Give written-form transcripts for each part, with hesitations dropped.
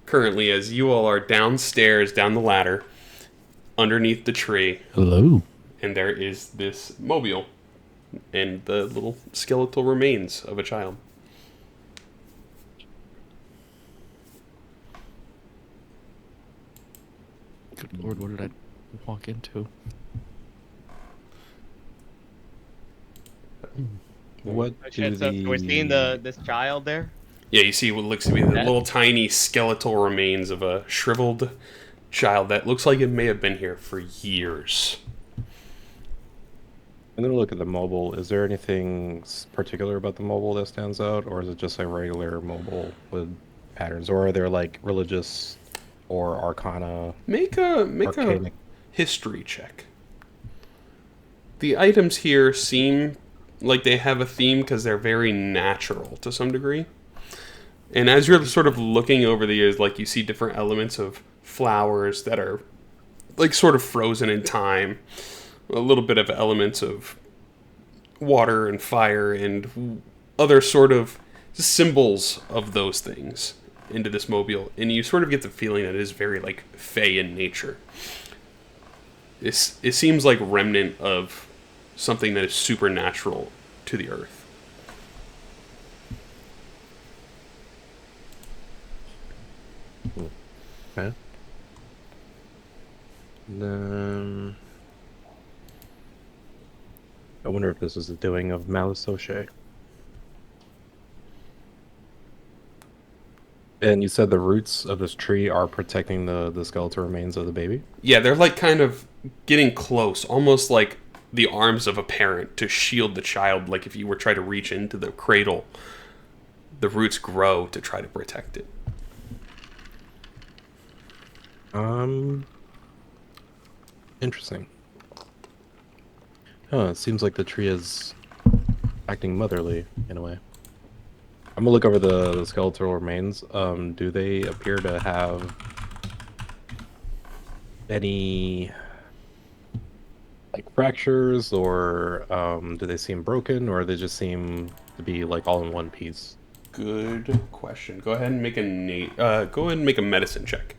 currently as you all are downstairs, down the ladder, underneath the tree. Hello. And there is this mobile and the little skeletal remains of a child. Good lord, what did I walk into? What Oh, do shit, so we're seeing this child there? Yeah, you see what looks to be the little tiny skeletal remains of a shriveled child that looks like it may have been here for years. I'm gonna look at the mobile. Is there anything particular about the mobile that stands out, or is it just a regular mobile with patterns, or are there like religious or arcana? Make a Arcanic. history check. The items here seem like they have a theme because they're very natural to some degree. And as you're sort of looking over the years, like you see different elements of flowers that are like sort of frozen in time. A little bit of elements of water and fire and other sort of symbols of those things into this mobile. And you sort of get the feeling that it is very like fey in nature. It seems like remnant of something that is supernatural to the earth. Okay. Then I wonder if this is the doing of Malice O'Shea. And you said the roots of this tree are protecting the skeletal remains of the baby? Yeah, they're like kind of getting close, almost like the arms of a parent to shield the child. Like if you were trying to reach into the cradle, the roots grow to try to protect it. Interesting. It seems like the tree is acting motherly in a way. I'm gonna look over the skeletal remains. Do they appear to have any like fractures, or do they seem broken, or they just seem to be like all in one piece? Good question. Go ahead and make a medicine check.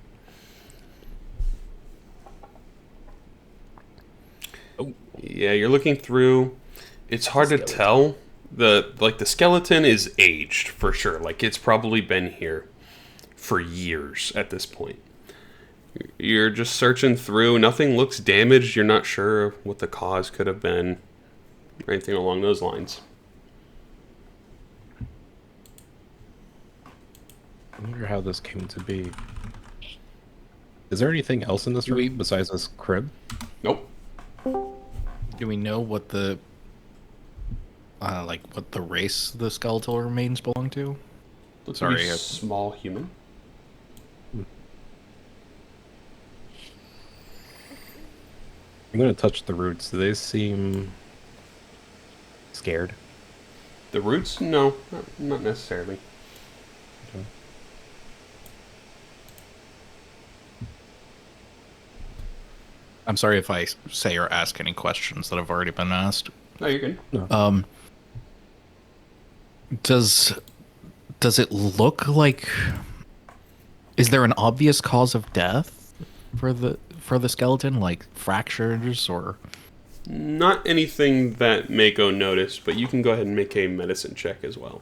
Oh. Yeah, you're looking through. It's hard to tell. The skeleton is aged for sure. Like it's probably been here for years at this point. You're just searching through. Nothing looks damaged. You're not sure what the cause could have been or anything along those lines. I wonder how this came to be. Is there anything else in this room besides this crib? Nope. Do we know what the what the race the skeletal remains belong to? Looks Sorry, like a small human. I'm gonna touch the roots. Do they seem scared? The roots? No, not necessarily. Okay. I'm sorry if I say or ask any questions that have already been asked. No, you're good. No. Does it look like, is there an obvious cause of death for the skeleton, like fractures or? Not anything that Mako noticed, but you can go ahead and make a medicine check as well.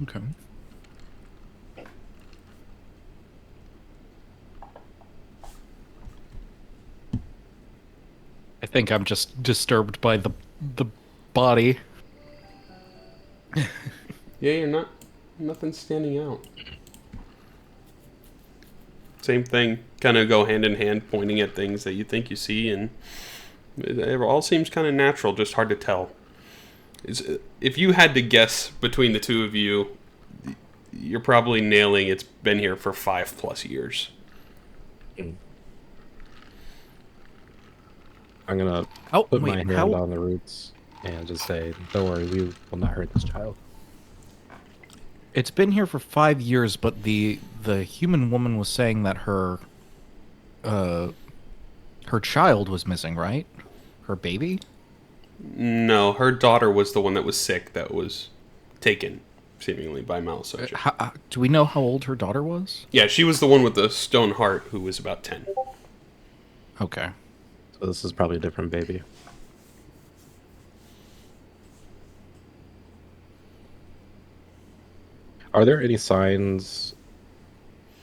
Okay. I think I'm just disturbed by the body. Yeah, you're nothing standing out. Same thing, kind of go hand in hand, pointing at things that you think you see, and it all seems kind of natural, just hard to tell. If you had to guess between the two of you, you're probably nailing it's been here for 5+ years. I'm gonna put my hand on the roots and just say, "Don't worry, we will not hurt this child." It's been here for 5 years, but the human woman was saying that her child was missing, right? Her baby? No, her daughter was the one that was sick that was taken. seemingly, by Malissosha. Do we know how old her daughter was? Yeah, she was the one with the stone heart who was about 10. Okay. So this is probably a different baby. Are there any signs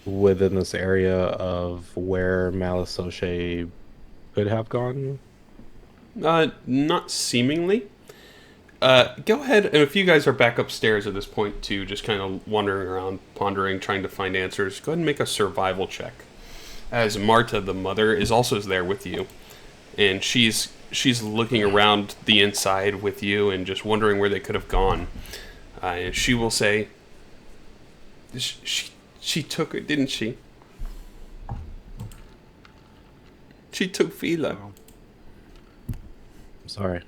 within this area of where Malissosha could have gone? Not seemingly. Go ahead, and if you guys are back upstairs at this point too, just kind of wandering around, pondering, trying to find answers, go ahead and make a survival check. As Marta, the mother, is also there with you, and she's looking around the inside with you and just wondering where they could have gone. And she will say, "She took it, didn't she? She took Philo." I'm sorry.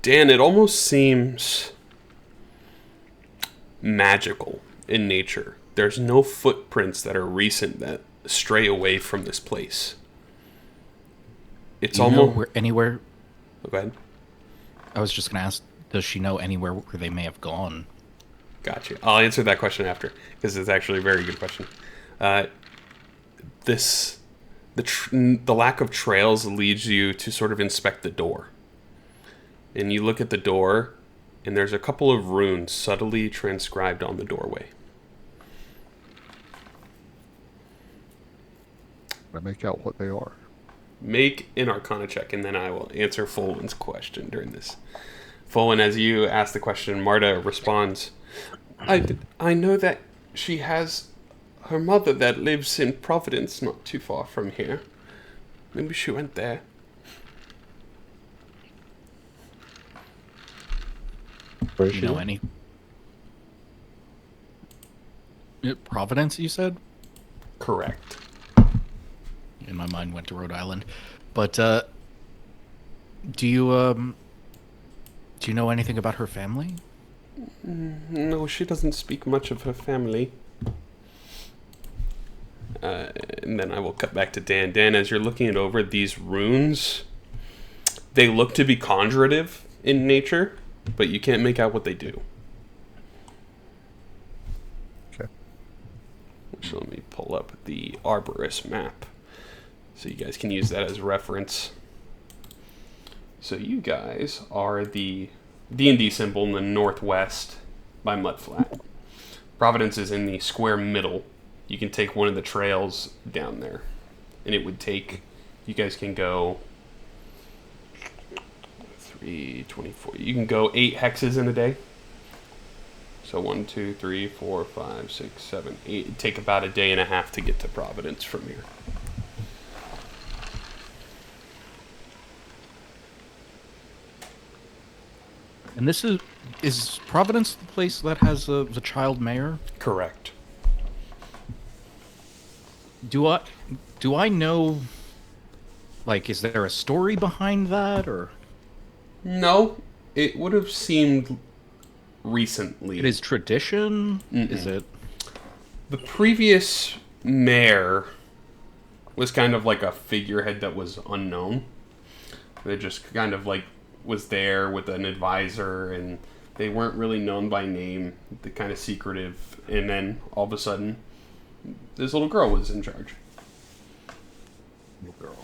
Dan, it almost seems magical in nature. There's no footprints that are recent that stray away from this place. It's almost anywhere. Oh, go ahead. I was just gonna ask, does she know anywhere where they may have gone? Gotcha. I'll answer that question after, because it's actually a very good question. The lack of trails leads you to sort of inspect the door. And you look at the door, and there's a couple of runes subtly transcribed on the doorway. I make out what they are. Make an Arcana check, and then I will answer Folwin's question during this. Folwin, as you ask the question, Marta responds, I know that she has her mother that lives in Providence, not too far from here. Maybe she went there. Where is Do she? you know any? Providence, you said? Correct. In my mind went to Rhode Island. But do you know anything about her family? No, she doesn't speak much of her family. And then I will cut back to Dan. Dan, as you're looking it over, these runes, they look to be conjurative in nature, but you can't make out what they do. Okay. So let me pull up the Arborist map, so you guys can use that as reference. So you guys are the D&D symbol in the northwest by Mudflat. Providence is in the square middle. You can take one of the trails down there, and it would take, you guys can go 324. You can go 8 hexes in a day. So 1, 2, 3, 4, 5, 6, 7, 8. It'd take about a day and a half to get to Providence from here. And this is Providence the place that has the child mayor? Correct. Do I know, like, is there a story behind that, or? No, it would have seemed recently. It is tradition? Mm-mm. Is it? The previous mayor was kind of like a figurehead that was unknown. They just kind of like was there with an advisor, and they weren't really known by name. They're kind of secretive, and then all of a sudden, this little girl was in charge. Little girl.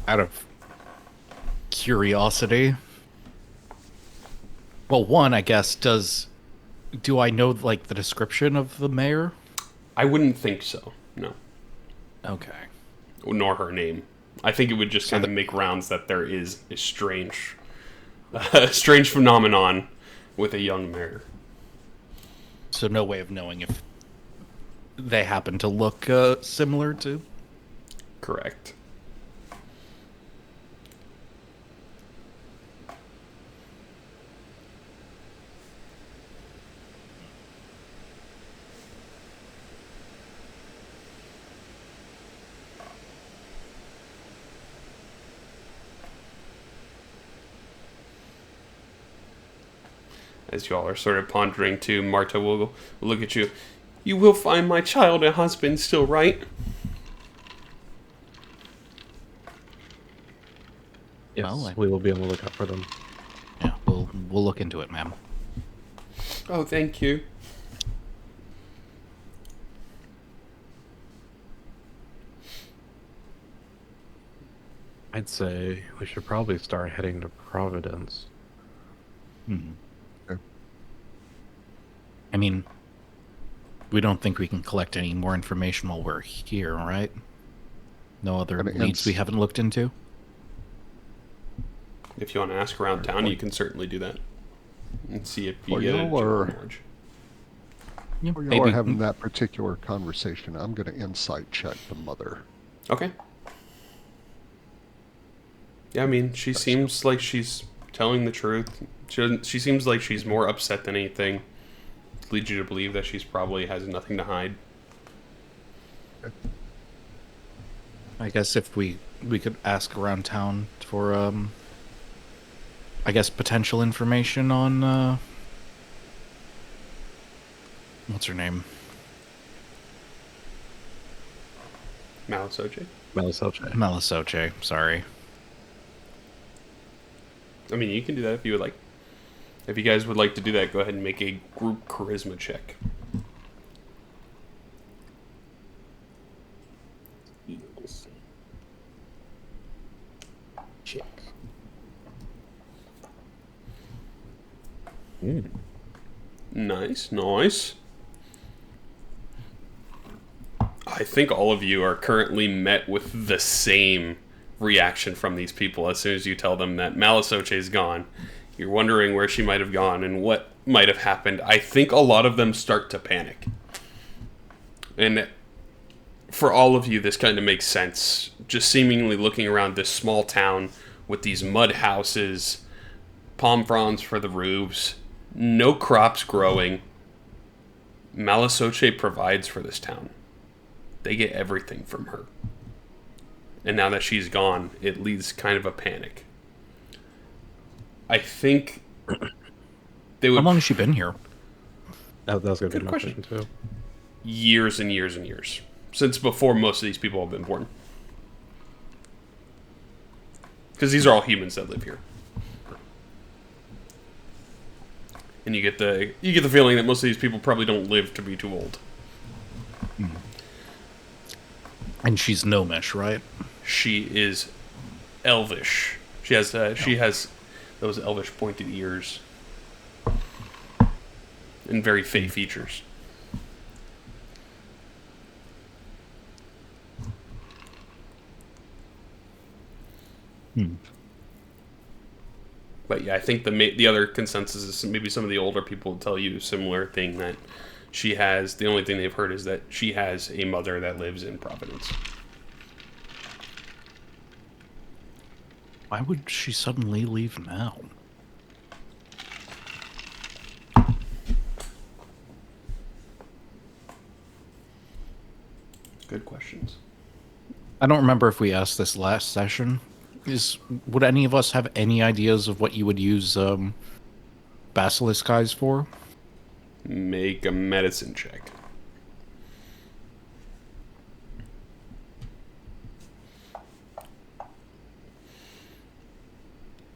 Out of curiosity. Well, one, I guess, do I know, like, the description of the mayor? I wouldn't think so, no. Okay. Nor her name. I think it would just kind of make rounds that there is a strange phenomenon with a young mayor. So no way of knowing if they happen to look similar to? Correct. As you all are sort of pondering too, Marta will look at you. You will find my child and husband still, right? Yes, Well, we will be on the lookout for them. Yeah, we'll look into it, ma'am. Oh, thank you. I'd say we should probably start heading to Providence. Okay. I mean, we don't think we can collect any more information while we're here, right? No other I mean, leads we haven't looked into? If you want to ask around town, you can certainly do that. And see if you Well, get a y'all general are- knowledge. Yeah, While y'all are having that particular conversation, I'm going to insight check the mother. Okay. Yeah, I mean, she seems like she's telling the truth. She seems like she's more upset than anything. Leads you to believe that she's probably has nothing to hide. I guess if we could ask around town for I guess potential information on what's her name? Malisoche? Malisoche, sorry. I mean, you can do that if you would like. If you guys would like to do that, go ahead and make a group charisma check. Check. Nice, nice. I think all of you are currently met with the same reaction from these people as soon as you tell them that Malisoche is gone. You're wondering where she might have gone and what might have happened. I think a lot of them start to panic. And for all of you, this kind of makes sense. Just seemingly looking around this small town with these mud houses, palm fronds for the roofs, no crops growing. Malisoche provides for this town. They get everything from her. And now that she's gone, it leads kind of a panic. I think they would... How long has she been here? That was going to be Good my question. question too. Years and years and years. Since before most of these people have been born. Because these are all humans that live here. And you get the feeling that most of these people probably don't live to be too old. And she's gnomish, right? She is elvish. She has those elvish pointed ears and very fey features. But yeah, I think the other consensus is maybe some of the older people will tell you a similar thing, that she has, the only thing they've heard is that she has a mother that lives in Providence. Why would she suddenly leave now? Good questions. I don't remember if we asked this last session. Would any of us have any ideas of what you would use basilisk eyes for? Make a medicine check.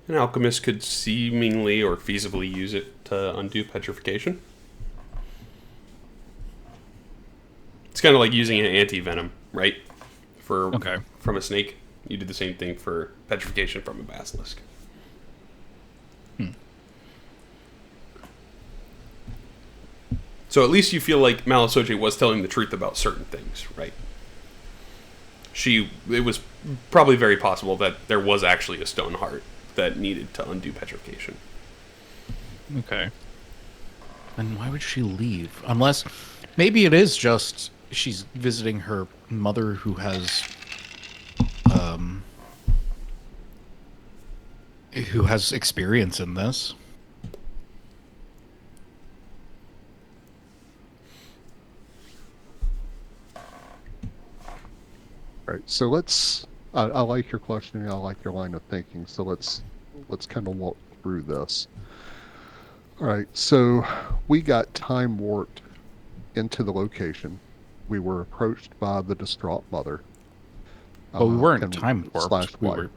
An alchemist could seemingly or feasibly use it to undo petrification. It's kind of like using an anti-venom, right? From a snake. You do the same thing for petrification from a basilisk. So at least you feel like Malisoche was telling the truth about certain things, right? It was probably very possible that there was actually a stone heart that needed to undo petrification. Okay. Then why would she leave? Unless, maybe it is just she's visiting her mother who has experience in this. Right. So I like your questioning. I like your line of thinking. So let's kind of walk through this. All right. So we got time warped into the location. We were approached by the distraught mother. But we weren't and time warped. / We wife. were.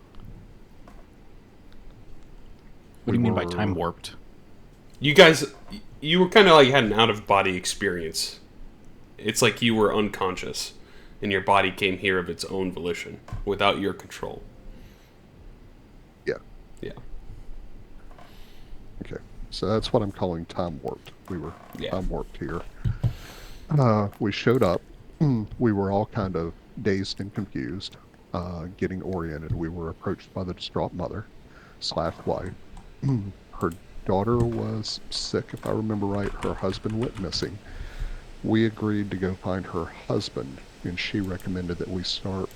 What do you mean by time warped? You guys, you were kind of like had an out of body experience. It's like you were unconscious, and your body came here of its own volition, without your control. Yeah. Yeah. Okay. So that's what I'm calling time warped. We were time warped here. We showed up. We were all kind of dazed and confused, getting oriented. We were approached by the distraught mother / wife. Her daughter was sick, if I remember right. Her husband went missing. We agreed to go find her husband, and she recommended that we start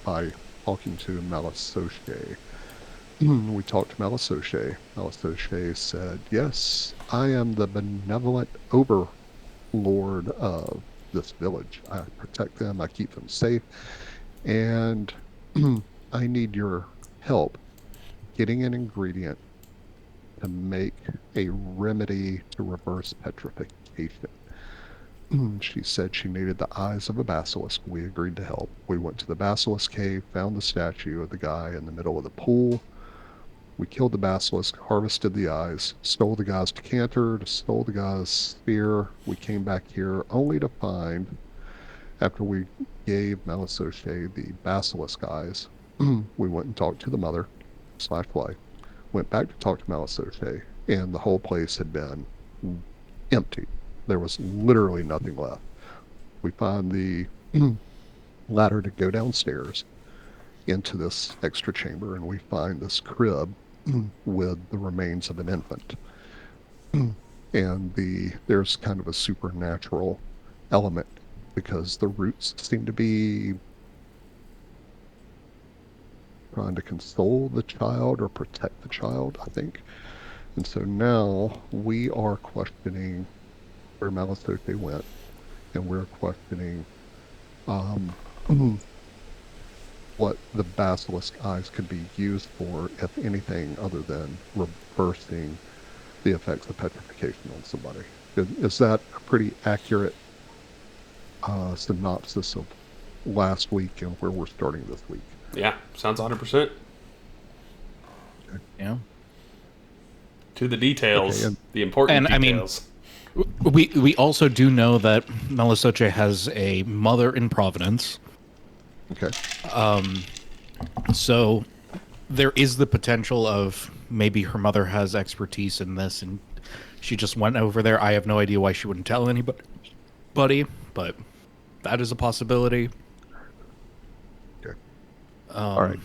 by talking to Malisoche. We talked to Malisoche. Malisoche said, yes, I am the benevolent overlord of this village. I protect them, I keep them safe, and I need your help getting an ingredient to make a remedy to reverse petrification. She said she needed the eyes of a basilisk. We agreed to help. We went to the basilisk cave, found the statue of the guy in the middle of the pool. We killed the basilisk, harvested the eyes, stole the guy's decanter, stole the guy's spear. We came back here only to find, after we gave Malisoche the basilisk eyes, we went and talked to the mother / wife, went back to talk to Malisoche, and the whole place had been empty. There was literally nothing left. We find the ladder to go downstairs into this extra chamber, and we find this crib with the remains of an infant. And there's kind of a supernatural element because the roots seem to be trying to console the child or protect the child, I think. And so now we are questioning where Malisoche went, and we're questioning what the basilisk eyes could be used for, if anything, other than reversing the effects of petrification on somebody. Is that a pretty accurate synopsis of last week and where we're starting this week? Yeah, sounds 100%. Okay. Yeah. To the details, Okay, the important and details. We also do know that Malisoche has a mother in Providence. Okay. So there is the potential of maybe her mother has expertise in this and she just went over there. I have no idea why she wouldn't tell anybody, but that is a possibility. Okay. All right.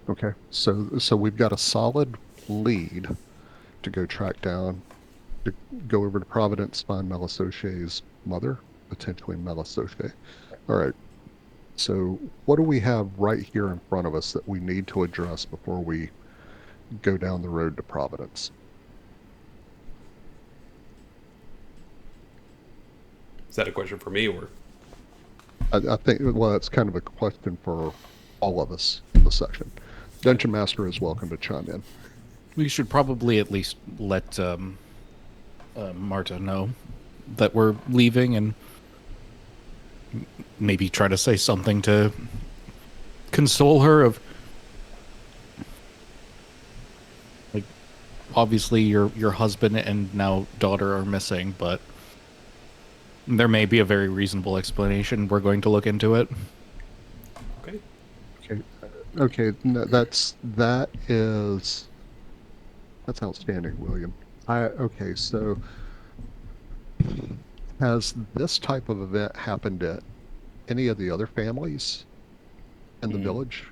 Okay. So we've got a solid lead to go track down, to go over to Providence, find Malisoche's mother, potentially Malisoche. All right. So what do we have right here in front of us that we need to address before we go down the road to Providence? Is that a question for me, or? I think, well, it's kind of a question for all of us in the section. Dungeon Master is welcome to chime in. We should probably at least let Marta know that we're leaving and maybe try to say something to console her of, like, obviously your husband and now daughter are missing, but there may be a very reasonable explanation. We're going to look into it. Okay. Okay. No, that's outstanding, William. Okay, so has this type of event happened at any of the other families in the village?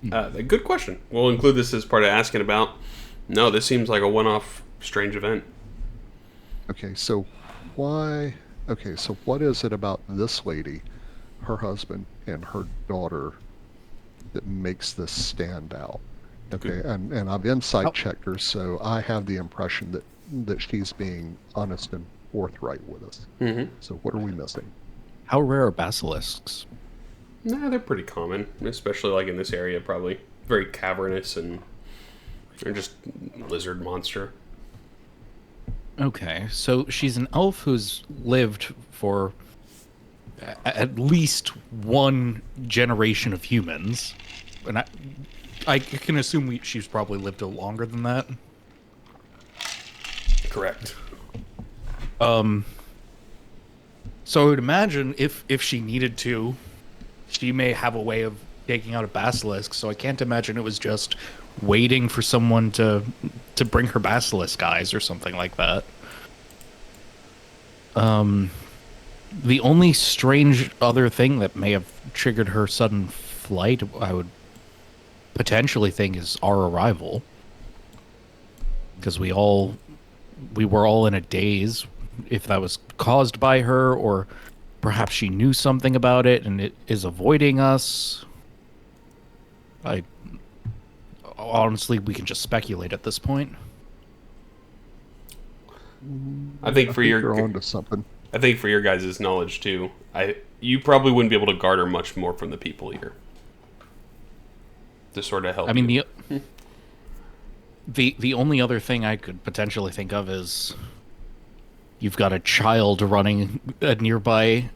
Good question. We'll include this as part of asking about. No, this seems like a one-off strange event. Okay, so why? Okay, so what is it about this lady, her husband, and her daughter that makes this stand out? Okay, and I've insight checked her, so I have the impression that she's being honest and forthright with us. Mm-hmm. So what are we missing? How rare are basilisks? Nah, they're pretty common, especially like in this area. Probably very cavernous and they're just lizard monster. Okay, so she's an elf who's lived for at least one generation of humans, and I can assume she's probably lived a longer than that. Correct. So I would imagine if she needed to, she may have a way of taking out a basilisk. So I can't imagine it was just waiting for someone to bring her basilisk eyes or something like that. The only strange other thing that may have triggered her sudden flight, I would potentially think, is our arrival. Because we were all in a daze. If that was caused by her, or perhaps she knew something about it and it is avoiding us. Honestly, we can just speculate at this point. I think you're onto something. I think for your guys' knowledge too, you probably wouldn't be able to garner much more from the people here to sort of help. I mean, the only other thing I could potentially think of is you've got a child running a nearby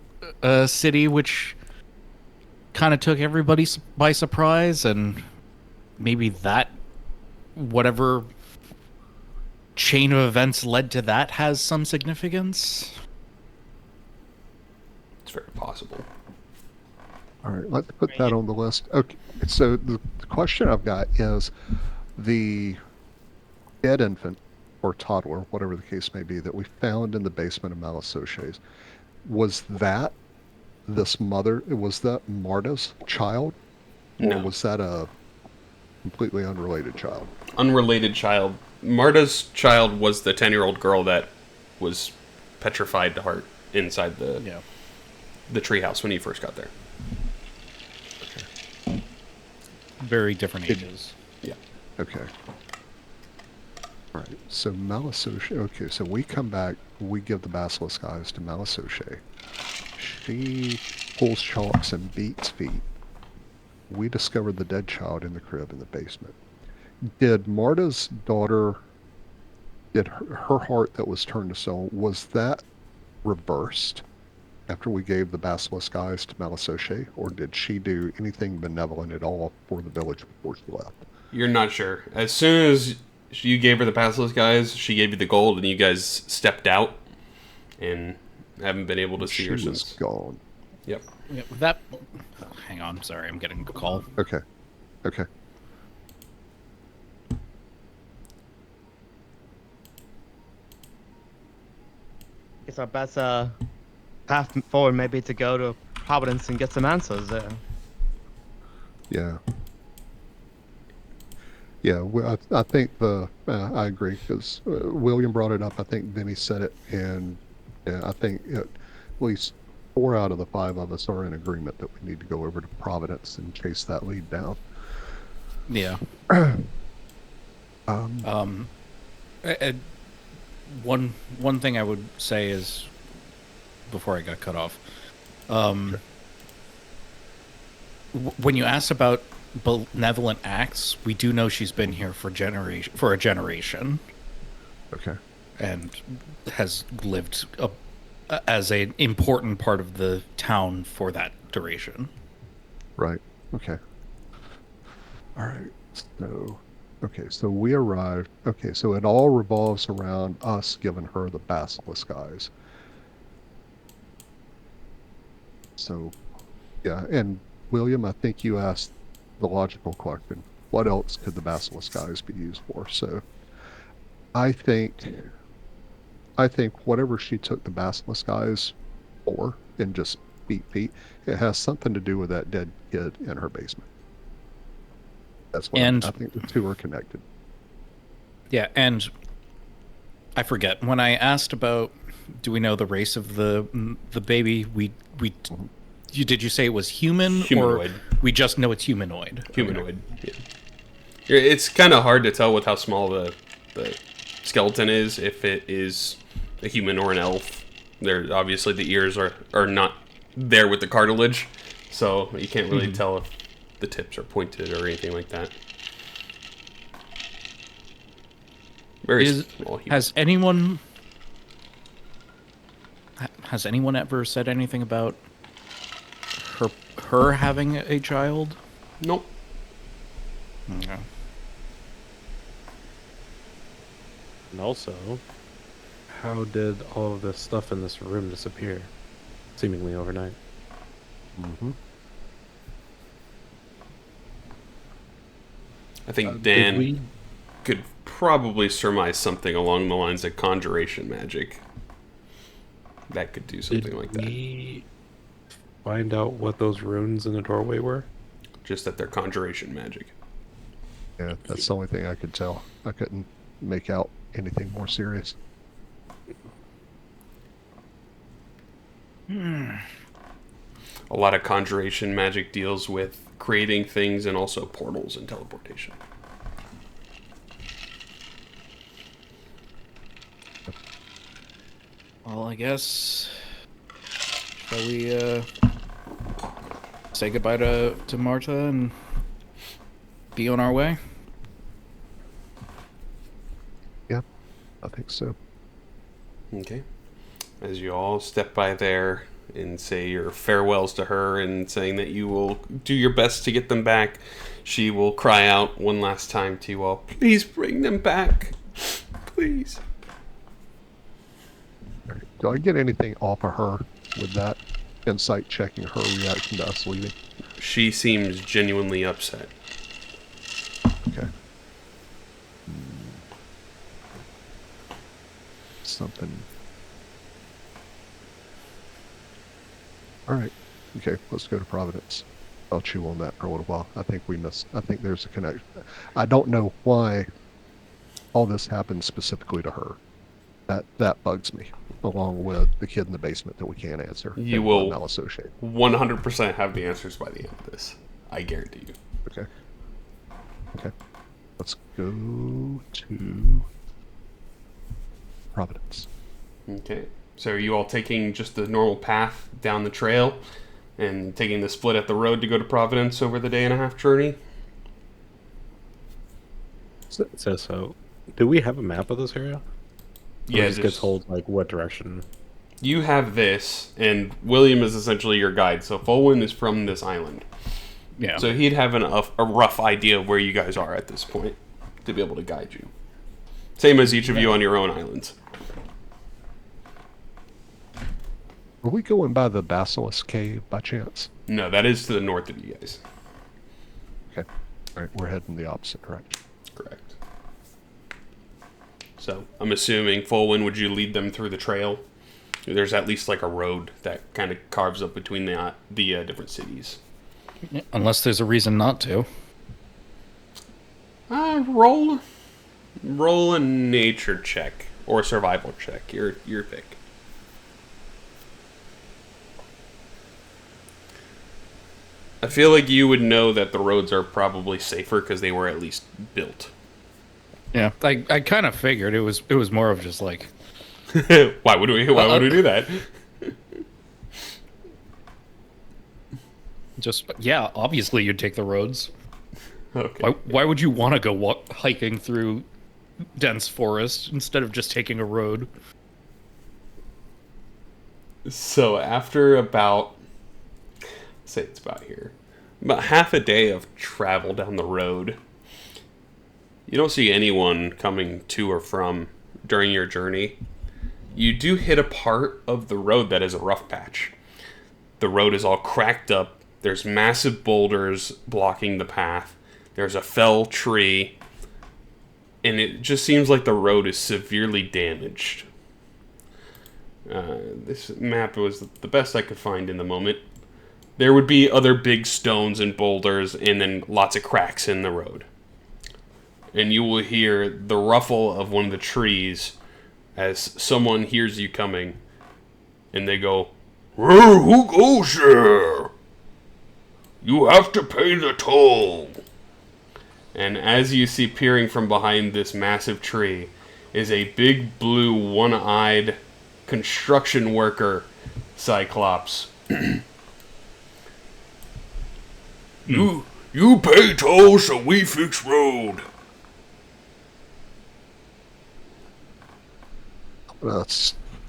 city, which kind of took everybody by surprise, and maybe that, whatever chain of events led to that, has some significance. It's very possible. All right, let's put that on the list. Okay, so the question I've got is the dead infant or toddler, whatever the case may be, that we found in the basement of Malisoche's, was that this mother? Was that Marta's child, or was that a completely unrelated child? Unrelated child. Marta's child was the 10-year-old girl that was petrified to heart inside the treehouse when he first got there. Very different ages. Yeah. Okay. All right. So Malisoche. Okay. So we come back. We give the basilisk eyes to Malisoche. She pulls chalks and beats feet. We discovered the dead child in the crib in the basement. Did Marta's daughter, did her heart that was turned to stone, was that reversed after we gave the basilisk eyes to Malisoche, or did she do anything benevolent at all for the village before she left? You're not sure. As soon as you gave her the basilisk eyes, she gave you the gold, and you guys stepped out and haven't been able to see her since. She was gone. Yep. Yeah, that. Hang on, sorry, I'm getting a call. Okay. Okay. It's our best path forward, maybe, to go to Providence and get some answers there. Yeah. Yeah, well, I think I agree, because William brought it up. I think Vinny said it, and I think at least 4 out of the 5 of us are in agreement that we need to go over to Providence and chase that lead down. Yeah. One thing I would say is, before I got cut off, when you asked about benevolent acts, we do know she's been here for a generation. Okay. And has lived as an important part of the town for that duration. Right. Okay. All right. So we arrived. Okay, so it all revolves around us giving her the basilisk eyes. So, yeah, and William, I think you asked the logical question: what else could the basilisk eyes be used for? So, I think whatever she took the basilisk eyes for and just beat feet, it has something to do with that dead kid in her basement. That's what I think the two are connected. Yeah, and I forget, when I asked about, do we know the race of the baby? Did you say it was humanoid, or we just know it's humanoid? Humanoid. Okay. Yeah. It's kind of hard to tell with how small the skeleton is, if it is a human or an elf. There, obviously, the ears are not there with the cartilage, so you can't really tell if the tips are pointed or anything like that. Very small. Has anyone ever said anything about her having a child? Nope. And also, how did all of this stuff in this room disappear? Seemingly overnight. Mm-hmm. I think Did Dan we could probably surmise something along the lines of conjuration magic. That could do something like that. we find out what those runes in the doorway were? Just that they're conjuration magic. Yeah, that's the only thing I could tell. I couldn't make out anything more serious. A lot of conjuration magic deals with creating things and also portals and teleportation. Well, I guess. Shall we say goodbye to Marta and be on our way? Yeah, I think so. Okay. As you all step by there and say your farewells to her and saying that you will do your best to get them back, she will cry out one last time to you all, "Please bring them back. Please." All right. Do I get anything off of her with that insight checking her reaction to us leaving? She seems genuinely upset. Okay. Something. All right. Okay, let's go to Providence. I'll chew on that for a little while. I think there's a connection. I don't know why all this happened specifically to her. That bugs me, along with the kid in the basement that we can't answer. You and will now associate. 100% have the answers by the end of this. I guarantee you. Okay. Okay. Let's go to Providence. Okay. So are you all taking just the normal path down the trail and taking the split at the road to go to Providence over the day and a half journey? So, do we have a map of this area? Or Yeah, we just get told like what direction? You have this, and William is essentially your guide. So Folwyn is from this island. Yeah. So he'd have a rough idea of where you guys are at this point to be able to guide you. Same as each of you on your own islands. Are we going by the Basilisk Cave by chance? No, that is to the north of you guys. Okay. All right, we're heading the opposite direction. Correct. So I'm assuming, Folwyn, would you lead them through the trail? There's at least like a road that kind of carves up between the different cities. Unless there's a reason not to. Roll a nature check or survival check. Your pick. I feel like you would know that the roads are probably safer because they were at least built. Yeah, I kind of figured it was more of just like, Why would we do that? just yeah. Obviously, you'd take the roads. Okay. Why would you want to go hiking through dense forest instead of just taking a road? So after about, say it's about here, about half a day of travel down the road, you don't see anyone coming to or from during your journey. You do hit a part of the road that is a rough patch. The road is all cracked up. There's massive boulders blocking the path. There's a fell tree. And it just seems like the road is severely damaged. This map was the best I could find in the moment. There would be other big stones and boulders and then lots of cracks in the road. And you will hear the ruffle of one of the trees as someone hears you coming. And they go, "Well, who goes there? You have to pay the toll." And as you see peering from behind this massive tree is a big blue one-eyed construction worker Cyclops. You pay toll so we fix road.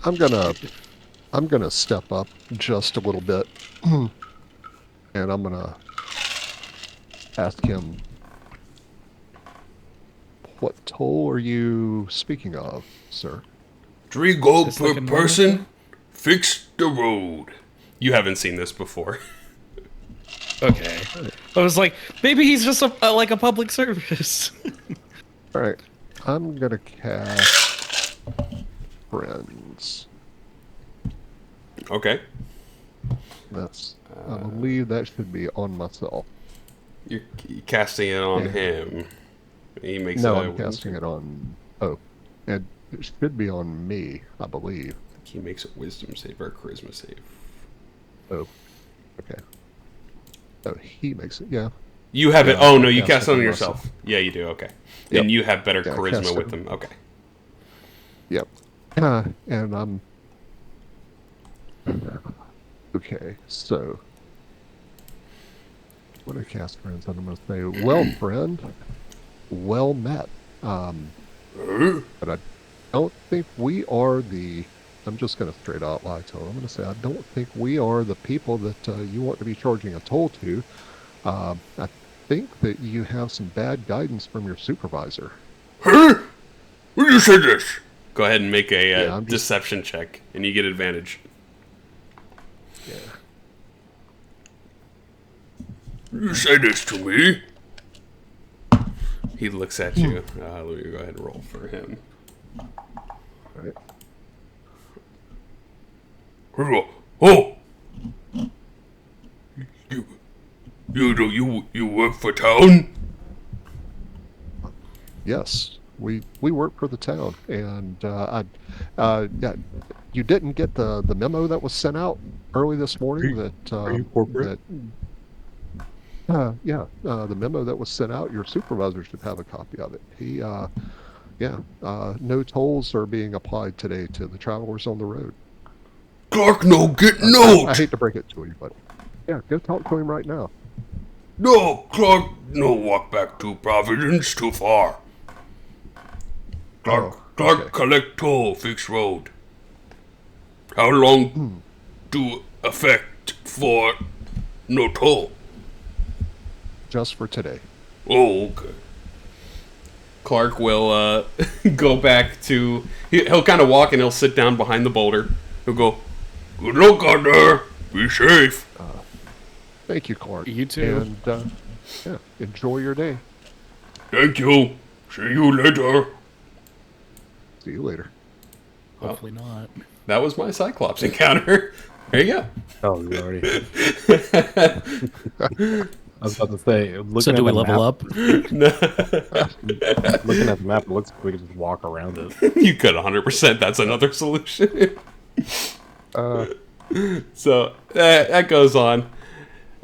I'm gonna step up just a little bit, and I'm gonna ask him What toll are you speaking of, sir? 3 gold Is this per like a normal person. thing? Fix the road. You haven't seen this before. Okay. I was like, maybe he's just like a public service. All right, I'm gonna cast friends. Okay. That's I believe that should be on myself. You're casting it on Yeah. him. He makes No, it. I'm casting it on. Oh, and it should be on me, I believe. He makes a wisdom save or a charisma save. Oh, okay. Oh, he makes it. Yeah. You have it. Yeah, Oh no, I'll you cast cast it it on on yourself. Yeah, you do. Okay. Yep. And you have better Yeah, I charisma cast with it. them. Okay. Yep. And I'm. Okay, so. When I cast friends, I'm going to say, well, friend, well met. But I don't think we are the. I'm just going to straight out lie to him. I'm going to say, I don't think we are the people that you want to be charging a toll to. I think that you have some bad guidance from your supervisor. Huh? Who you said this? Go ahead and make a Yeah, I'm just- deception check, and you get advantage. Yeah. You say this to me? He looks at you. Let me go ahead and roll for him. Right. Oh! You work for town? Yes, we work for the town, and yeah, you didn't get the memo that was sent out early this morning. Are you corporate? Yeah, the memo that was sent out. Your supervisor should have a copy of it. No tolls are being applied today to the travelers on the road. Clark, no, get I note! hate to break it to you, but yeah, go talk to him right now. No, Clark, no walk back to Providence, too far. Clark, Oh, Clark, okay. collect toll, fix road. How long do effect for no toll? Just for today. Oh, okay. Clark will go back to... He'll kind of walk and he'll sit down behind the boulder. He'll go, good luck out there. Be safe. Thank you, Clark. You too. And yeah, enjoy your day. Thank you. See you later. See you later. Hopefully not. That was my Cyclops encounter. There you go. Oh, you already. I was about to say, looking So at do we the level map, up? Looking at the map, it looks like we can just walk around it. You could 100%. That's another solution. So that goes on.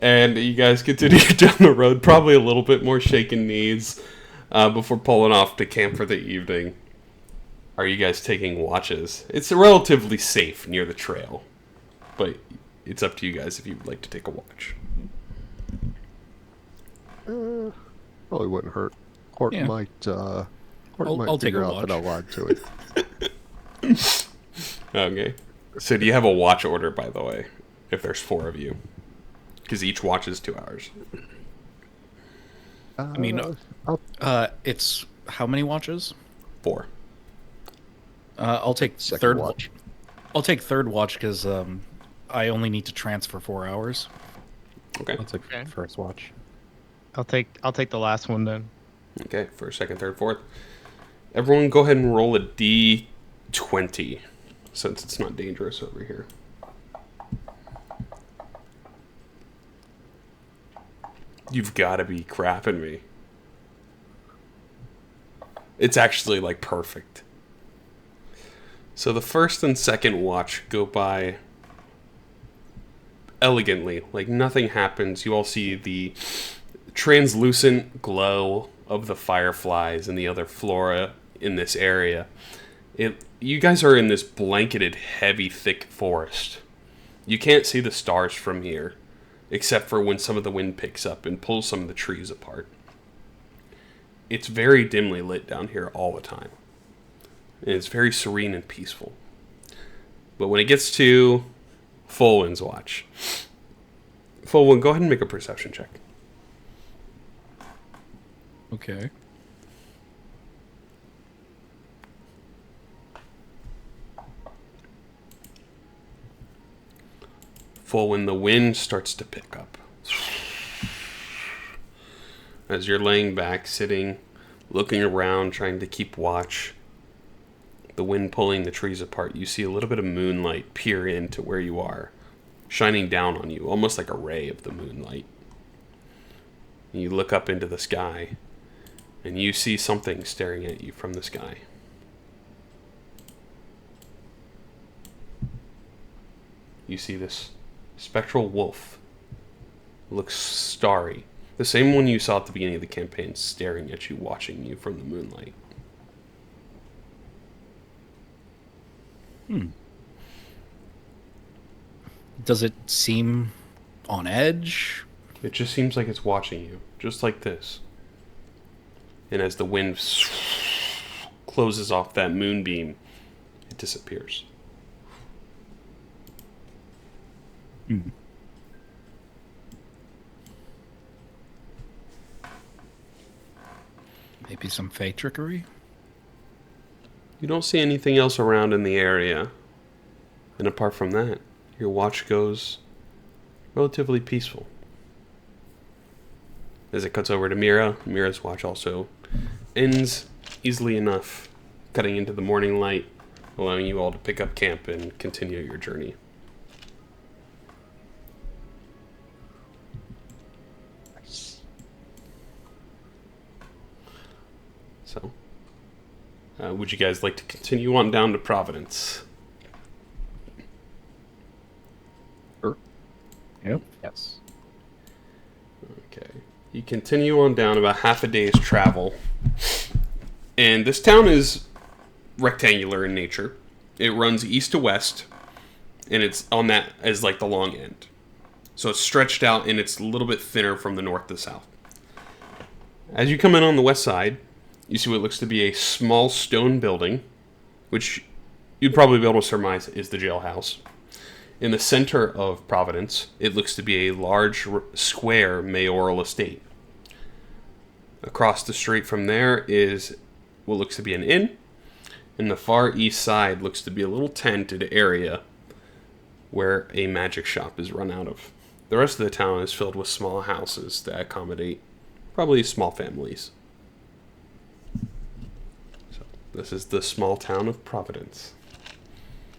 And you guys continue down the road, probably a little bit more shaken knees before pulling off to camp for the evening. Are you guys taking watches? It's relatively safe near the trail, but it's up to you guys if you would like to take a watch. Probably wouldn't hurt. Clark Yeah. might I'll take figure a out that I watch. lied to it. Okay. So do you have a watch order, by the way, if there's 4 of you? Because each watch is 2 hours. I mean, it's how many watches? 4. I'll take Second third watch. I'll take third watch because I only need to transfer 4 hours. Okay. That's like Okay. first watch. I'll take the last one then. Okay, first, second, third, fourth. Everyone go ahead and roll a d20, since it's not dangerous over here. You've got to be crapping me. It's actually, like, perfect. So the first and second watch go by elegantly. Like, nothing happens. You all see the translucent glow of the fireflies and the other flora in this area. You guys are in this blanketed, heavy, thick forest. You can't see the stars from here, except for when some of the wind picks up and pulls some of the trees apart. It's very dimly lit down here all the time. And it's very serene and peaceful. But when it gets to Fulwin's watch, Fulwin, go ahead and make a perception check. Okay. full when the wind starts to pick up. As you're laying back, sitting, looking around, trying to keep watch, the wind pulling the trees apart, you see a little bit of moonlight peer into where you are, shining down on you, almost like a ray of the moonlight. And you look up into the sky, and you see something staring at you from the sky. You see this spectral wolf. Looks starry. The same one you saw at the beginning of the campaign, staring at you, watching you from the moonlight. Does it seem on edge? It just seems like it's watching you, just like this. And as the wind closes off that moonbeam, it disappears. Maybe some fey trickery? You don't see anything else around in the area. And apart from that, your watch goes relatively peaceful. As it cuts over to Mira, Mira's watch also ends easily enough, cutting into the morning light, allowing you all to pick up camp and continue your journey. So, would you guys like to continue on down to Providence? Sure. Yep. Yes. Okay. You continue on down about half a day's travel. And this town is rectangular in nature. It runs east to west, and it's on that as like the long end. So it's stretched out, and it's a little bit thinner from the north to south. As you come in on the west side, you see what looks to be a small stone building, which you'd probably be able to surmise is the jailhouse. In the center of Providence, it looks to be a large square mayoral estate. Across the street from there is what looks to be an inn, and the far east side looks to be a little tented area where a magic shop is run out of. The rest of the town is filled with small houses that accommodate probably small families. So this is the small town of Providence.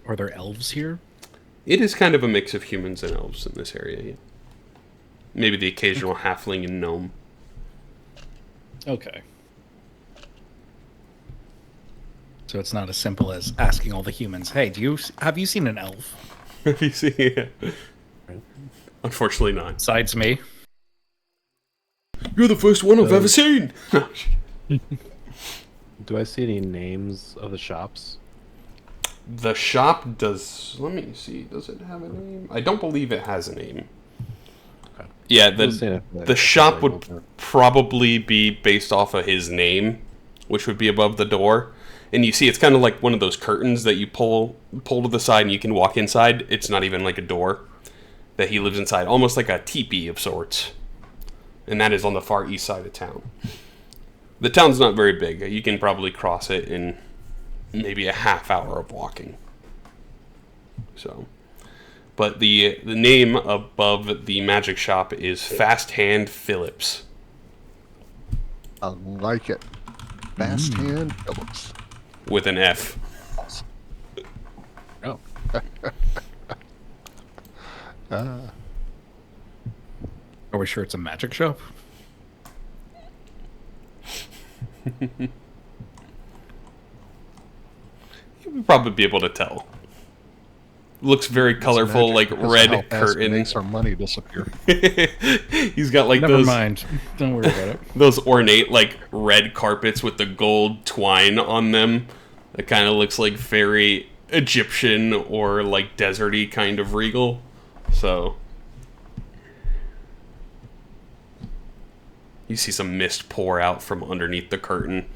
Are there elves here? It is kind of a mix of humans and elves in this area. Yeah. Maybe the occasional halfling and gnome. Okay. So it's not as simple as asking all the humans, "Hey, have you seen an elf?" You see, yeah. Unfortunately not. Besides me. You're the first one I've ever seen! Do I see any names of the shops? The shop does... Let me see. Does it have a name? I don't believe it has a name. Okay. Yeah, Just seeing if the shop would labeled. probably be based off of his name, which would be above the door. And you see, it's kind of like one of those curtains that you pull to the side and you can walk inside. It's not even like a door that he lives inside. Almost like a teepee of sorts. And that is on the far east side of town. The town's not very big. You can probably cross it in maybe a half hour of walking. So, but the name above the magic shop is Fast Hand Phillips. I like it. Fast Hand Phillips. With an F. Oh. Are we sure it's a magic shop? You would probably be able to tell. Looks very colorful, like red curtain. Makes our money disappear. He's got like Never those mind. Don't worry about it. those ornate like red carpets with the gold twine on them. It kind of looks like very Egyptian or like deserty kind of regal. So you see some mist pour out from underneath the curtain.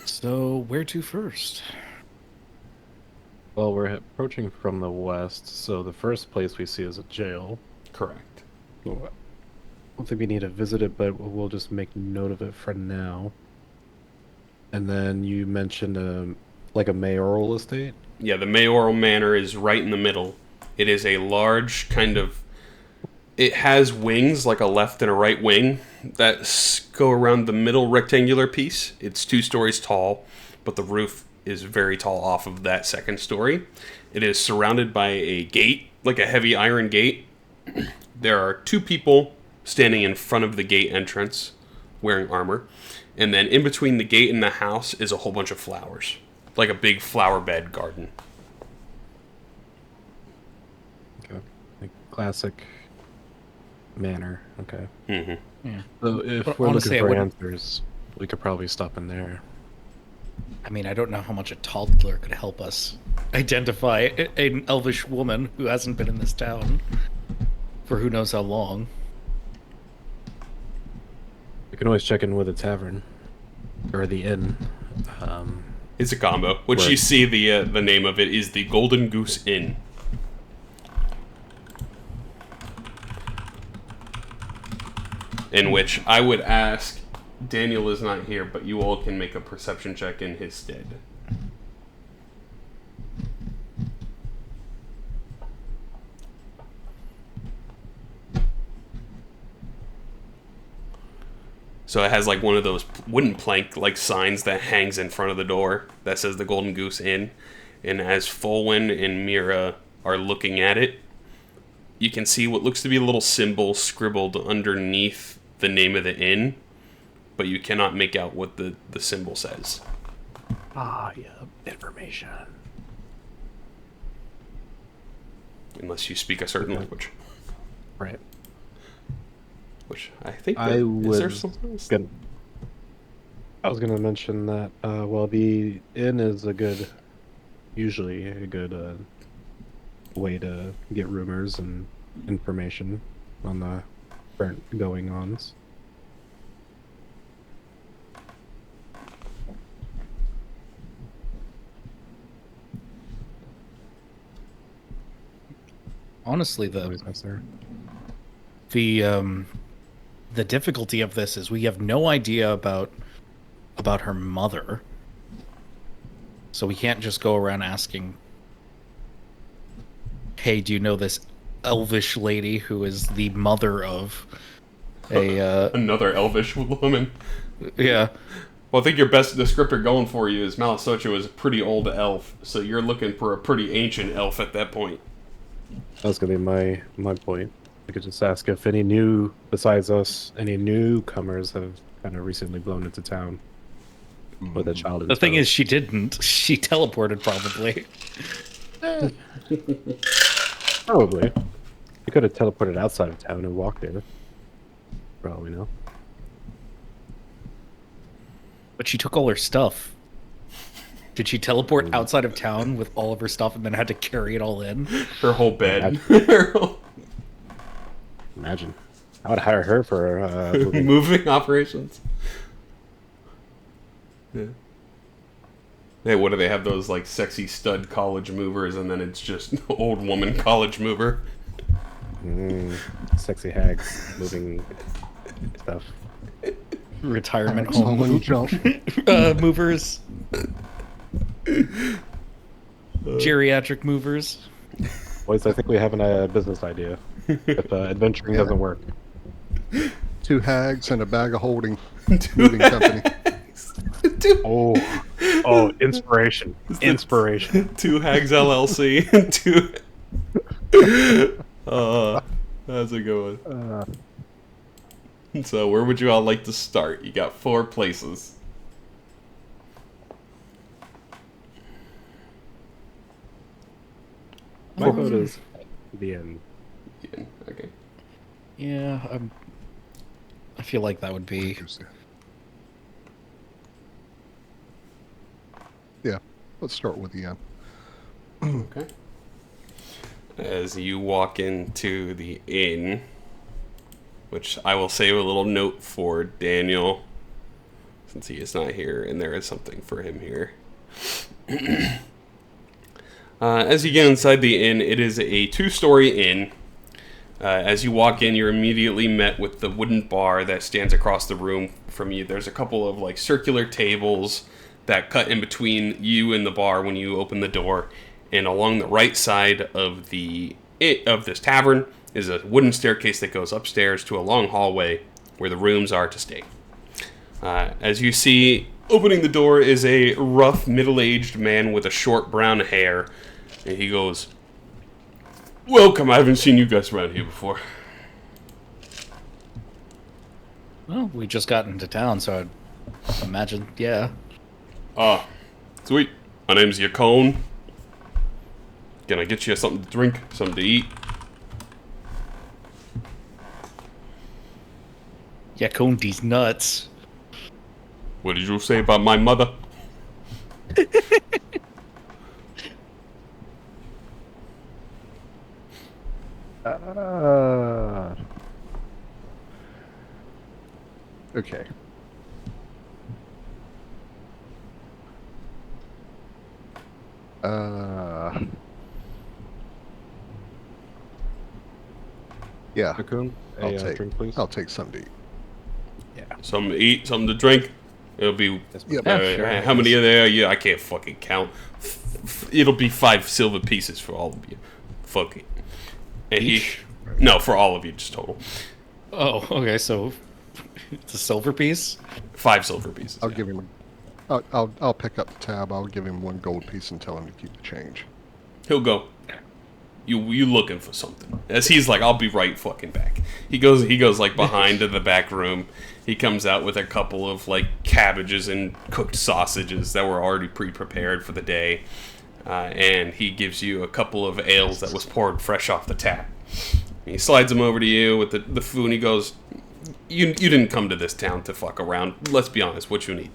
So, where to first? Well, we're approaching from the west, so the first place we see is a jail. Correct. I don't think we need to visit it, but we'll just make note of it for now. And then you mentioned Like a mayoral estate? Yeah, the mayoral manor is right in the middle. It is a large kind of... It has wings, like a left and a right wing, that go around the middle rectangular piece. It's 2 stories tall, but the roof is very tall off of that second story. It is surrounded by a gate, like a heavy iron gate. There are 2 people standing in front of the gate entrance, wearing armor. And then in between the gate and the house is a whole bunch of flowers. Like a big flower bed garden. Okay. Like classic manor. Okay. Mm-hmm. Yeah. So if But we're honestly, looking I for wouldn't- answers, we could probably stop in there. I mean, I don't know how much a toddler could help us identify an elvish woman who hasn't been in this town for who knows how long. We can always check in with the tavern or the inn. It's a combo. Which Right. you see the name of it is the Golden Goose Inn. In which I would ask, Daniel is not here, but you all can make a perception check in his stead. So it has like one of those wooden plank like signs that hangs in front of the door that says the Golden Goose Inn. And as Folwyn and Mira are looking at it, you can see what looks to be a little symbol scribbled underneath the name of the inn, but you cannot make out what the symbol says. Yeah, information. Unless you speak a certain language. Right. Which I think I is there was something else? I was gonna mention that. Well, the inn is usually a good way to get rumors and information on the current going-ons. Honestly, Always nice there. the difficulty of this is we have no idea about her mother, so we can't just go around asking, "Hey, do you know this elvish lady who is the mother of a Another elvish woman. yeah?" Well, I think your best descriptor going for you is Malisocho is a pretty old elf, so you're looking for a pretty ancient elf at that point. That's gonna be my point. We could just ask if besides us, any newcomers have kind of recently blown into town with a child. The thing is, she didn't. She teleported, probably. Probably. You could have teleported outside of town and walked there. Probably no. But she took all her stuff. Did she teleport outside of town with all of her stuff and then had to carry it all in? Her whole bed. Imagine. I would hire her for Moving operations. Yeah. Hey, what do they have? Those like sexy stud college movers, and then it's just old woman college mover. sexy hags moving stuff. Retirement Excellent home jump. movers. Geriatric movers. Boys, I think we have a business idea. If adventuring doesn't work. 2 hags and a bag of holding moving company. Oh, inspiration. Inspiration. 2 Hags LLC. 2. That's a good one. So, where would you all like to start? You got 4 places. My vote is the end. Yeah, okay. Yeah, I feel like that would be. Yeah, let's start with the end. Okay. As you walk into the inn, which I will save a little note for Daniel, since he is not here, and there is something for him here. As you get inside the inn, it is a 2-story inn. As you walk in, you're immediately met with the wooden bar that stands across the room from you. There's a couple of like circular tables that cut in between you and the bar when you open the door. And along the right side of this tavern is a wooden staircase that goes upstairs to a long hallway where the rooms are to stay. As you see, opening the door is a rough, middle-aged man with a short brown hair. And he goes, "Welcome, I haven't seen you guys around here before." Well, we just got into town, so I'd imagine, yeah. Ah, sweet. My name's Yacone. Can I get you something to drink, something to eat? Yacone these nuts. What did you say about my mother? Okay. Yeah, Cocoon, I'll a take. drink, please. I'll take something to eat. Something to eat, something to drink. It'll be. Yep. How many are there? Yeah, I can't fucking count. It'll be 5 silver pieces for all of you. Fuck it. And no, for all of you, just total. Oh, okay, so it's a silver piece? 5 silver pieces. I'll yeah. give him. I'll pick up the tab. I'll give him 1 gold piece and tell him to keep the change. He'll go. You looking for something? As he's like, I'll be right fucking back. He goes like behind to the back room. He comes out with a couple of like cabbages and cooked sausages that were already pre-prepared for the day, and he gives you a couple of ales that was poured fresh off the tap. And he slides them over to you with the food. And he goes, "You didn't come to this town to fuck around. Let's be honest. What you need?"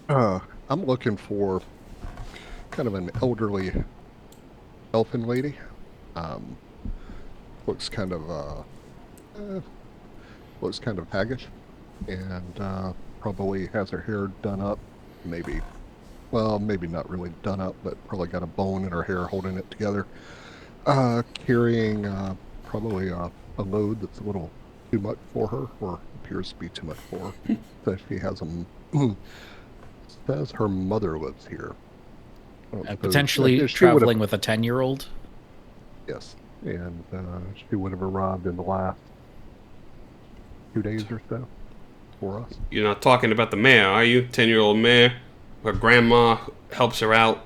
I'm looking for kind of an elderly elfin lady. Looks kind of haggish, and probably has her hair done up. Maybe not really done up, but probably got a bone in her hair holding it together. Carrying probably a load that's a little too much for her, or appears to be too much for her. So she has says her mother lives here. Potentially she traveling with a 10-year-old? Yes, and she would have arrived in the last 2 days or so for us. You're not talking about the mayor, are you? 10-year-old mayor. Her grandma helps her out.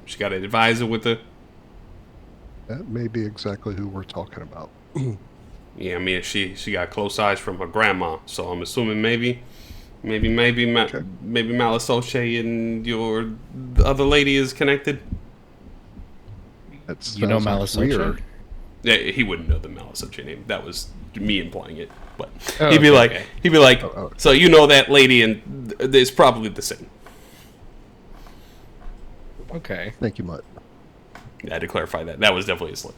She got an advisor with her. That may be exactly who we're talking about. Yeah, I mean, she got close eyes from her grandma, so I'm assuming maybe Malasoche and the other lady is connected. That You know sounds like Malasoche? weird. Yeah, he wouldn't know the Malasoche name. That was me implying it, but Oh, he'd be okay. like, Oh. so you know that lady, and it's probably the same. Okay. Thank you, Mutt. I had to clarify that. That was definitely a slip.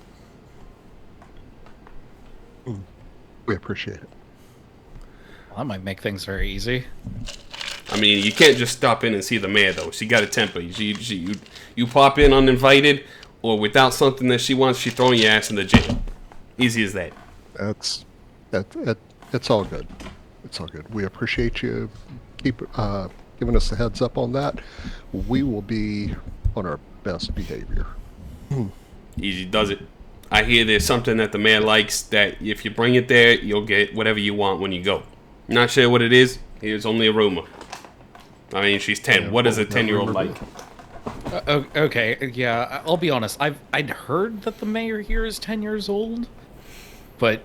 We appreciate it. Well, that might make things very easy. I mean, you can't just stop in and see the mayor, though. She got a temper. You pop in uninvited, or without something that she wants, she throwing your ass in the jail. Easy as that. It's all good. It's all good. We appreciate you giving us a heads up on that. We will be on our best behavior. Easy does it. I hear there's something that the mayor likes that if you bring it there, you'll get whatever you want when you go. Not sure what it is. It's only a rumor. I mean, she's 10. Yeah, What is a well, that 10-year-old rumor- like? Okay, yeah, I'll be honest. I'd heard that the mayor here is 10 years old, but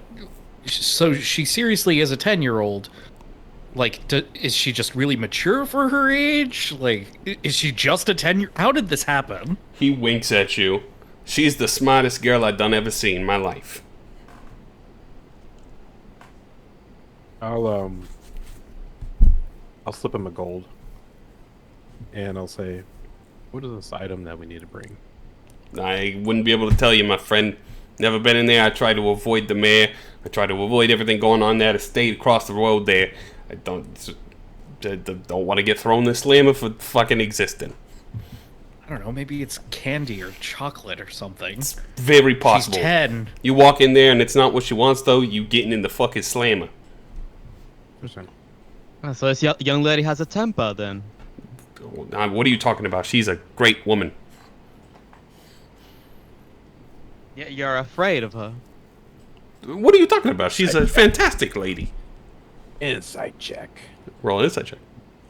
so she seriously is a 10-year-old. Like, is she just really mature for her age? Like, is she just a 10-year? How did this happen? He winks at you. She's the smartest girl I done ever seen in my life. I'll slip him a gold, and I'll say, "What is this item that we need to bring?" I wouldn't be able to tell you, my friend. Never been in there. I try to avoid the mayor. I try to avoid everything going on there. To stay across the road there. I don't want to get thrown the slammer for fucking existing. I don't know. Maybe it's candy or chocolate or something. Very possible. She's 10. You walk in there and it's not what she wants, though. You getting in the fucking slammer. Understand. So this young lady has a temper then. What are you talking about? She's a great woman. Yeah, you're afraid of her. What are you talking about? She's a fantastic lady. Insight check. Roll an insight check.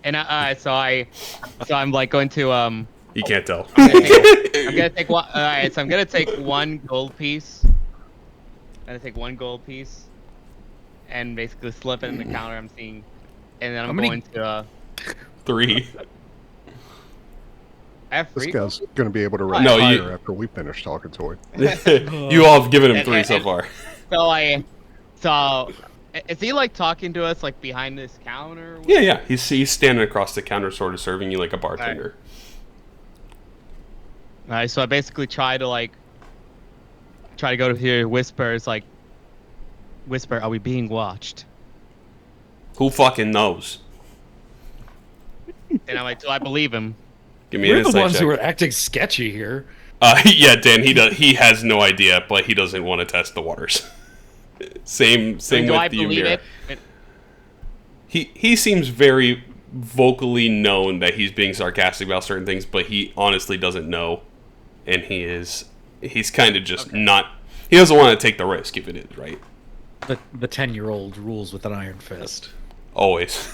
And I'm like going to You can't tell. I'm gonna take one. All right, so I'm gonna take one gold piece. And basically slip it in the counter I'm seeing, and then I'm going to. 3. I have This 3. guy's going to be able to No, retire you- after we finish talking to him. You all have given him And- 3 so and- far. So is he like talking to us like behind this counter? Yeah. He's standing across the counter, sort of serving you like a bartender. All right, so I basically try to go to hear whispers like, whisper, are we being watched? Who fucking knows? And I'm like, do I believe him? Give me an We're the insight ones check. who are acting sketchy here. Yeah, Dan. He has no idea, but he doesn't want to test the waters. Same Do with I you, believe Mira. it? He seems very vocally known that he's being sarcastic about certain things, but he honestly doesn't know, and he's kind of just not. He doesn't want to take the risk if it is right. The 10-year-old rules with an iron fist. Always.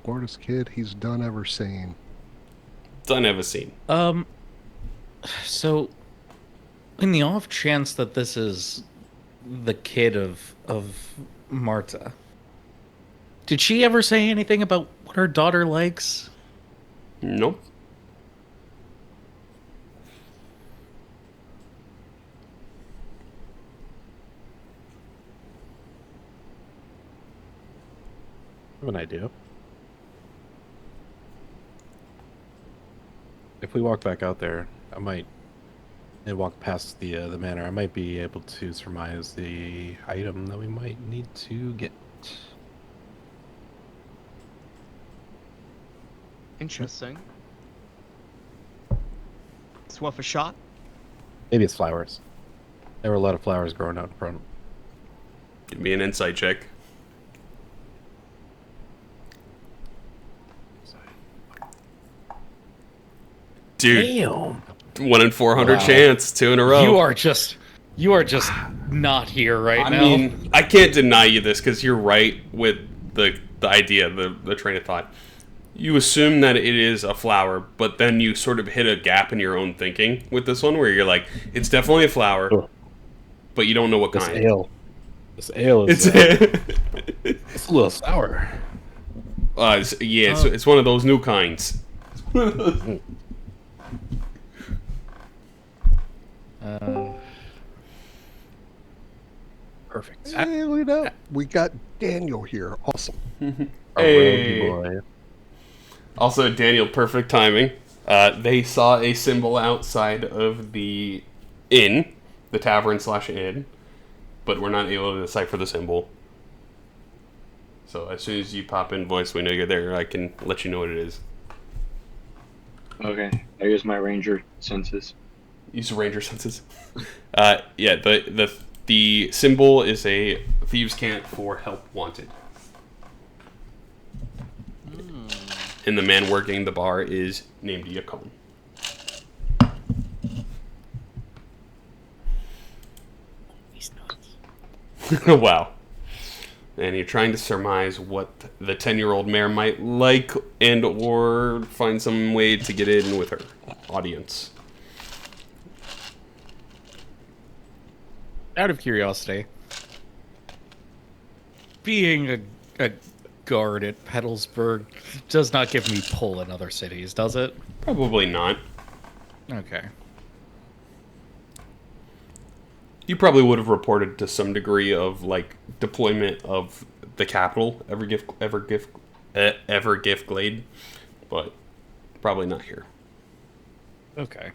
Smartest kid he's done ever seen. Done ever seen. So, in the off chance that this is the kid of Marta, did she ever say anything about what her daughter likes? Nope. I have an idea. If we walk back out there, and walk past the manor, I might be able to surmise the item that we might need to get. Interesting. It's worth a shot. Maybe it's flowers. There were a lot of flowers growing out in front. Give me an insight check. Dude, Damn. 1 in 400 Wow. chance, 2 in a row. You are just not here right I now. mean, I can't deny you this because you're right with the idea, the train of thought. You assume that it is a flower, but then you sort of hit a gap in your own thinking with this one where you're like, it's definitely a flower, Ugh. but you don't know what This kind. ale. This ale is It's a little sour. it's one of those new kinds. Perfect. Hey, look at that. We got Daniel here. Awesome. Our Hey. roadie boy. Also, Daniel, perfect timing. They saw a symbol outside of the inn, the tavern/inn, but we're not able to decipher the symbol. So as soon as you pop in voice, we know you're there. I can let you know what it is. Okay, I use my ranger senses. Use ranger senses. Yeah, the symbol is a thieves' cant for help wanted. And the man working the bar is named Yacon. He's nuts. Wow. And you're trying to surmise what the 10-year-old mayor might like and or find some way to get in with her audience. Out of curiosity, being a guard at Petalsburg does not give me pull in other cities, does it? Probably not. Okay. You probably would have reported to some degree of like deployment of the capital, Evergift Glade, but probably not here. Okay.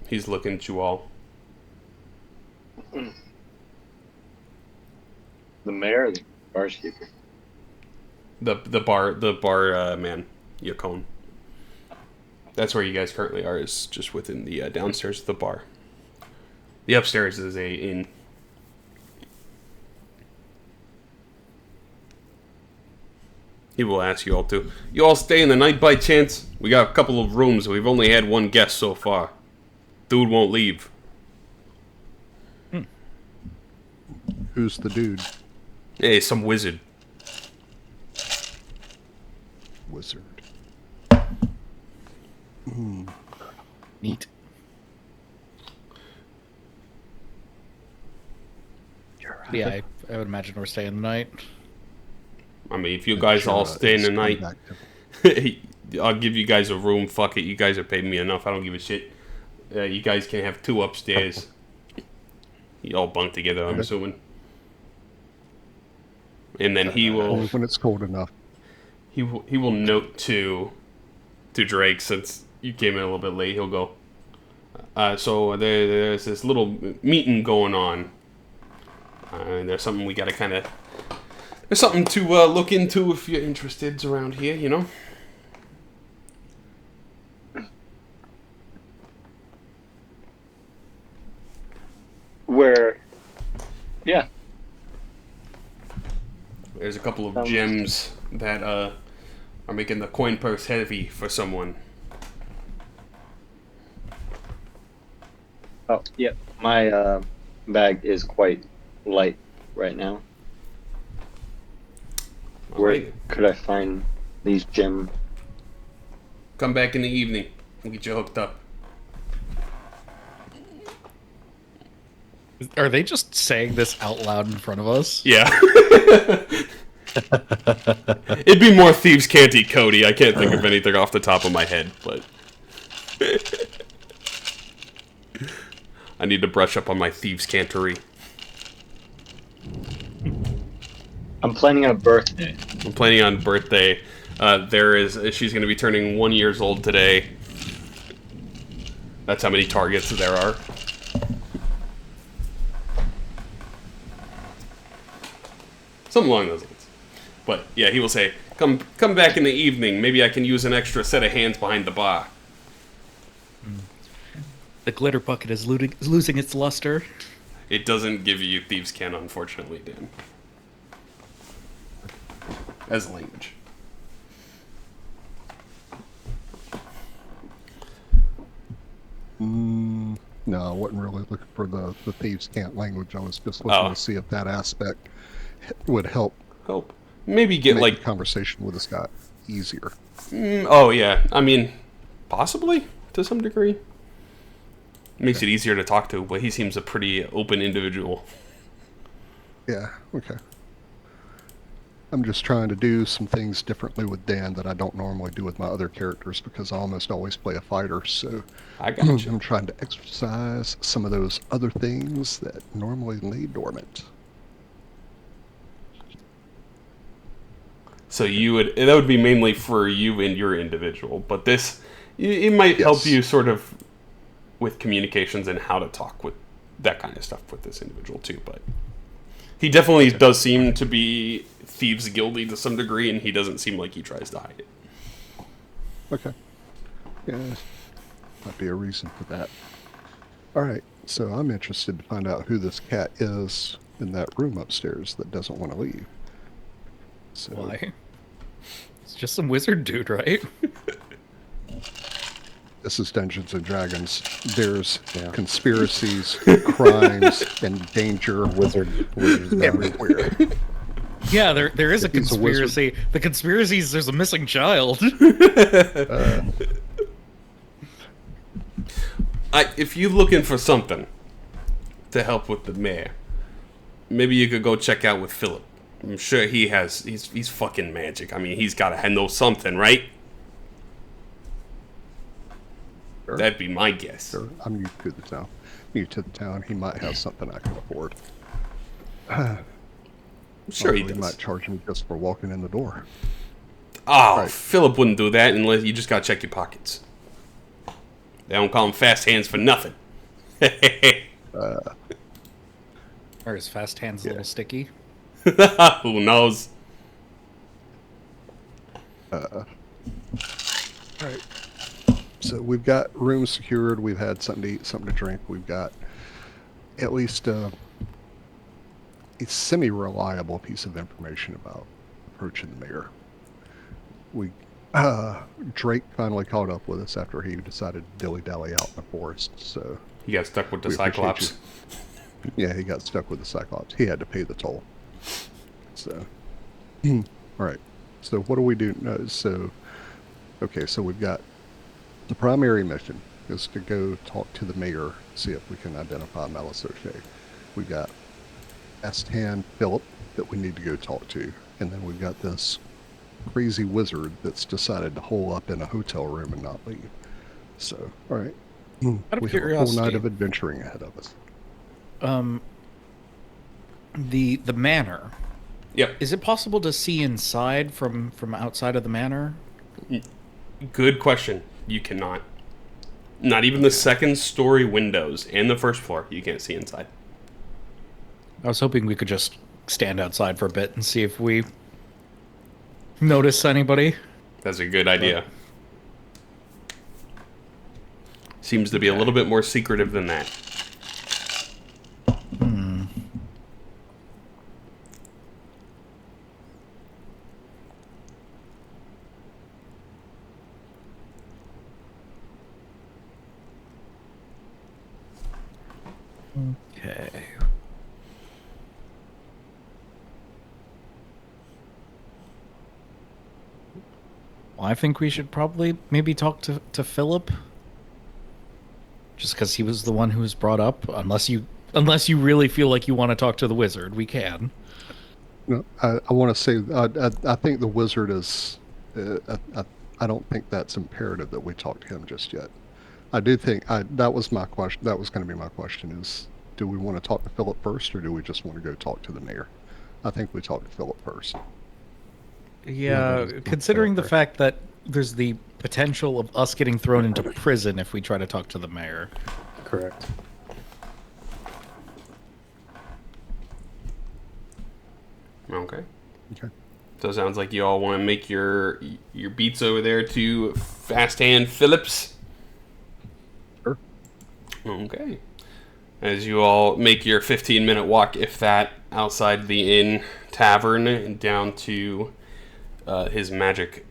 He's looking at you all. The mayor or the barkeeper? The bar man, Yacone. That's where you guys currently are, is just within the downstairs of the bar. The upstairs is a inn. He will ask you all to. You all staying the night by chance? We got a couple of rooms. We've only had one guest so far. Dude won't leave. Who's the dude? Hey, some wizard. Wizard. Neat. Yeah, I would imagine we're staying the night. I mean, if you guys all stay in the night, I'll give you guys a room. Fuck it. You guys have paid me enough. I don't give a shit. You guys can have 2 upstairs. You all bunk together, I'm assuming. And then he will... Only when it's cold enough. He will note to Drake, since you came in a little bit late, he'll go, so there's this little meeting going on. And there's something we gotta kind of... There's something to look into if you're interested around here, you know? Where? Yeah. There's a couple of gems that are making the coin purse heavy for someone. Oh, yeah. My bag is quite light right now. Where Alright. could I find these gems? Come back in the evening. We'll get you hooked up. Are they just saying this out loud in front of us? Yeah. It'd be more Thieves' Canty, Cody. I can't think of anything off the top of my head, but... I need to brush up on my Thieves' Cantery. I'm planning on a birthday. I'm planning on birthday. She's going to be turning 1 year old today. That's how many targets there are. Something along those lines. But yeah, he will say, come back in the evening. Maybe I can use an extra set of hands behind the bar. The glitter bucket is losing its luster. It doesn't give you Thieves' Can, unfortunately, Dan. As language. No, I wasn't really looking for the thieves' cant language. I was just looking to see if that aspect would help Maybe get make like the conversation with this guy easier. Oh yeah, I mean, possibly to some degree. Makes it easier to talk to, but he seems a pretty open individual. Yeah, okay. I'm just trying to do some things differently with Dan that I don't normally do with my other characters because I almost always play a fighter, so I got you. I'm trying to exercise some of those other things that normally lay dormant. So that would be mainly for you and your individual, but this, it might help you sort of with communications and how to talk with that kind of stuff with this individual too, but he definitely does seem to be thieves guilty to some degree, and he doesn't seem like he tries to hide it. Okay. Yeah, might be a reason for that. Alright, so I'm interested to find out who this cat is in that room upstairs that doesn't want to leave. So, Why? It's just some wizard dude, right? this is Dungeons and Dragons. There's conspiracies, crimes, and danger wizards everywhere. Yeah, there is a He's a conspiracy. The conspiracy is there's a missing child. If you're looking for something to help with the mayor, maybe you could go check out with Philip. I'm sure he's fucking magic. I mean, he's got to know something, right? Sure. That'd be my guess. Sure. I'm new to the town. He might have something I can afford. I'm sure he He does. might charge me just for walking in the door. Oh, Right. Philip wouldn't do that unless you just gotta check your pockets. They don't call them fast hands for nothing. Or is fast hands a little sticky? Who knows? All right. So we've got rooms secured. We've had something to eat, something to drink. We've got at least a semi-reliable piece of information about approaching the mayor. Drake finally caught up with us after he decided to dilly-dally out in the forest. So He got stuck with the we appreciate Cyclops. yeah, he got stuck with the Cyclops. He had to pay the toll. So, all right. So what do we do? No, so, okay. So we've got the primary mission is to go talk to the mayor, see if we can identify Malasoche. We've got Estan Philip that we need to go talk to, and then we've got this crazy wizard that's decided to hole up in a hotel room and not leave. So, all right. Out of We have a whole curiosity, night of adventuring ahead of us. The manor. Yep. Is it possible to see inside from outside of the manor? Good question. You cannot. Not even the second story windows and the first floor. You can't see inside. I was hoping we could just stand outside for a bit and see if we notice anybody. That's a good idea. Seems to be a little bit more secretive than that. Okay. Well, I think we should probably maybe talk to Philip. Just because he was the one who was brought up. Unless you really feel like you want to talk to the wizard, we can. No, I want to say I think the wizard is. I don't think that's imperative that we talk to him just yet. I do think that was my question. That was going to be my question: is do we want to talk to Philip first, or do we just want to go talk to the mayor? I think we talk to Philip first. Yeah, considering the fact that there's the potential of us getting thrown into prison if we try to talk to the mayor. Correct. Okay. Okay. So it sounds like you all want to make your beats over there to Fast Hand Phillips. Sure. Okay. As you all make your 15-minute walk, if that, outside the inn tavern and down to his magic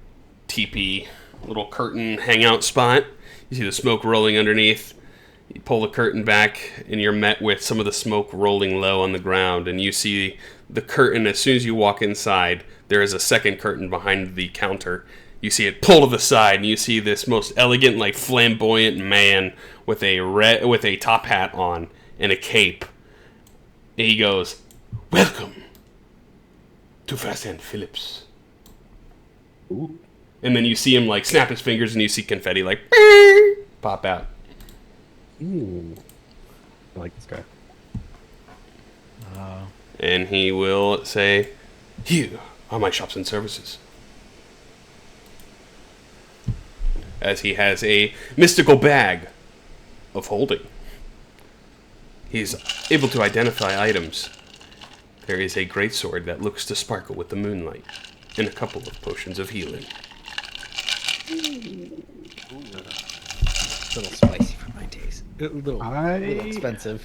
teepee little curtain hangout spot. You see the smoke rolling underneath. You pull the curtain back, and you're met with some of the smoke rolling low on the ground. And you see the curtain, as soon as you walk inside, there is a second curtain behind the counter. You see it pull to the side, and you see this most elegant, like flamboyant man with a top hat on and a cape. And he goes, "Welcome to Fast Hand Phillips." Ooh. And then you see him like snap his fingers, and you see confetti like pop out. Ooh. I like this guy. And he will say, "Here are my shops and services." As he has a mystical bag of holding. He's able to identify items. There is a greatsword that looks to sparkle with the moonlight, and a couple of potions of healing. A little spicy for my taste. A little expensive.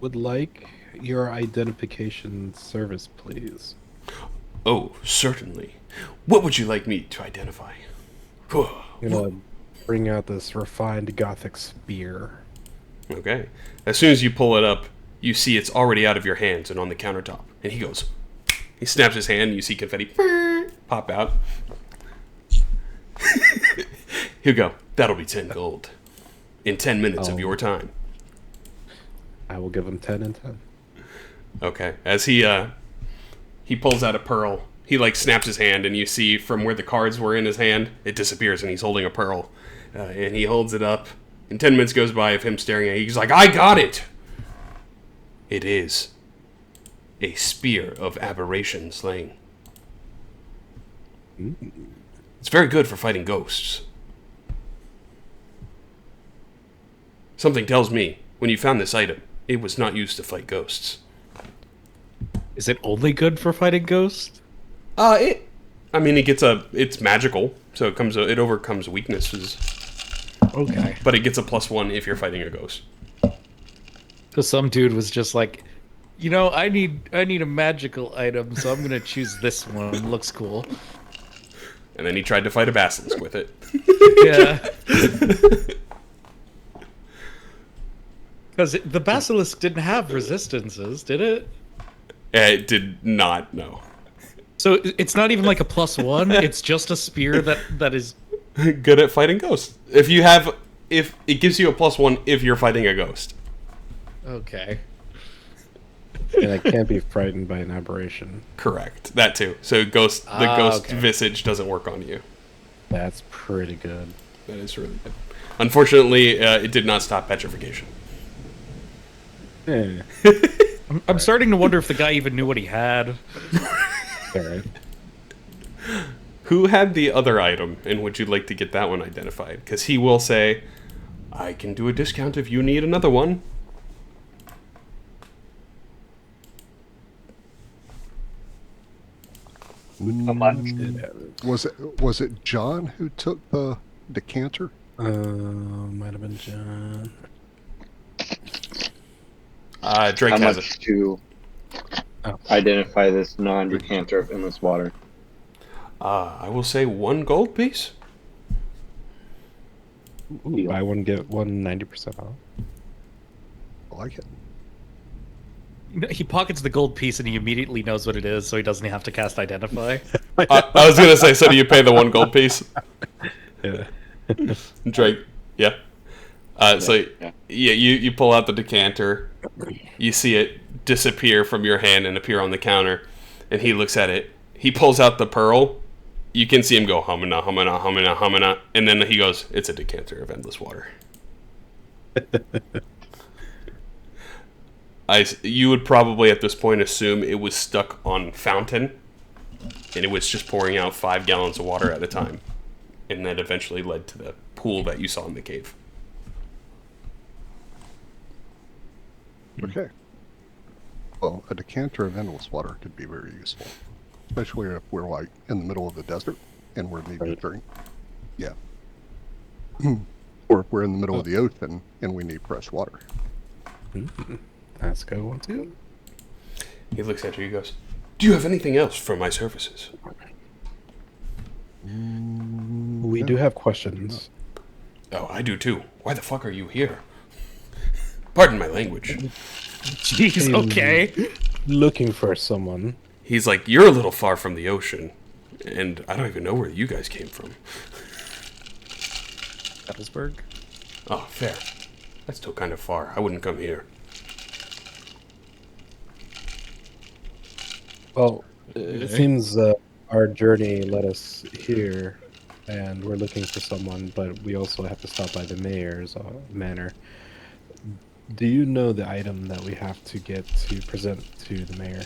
Would like your identification service, please. Oh, certainly. What would you like me to identify? I'm gonna bring out this refined Gothic spear. Okay. As soon as you pull it up, you see it's already out of your hands and on the countertop. And he snaps his hand, and you see confetti pop out. He'll go, "That'll be 10 gold. In 10 minutes of your time." I will give him 10 and 10. Okay. As he pulls out a pearl, he like snaps his hand, and you see from where the cards were in his hand, it disappears, and he's holding a pearl. And he holds it up. And 10 minutes goes by of him staring at it. He's like, "I got it! It is a spear of aberration slaying. It's very good for fighting ghosts." Something tells me, when you found this item, it was not used to fight ghosts. Is it only good for fighting ghosts? It's magical, so it overcomes weaknesses. Okay. But it gets a +1 if you're fighting a ghost. So some dude was just like, I need a magical item, so I'm gonna choose this one. It looks cool. And then he tried to fight a basilisk with it. Yeah. Because the basilisk didn't have resistances, did it? It did not, no. So it's not even like a +1. It's just a spear that is Good at fighting ghosts. If it gives you a +1 if you're fighting a ghost. okay. And I can't be frightened by an aberration. Correct. That too. So the ghost okay. visage doesn't work on you. That's pretty good. That is really good. Unfortunately, it did not stop petrification. Yeah. I'm starting to wonder if the guy even knew what he had. Alright. Who had the other item, and would you like to get that one identified? Because he will say, I can do a discount if you need another one. Was it John who took the decanter? Might have been John. Drake How has much it. to identify this non-decanter of endless water? I will say 1 gold piece. Ooh, buy one, get one 90% off. I like it. He pockets the gold piece and he immediately knows what it is, so he doesn't have to cast Identify. I was going to say, so do you pay the 1 gold piece? Yeah. Drake, yeah. So, you pull out the decanter, you see it disappear from your hand and appear on the counter, and he looks at it. He pulls out the pearl. You can see him go, humana, humana, humana, humana, and then he goes, it's a decanter of endless water. You would probably at this point assume it was stuck on fountain, and it was just pouring out 5 gallons of water at a time, and that eventually led to the pool that you saw in the cave. Okay. Well, a decanter of endless water could be very useful, especially if we're like in the middle of the desert and we're needing to drink. Yeah. Or if we're in the middle of the ocean and we need fresh water. That's a good one too. He looks at you, he goes, do you have anything else for my services? We do have questions. Oh, I do too. Why the fuck are you here? Pardon my language. Jeez, okay. Looking for someone. He's like, you're a little far from the ocean, and I don't even know where you guys came from. Petalsburg? Oh, fair. That's still kind of far. I wouldn't come here. Well, it seems our journey led us here, and we're looking for someone, but we also have to stop by the mayor's manor. Do you know the item that we have to get to present to the mayor?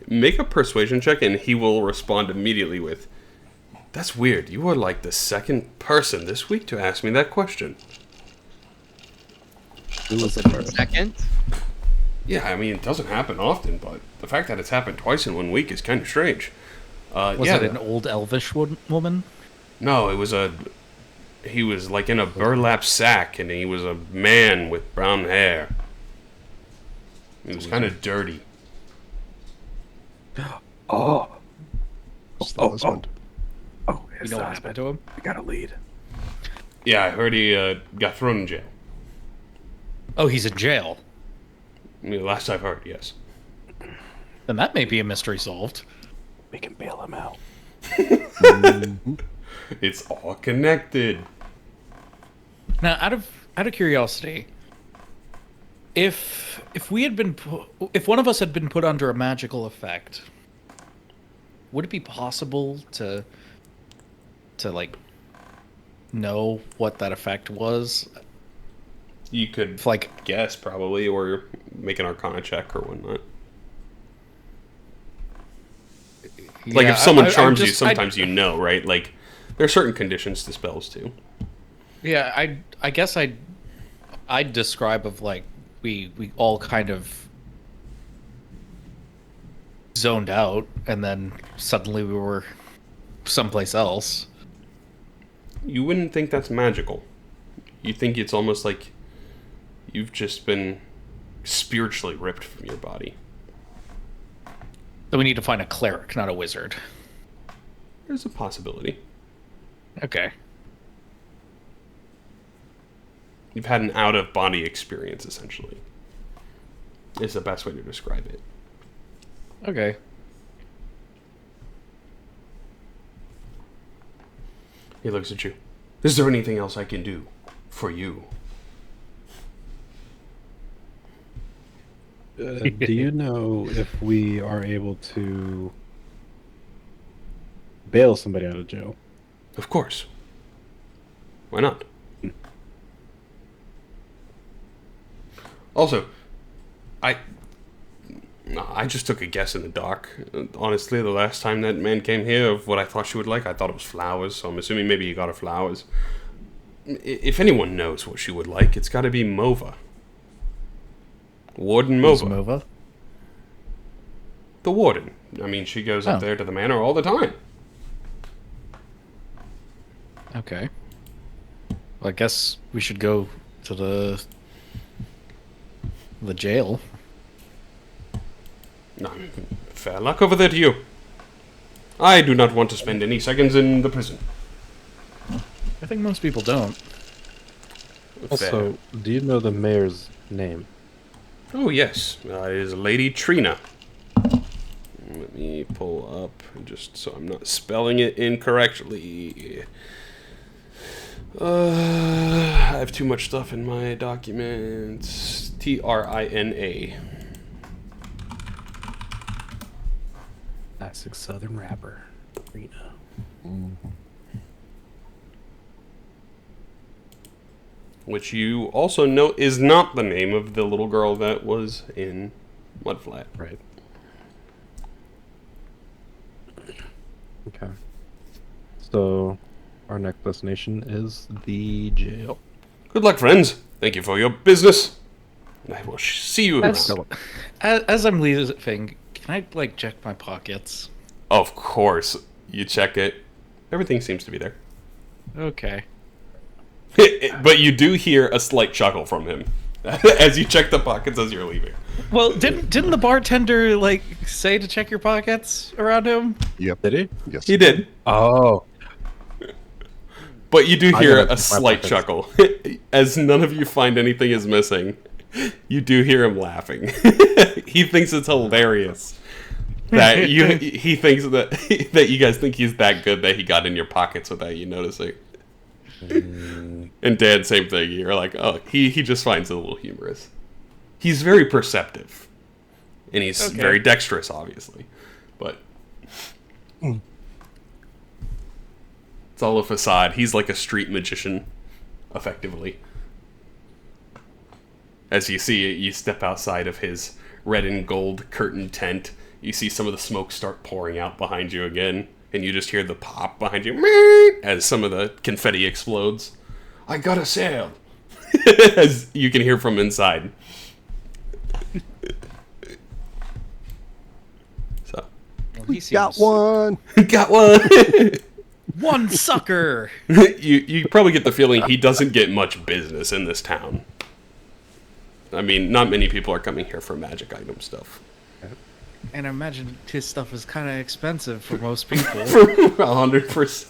Make a persuasion check, and he will respond immediately with, that's weird. You are like the second person this week to ask me that question. Who was the first? Second? Yeah, I mean, it doesn't happen often, but the fact that it's happened twice in 1 week is kind of strange. Was it an old elvish woman? No, he was like in a burlap sack, and he was a man with brown hair. He was kind of dirty. Oh, It's the husband. oh, You know what happened to him? We got a lead. Yeah, I heard he got thrown in jail. Oh, he's in jail. I mean, last I've heard, yes. Then that may be a mystery solved. We can bail him out. It's all connected. Now, out of curiosity, if one of us had been put under a magical effect, would it be possible to like know what that effect was? You could Like, guess probably, or make an Arcana check or whatnot. Like yeah, if someone I charms you, just- sometimes you know, right? Like there are certain conditions to spells too. Yeah, I guess I'd I'd describe of like we all kind of zoned out, and then suddenly we were someplace else. You wouldn't think that's magical. You think it's almost like you've just been spiritually ripped from your body. So we need to find a cleric, not a wizard. There's a possibility. Okay. You've had an out-of-body experience, essentially. Is the best way to describe it. Okay. He looks at you. Is there anything else I can do for you? Do you know if we are able to bail somebody out of jail? Of course. Why not? Also, I just took a guess in the dark. Honestly, the last time that man came here of what I thought she would like, I thought it was flowers, so I'm assuming maybe you got her flowers. If anyone knows what she would like, it's got to be Mova. Warden Who's Mova. Mova? The warden. I mean, she goes up Oh. there to the manor all the time. Okay. Well, I guess we should go to the jail. Fair luck over there to you. I do not want to spend any seconds in the prison. I think most people don't. Also, do you know the mayor's name? Oh, yes. It is Lady Trina. Let me pull up, just so I'm not spelling it incorrectly. I have too much stuff in my documents. Trina. Classic Southern rapper. Rena. Which you also note is not the name of the little girl that was in Mudflat. Right. Okay. So, our next destination is the jail. Good luck, friends. Thank you for your business. I will see you around. As I'm leaving, can I like check my pockets? Of course. You check it. Everything seems to be there. Okay. But you do hear a slight chuckle from him as you check the pockets as you're leaving. Well, didn't the bartender like say to check your pockets around him? Yep. Did he? Yes. He did. Oh. But you do I hear gotta a check my slight pockets. chuckle. As none of you find anything is missing, you do hear him laughing. He thinks it's hilarious. That he thinks that you guys think he's that good that he got in your pockets without you noticing. And Dad, same thing. You're like, oh, he just finds it a little humorous. He's very perceptive. And he's Okay. very dexterous, obviously. But it's all a facade. He's like a street magician, effectively. As you see it, you step outside of his red and gold curtain tent. You see some of the smoke start pouring out behind you again. And you just hear the pop behind you as some of the confetti explodes. I got a sale! As you can hear from inside. So, He Got seems- one. got one! One sucker. you probably get the feeling he doesn't get much business in this town. I mean, not many people are coming here for magic item stuff. And I imagine his stuff is kind of expensive for most people. 100%.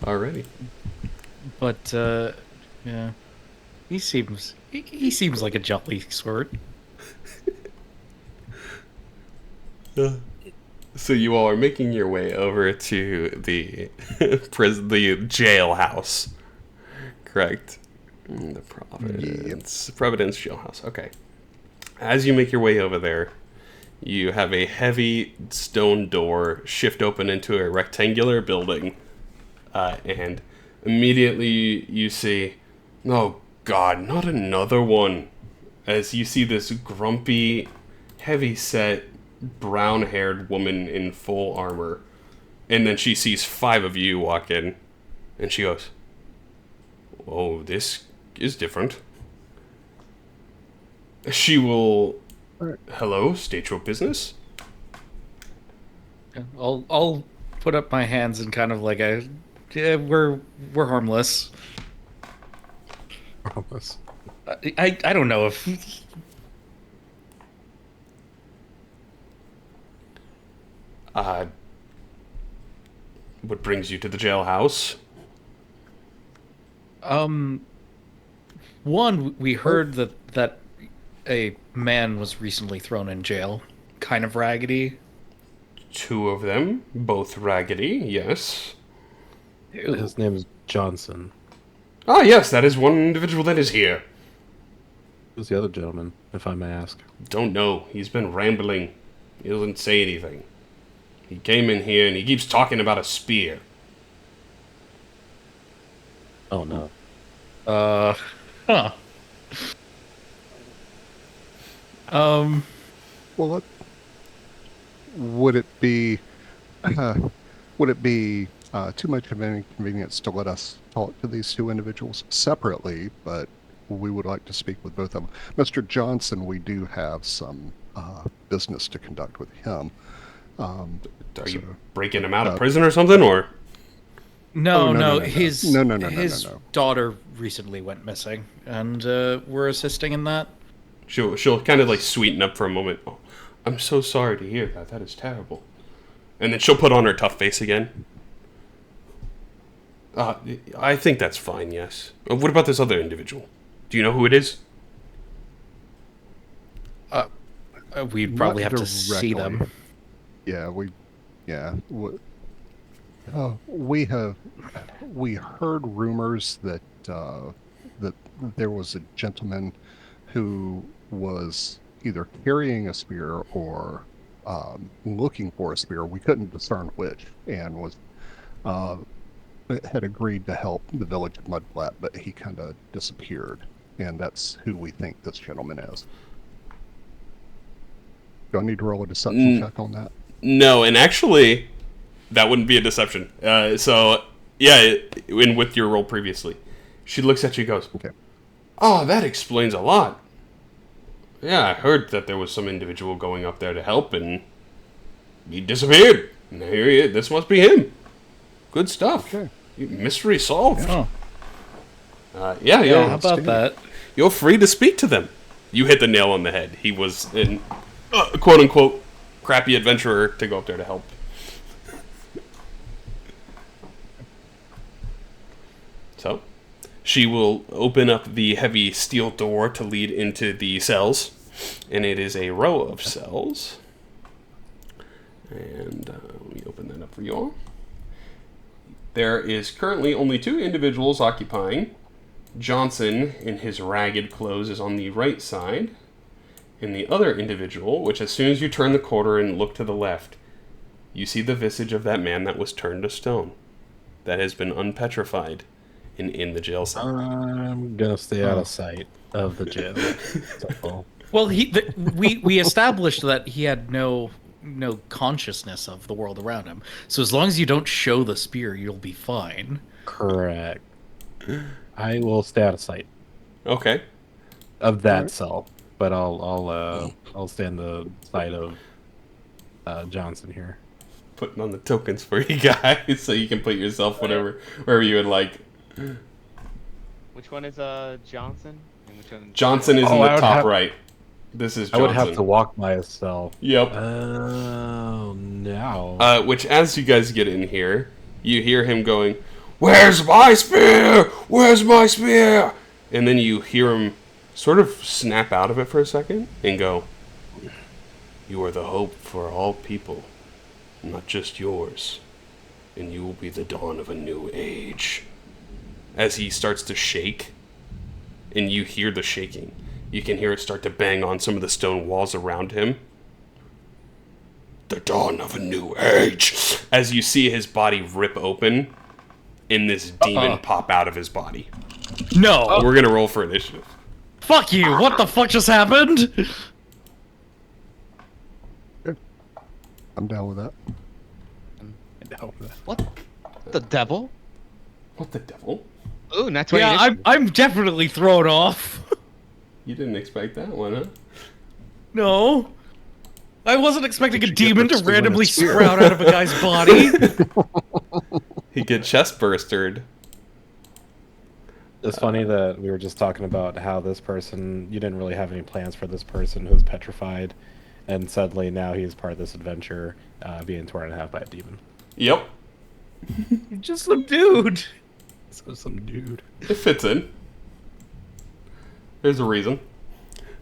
Alrighty. But yeah, he seems like a jolly sort. So you all are making your way over to the the jailhouse, correct? The Providence jailhouse. Okay. As you make your way over there, you have a heavy stone door shift open into a rectangular building, and immediately you see, oh God, not another one! As you see this grumpy, heavy-set, brown-haired woman in full armor, and then she sees 5 of you walk in, and she goes, Oh, this is different. She will... Hello, state your business? I'll put up my hands and kind of like yeah, we're harmless. Promise. I don't know if What brings you to the jailhouse? one we heard that a man was recently thrown in jail, kind of raggedy. 2 of them, both raggedy, yes. His name is Johnson. Ah, yes, that is one individual that is here. Who's the other gentleman, if I may ask? Don't know. He's been rambling. He doesn't say anything. He came in here and he keeps talking about a spear. Oh no. Huh. Well, would it be too much of an inconvenience to let us talk to these 2 individuals separately? But we would like to speak with both of them. Mr. Johnson, we do have some business to conduct with him. Are you breaking him out of prison or something, or? No, his his daughter recently went missing, and we're assisting in that. She'll kind of like sweeten up for a moment. Oh, I'm so sorry to hear that. That is terrible. And then she'll put on her tough face again. I think that's fine, yes. What about this other individual? Do you know who it is? We'd probably have to see them. Yeah, we heard rumors that that there was a gentleman who was either carrying a spear or looking for a spear. We couldn't discern which, and was had agreed to help the village of Mudflat, but he kind of disappeared, and that's who we think this gentleman is. Do I need to roll a deception check on that? No, and actually, that wouldn't be a deception. So, yeah, in with your roll previously. She looks at you and goes, Okay. Oh, that explains a lot. Yeah, I heard that there was some individual going up there to help, and he disappeared. And here he is. This must be him. Good stuff. Okay. Mystery solved. Oh, Yeah, how about that? You're free to speak to them. You hit the nail on the head. He was an quote-unquote crappy adventurer to go up there to help. So, she will open up the heavy steel door to lead into the cells. And it is a row of cells. And let me open that up for you all. There is currently only 2 individuals occupying. Johnson, in his ragged clothes, is on the right side. And the other individual, which as soon as you turn the corner and look to the left, you see the visage of that man that was turned to stone, that has been unpetrified and in the jail cell. I'm gonna stay out of sight of the jail. So, Well, we established that he had no consciousness of the world around him. So as long as you don't show the spear, you'll be fine. correct. I will stay out of sight Okay. of that cell, but I'll stay on the side of Johnson here. Putting on the tokens for you guys so you can put yourself wherever you would like. Which one is Johnson? And which one? Johnson is in Oh, I the would top have- right. This is I Johnson. would have to walk myself. Yep. Oh no. Which, as you guys get in here, you hear him going, "Where's my spear? Where's my spear?" And then you hear him sort of snap out of it for a second and go, "You are the hope for all people, not just yours. And you will be the dawn of a new age." As he starts to shake, and you hear the shaking, you can hear it start to bang on some of the stone walls around him. The dawn of a new age. As you see his body rip open, and this demon pop out of his body. No! We're gonna roll for initiative. Fuck you! What the fuck just happened? I'm down with that. What? The devil? What the devil? Ooh, not 20. Yeah, I'm definitely thrown off. You didn't expect that one, huh? No. I wasn't expecting a Did you get demon the to two-handed randomly spear? sprout out of a guy's body. He get chest burstered. It's funny that we were just talking about how this person, you didn't really have any plans for this person who was petrified, and suddenly now he's part of this adventure, being torn in half by a demon. Yep. Just some dude. So some dude. It fits in. There's a reason.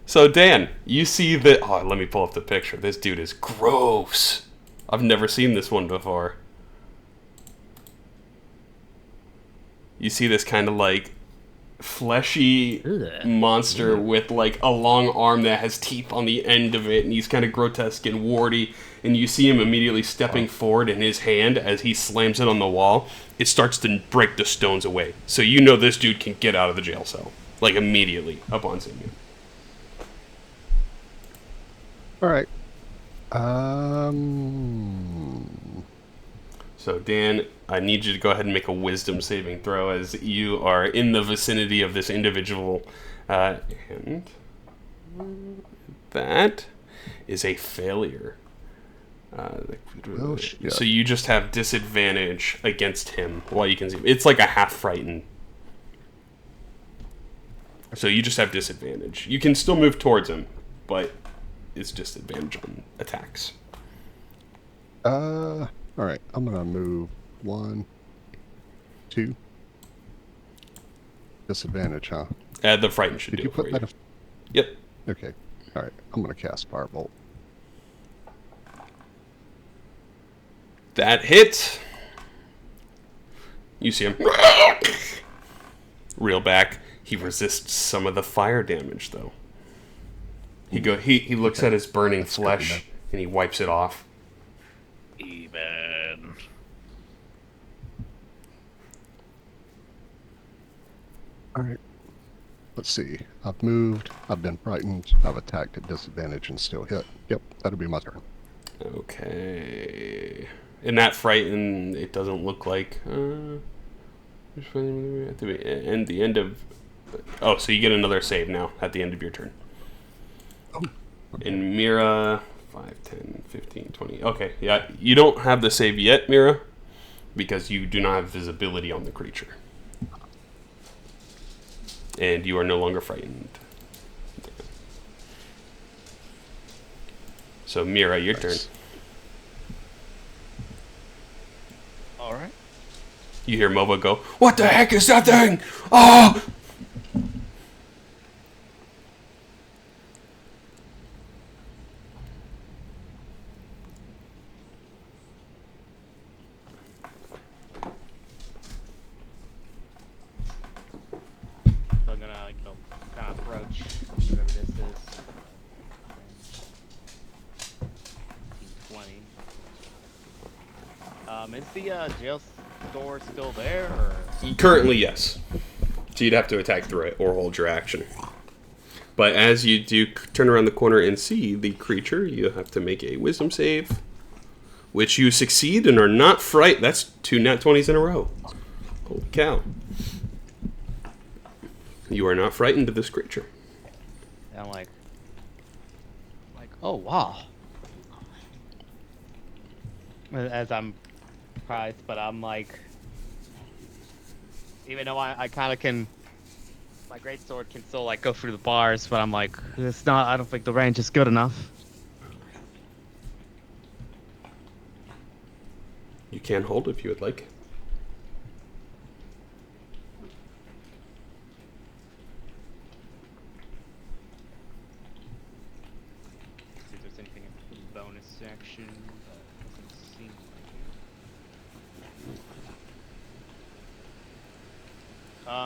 So, Dan, you see that... Oh, let me pull up the picture. This dude is gross. I've never seen this one before. You see this kind of, like, fleshy monster with, like, a long arm that has teeth on the end of it, and he's kind of grotesque and warty, and you see him immediately stepping forward, in his hand, as he slams it on the wall, it starts to break the stones away. So you know this dude can get out of the jail cell, like, immediately upon seeing you. All right. So, Dan, I need you to go ahead and make a wisdom saving throw as you are in the vicinity of this individual. And that is a failure. Oh, shit. So you just have disadvantage against him while you can see him. It's like a half frightened. So you just have disadvantage. You can still move towards him, but it's disadvantage on attacks. All right. I'm gonna move 1, 2. Disadvantage, huh? The frightened should Did do you it for put you. that? Yep. Okay. All right. I'm gonna cast Firebolt. That hits. You see him reel back. He resists some of the fire damage, though. He looks at his burning flesh and he wipes it off. Even. All right. Let's see. I've moved. I've been frightened. I've attacked at disadvantage and still hit. Yep. That'll be my turn. Okay. In that frighten, it doesn't look like. At the end of. Oh, so you get another save now at the end of your turn. Oh. Okay. In Mira, 5, 10, 15, 20. Okay, yeah, you don't have the save yet, Mira, because you do not have visibility on the creature. And you are no longer frightened. So, Mira, your turn. All right. You hear Moba go, "What the heck is that thing? Oh!" So I'm gonna go kind of approach whatever this is. 20. Is the jail door still there, or? Currently, yes. So you'd have to attack through it or hold your action. But as you do turn around the corner and see the creature, you have to make a wisdom save, which you succeed and are not frightened. That's 2 nat 20s in a row. Holy cow. You are not frightened of this creature. And I'm like, oh wow. As I'm surprised, but I'm like, even though I kind of can, my greatsword can still like go through the bars, but I'm like, it's not. I don't think the range is good enough. You can hold if you would like. See if there's anything in the bonus section. But doesn't seem like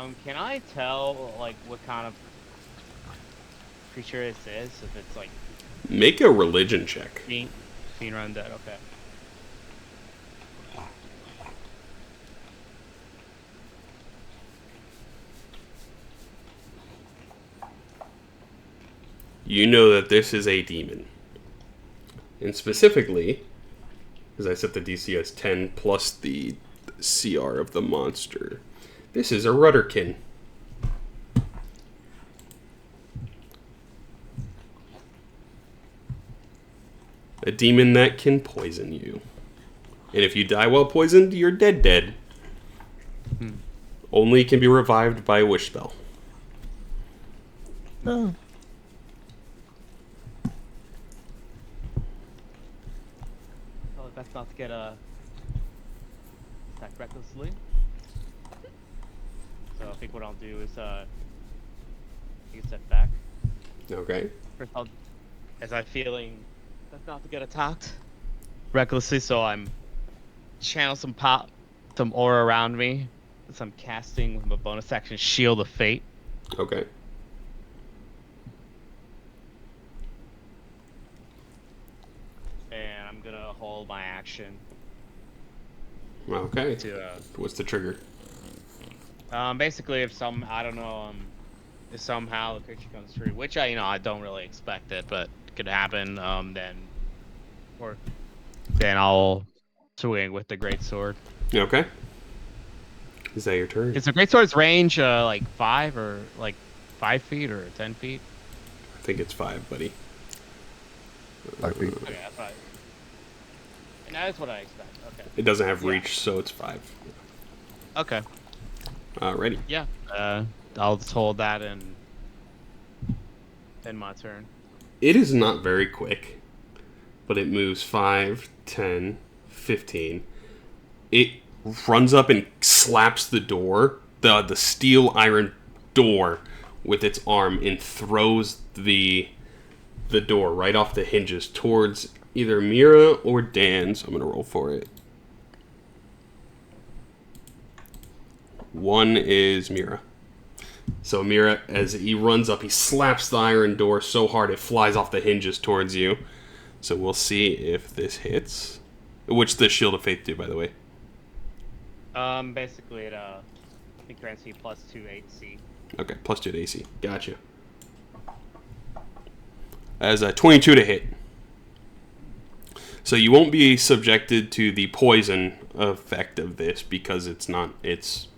it. Can I tell like what kind of creature this is? If it's like Make a religion check. fiend undead, okay. You know that this is a demon. And specifically, because I set the DC as 10 plus the CR of the monster, This is a rudderkin. A demon that can poison you. And if you die while poisoned, you're dead. Only can be revived by a wish spell. Oh. Oh, that's not to get attacked recklessly. So I think what I'll do is take a step back. Okay. First, as I'm feeling that's not to get attacked recklessly, so I'm channel some aura around me. So I'm casting with a bonus action Shield of Fate. Okay. And I'm gonna hold my action. Okay. To What's the trigger? basically, if somehow the creature comes through, which I don't really expect it, but it could happen. Then I'll swing with the greatsword. Okay. Is that your turn? Is the greatsword's range like 5 or like 5 feet or 10 feet? I think it's 5, buddy. I think Okay, that's right. And that is what I expect. Okay. It doesn't have reach, so it's 5. Okay. Ready. Yeah. I'll just hold that and end my turn. It is not very quick, but it moves 5, 10, 15. It runs up and slaps the door, the steel iron door, with its arm and throws the door right off the hinges towards either Mira or Dan. So I'm going to roll for it. 1 is Mira. So Mira, as he runs up, he slaps the iron door so hard it flies off the hinges towards you. So we'll see if this hits. Which the Shield of Faith do, by the way. Basically it I think grants you +2 AC. Okay, +2 to AC. Gotcha. As a 22 to hit. So you won't be subjected to the poison effect of this because it's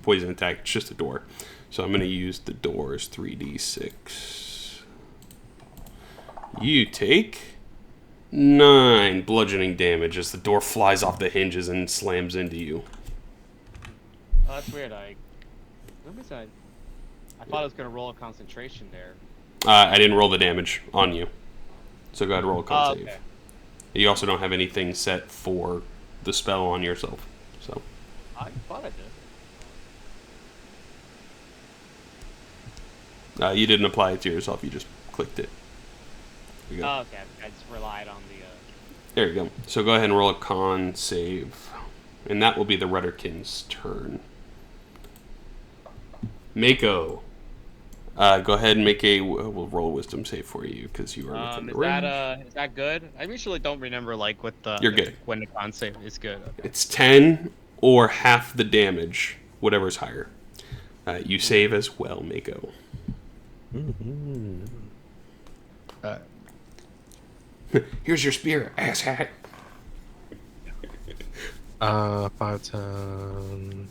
poison attack, it's just a door. So I'm going to use the door's 3d6. You take 9 bludgeoning damage as the door flies off the hinges and slams into you. Oh, that's weird. I thought I was gonna roll a concentration there. I didn't roll the damage on you. So go ahead and roll a con save. Okay. You also don't have anything set for the spell on yourself. So I thought I did. you didn't apply it to yourself, you just clicked it. There you go. Oh, okay. I just relied on the. There you go. So go ahead and roll a con save. And that will be the Rudderkin's turn. Mako. Go ahead and we'll roll a wisdom save for you because you are within the range. Is that good? I usually don't remember what the. You're good. When the con save is good. Okay. It's 10 or half the damage, whatever's higher. You save as well, Mako. Mm-hmm. Here's your spear, asshat. 5, 10.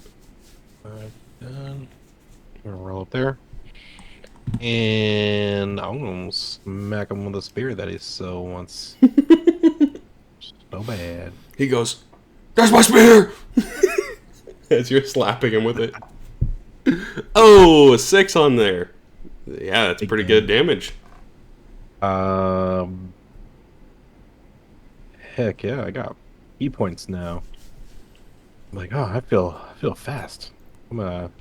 5, 10. I'm gonna roll up there. And I'm gonna smack him with a spear that he so wants. So bad. He goes, "There's my spear!" As you're slapping him with it. Oh, a 6 on there. Yeah, that's pretty good damage. Heck yeah, I got key points now. I'm like, oh, I feel fast. I'm gonna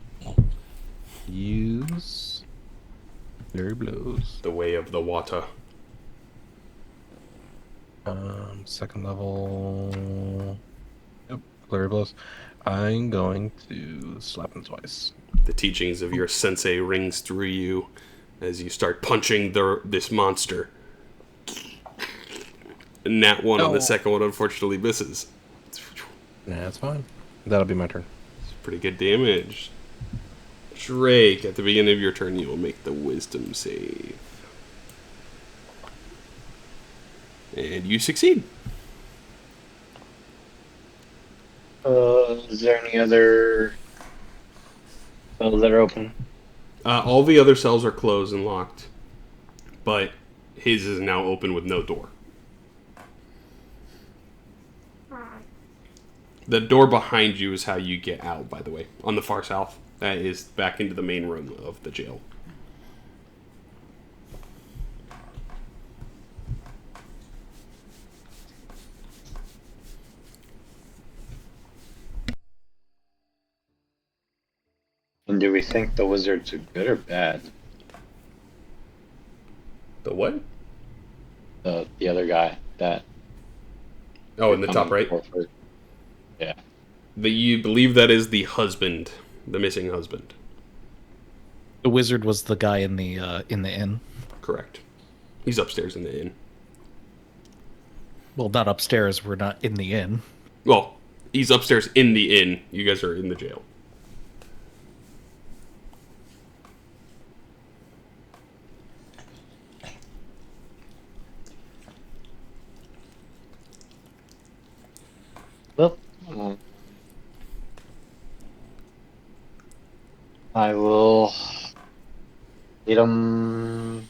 use Flurry Blows. The way of the water. Second level. Yep, Flurry Blows. I'm going to slap him twice. The teachings of your sensei rings through you as you start punching this monster. And that one on the second one unfortunately misses. Nah, that's fine. That'll be my turn. It's pretty good damage. Drake, at the beginning of your turn, you will make the wisdom save. And you succeed. Is there any other cells that are open? All the other cells are closed and locked, but his is now open with no door. The door behind you is how you get out, by the way, on the far south. That is back into the main room of the jail. And do we think the wizards are good or bad? The what? The other guy that. Oh, in the top right? Yeah. You believe that is the husband, the missing husband. The wizard was the guy in the inn. Correct. He's upstairs in the inn. Well, not upstairs. We're not in the inn. Well, he's upstairs in the inn. You guys are in the jail. Well, I will hit him.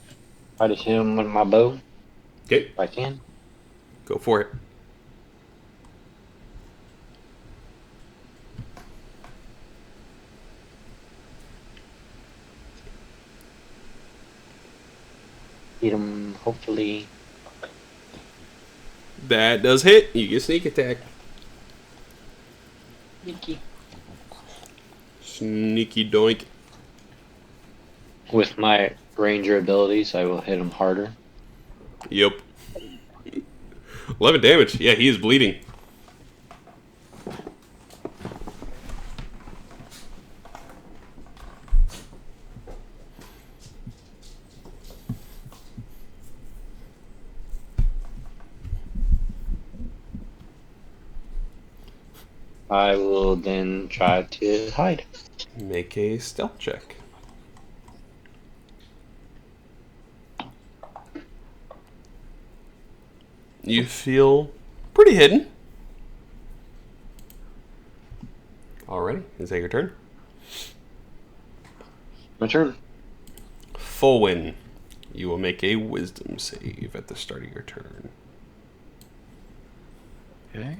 Try to hit him with my bow Okay, if I can. go for it. Hit him, hopefully. That does hit. You get sneak attack. Sneaky. Sneaky doink. With my ranger abilities, I will hit him harder. Yep. 11 damage. Yeah, he is bleeding. I will then try to hide. Make a stealth check. You feel pretty hidden. Alrighty, is that your turn? My turn. Fulwin, you will make a wisdom save at the start of your turn. Okay.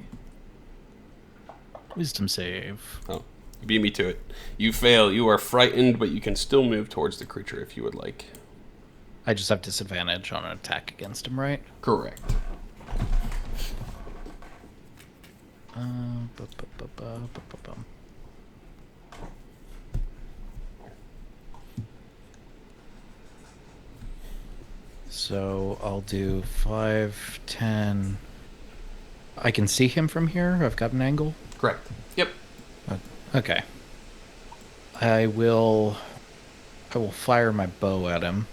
Wisdom save. Oh, you beat me to it. You fail. You are frightened, but you can still move towards the creature if you would like. I just have disadvantage on an attack against him, right? Correct. Bum. So I'll do 5, 10. I can see him from here. I've got an angle. Correct. Yep. Okay. I will fire my bow at him.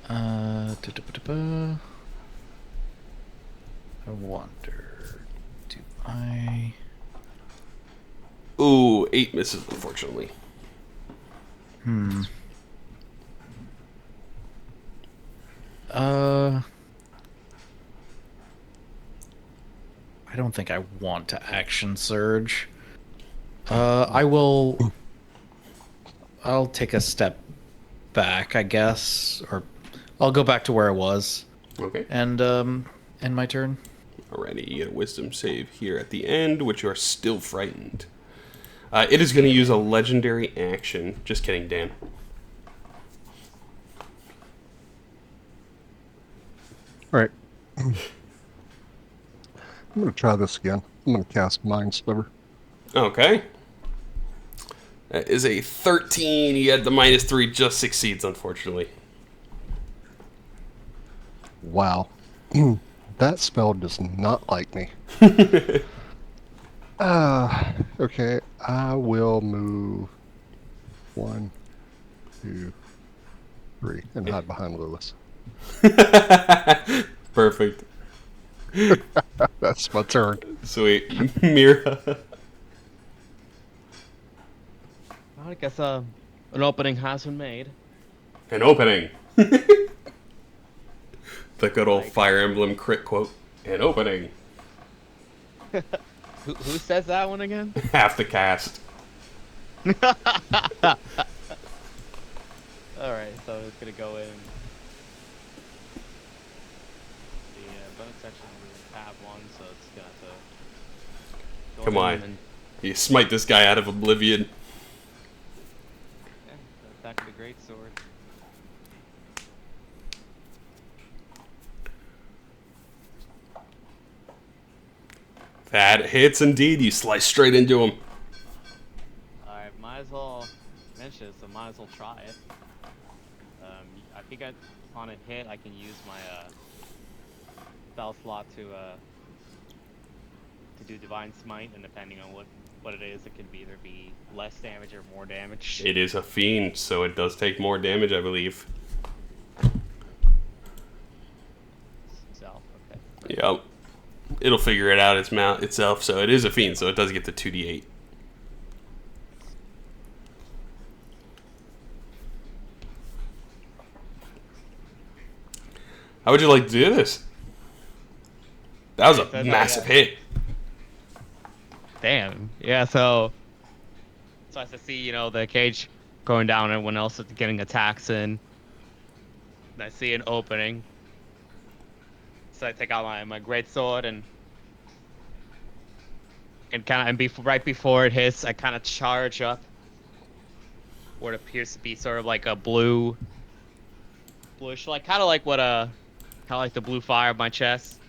I wonder, do I... Ooh, 8 misses, unfortunately. I don't think I want to action surge. I'll take a step back, I guess, or I'll go back to where I was. Okay. And end my turn. Alrighty, you get a wisdom save here at the end, which you are still frightened. It is going to use a legendary action. Just kidding, Dan. All right. I'm going to try this again. I'm going to cast Mind Sliver. Okay. That is a 13. You had the -3, just succeeds, unfortunately. Wow. That spell does not like me. Okay. I will move 1, 2, 3, and hide behind Lewis. Perfect. That's my turn. Sweet. Mira. Well, I guess an opening has been made. An opening. The good old Fire Emblem crit quote. An opening. Who says that one again? Half the cast. All right, so it's gonna go in. The bonus section we have one, so it's gonna have to. Go Come in on. and- You smite this guy out of oblivion. Yeah, attack the great sword. That hits indeed. You slice straight into him. Alright, might as well mention it, so might as well try it. I think on a hit, I can use my spell slot to do Divine Smite, and depending on what it is, it can either be less damage or more damage. It is a fiend, so it does take more damage, I believe. So, okay. Yep. It'll figure it out itself, so it is a fiend, so it does get the 2d8. How would you like to do this? That was a massive hit. Damn. Yeah, so as I see, the cage going down and everyone else is getting attacks in. And I see an opening. So I take out my great sword and right before it hits, I kind of charge up what appears to be sort of like a bluish, like kind of like the blue fire of my chest,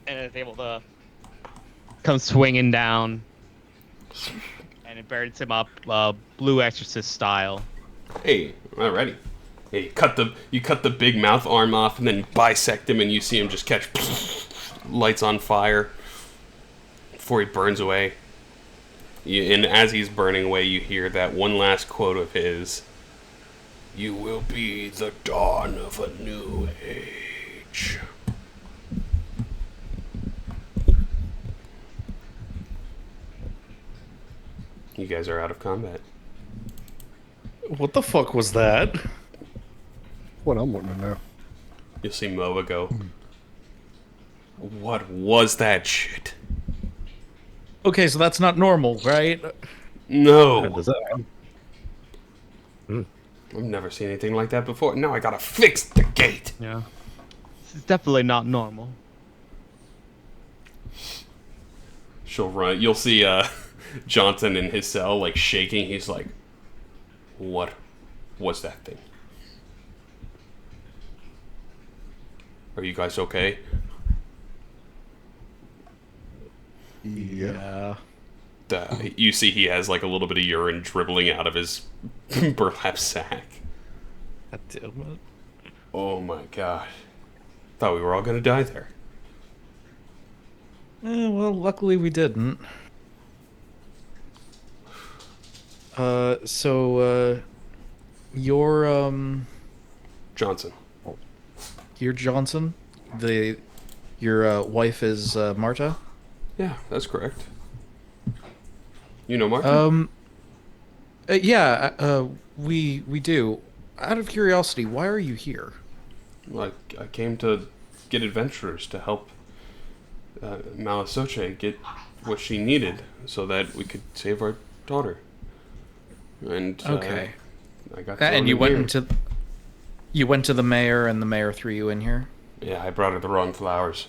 and it's able to come swinging down, and it burns him up, blue exorcist style. Hey, alrighty. Hey, you cut the big mouth arm off, and then you bisect him, and you see him just catch lights on fire before he burns away. And as he's burning away, you hear that one last quote of his: "You will be the dawn of a new age." You guys are out of combat. What the fuck was that? What I'm wanting to know. You'll see Moa go, "What was that shit?" Okay, so that's not normal, right? No. Does that? I've never seen anything like that before. Now I gotta fix the gate. Yeah. This is definitely not normal. She'll run. You'll see Johnson in his cell, like, shaking. He's like, "What was that thing? Are you guys okay?" Yeah. You see he has, like, a little bit of urine dribbling out of his burlap sack. God damn it. Oh my god. Thought we were all gonna die there. Well, luckily we didn't. You're Johnson. you're Johnson. Your wife is Marta. Yeah, that's correct. You know Martin? Yeah. We do. Out of curiosity, why are you here? Like, I came to get adventurers to help Malisoche get what she needed so that we could save our daughter. And Okay. I got And you thrown in went here. you went to the mayor, and the mayor threw you in here. Yeah, I brought her the wrong flowers.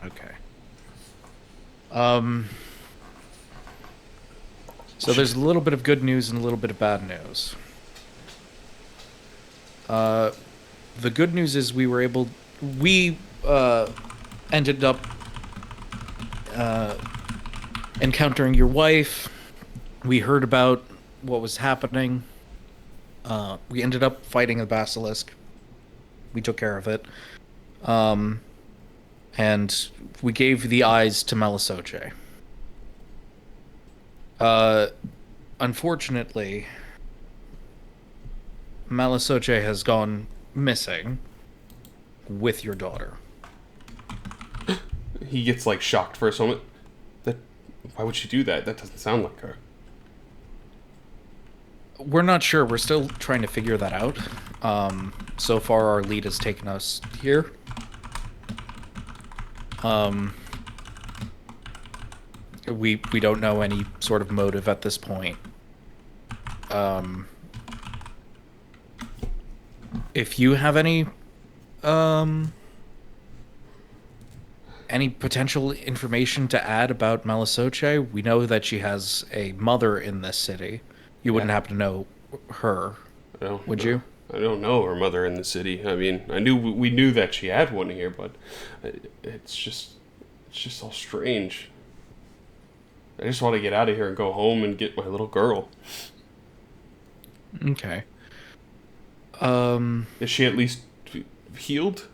Okay. So there's a little bit of good news and a little bit of bad news. The good news is we ended up encountering your wife. We heard about what was happening. We ended up fighting a basilisk. We took care of it. And we gave the eyes to Malisoche. Unfortunately, Malisoche has gone missing with your daughter. He gets, like, shocked for a moment. Why would she do that? That doesn't sound like her. We're not sure. We're still trying to figure that out. So far, our lead has taken us here. We don't know any sort of motive at this point. If you have any potential information to add about Malisoche, we know that she has a mother in this city. You wouldn't happen to know her, would you? I don't know her mother in the city. I mean, we knew that she had one here, but it's just all strange. I just want to get out of here and go home and get my little girl. Okay. Is she at least healed?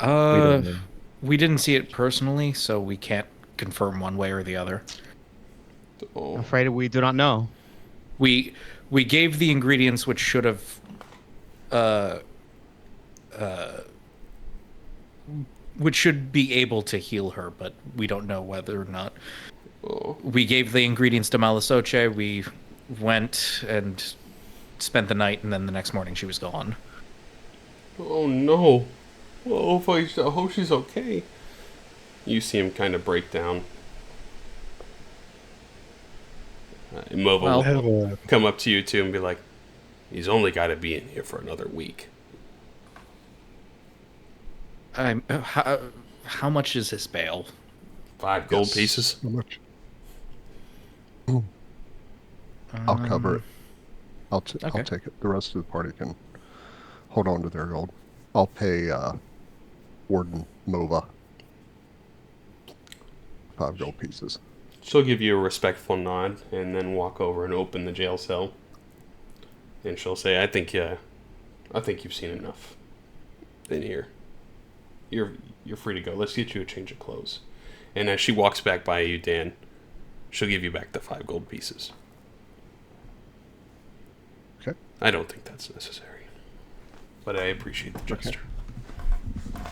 We didn't see it personally, so we can't confirm one way or the other. Oh. I'm afraid we do not know. We gave the ingredients which should have which should be able to heal her, but we don't know whether or not. Oh. We gave the ingredients to Malisoche. We went and spent the night, and then the next morning she was gone. Oh no. Well, I hope she's okay. You see him kind of break down. Mova will come up to you too and be like, he's only got to be in here for another week. How much is his bail? 5 gold pieces. How much? I'll cover it. I'll take it. The rest of the party can hold on to their gold. I'll pay Warden Mova 5 gold pieces. She'll give you a respectful nod and then walk over and open the jail cell. And she'll say, I think you've seen enough in here. You're free to go. Let's get you a change of clothes. And as she walks back by you, Dan, she'll give you back the 5 gold pieces. Okay. I don't think that's necessary, but I appreciate the gesture. Okay.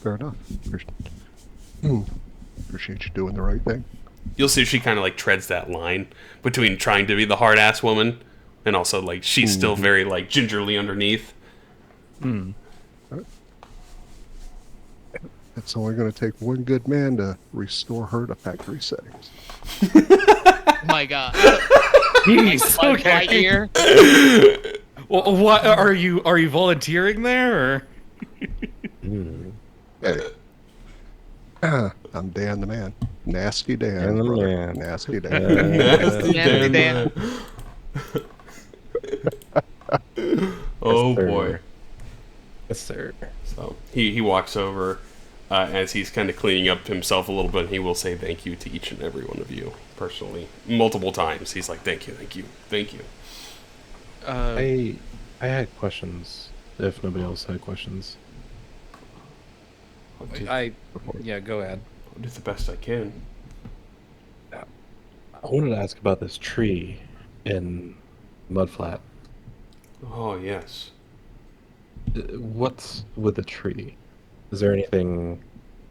Fair enough. Appreciate you doing the right thing. You'll see she kind of like treads that line between trying to be the hard ass woman and also like she's still very like gingerly underneath. It's only going to take one good man to restore her to factory settings. Oh my god. Jeez, Like right here. Well, what are you volunteering there? Or? Hey. I'm Dan the man. Nasty Dan. Dan the brother. man. Nasty Dan. Nasty Dan. Dan. Oh Yes, sir. boy. Yes, sir. So he walks over as he's kind of cleaning up himself a little bit. And he will say thank you to each and every one of you personally, multiple times. He's like, thank you. I had questions. If nobody else had questions, Yeah, go ahead. I'll do the best I can. I wanted to ask about this tree in Mudflat. Oh yes. What's with the tree? Is there anything,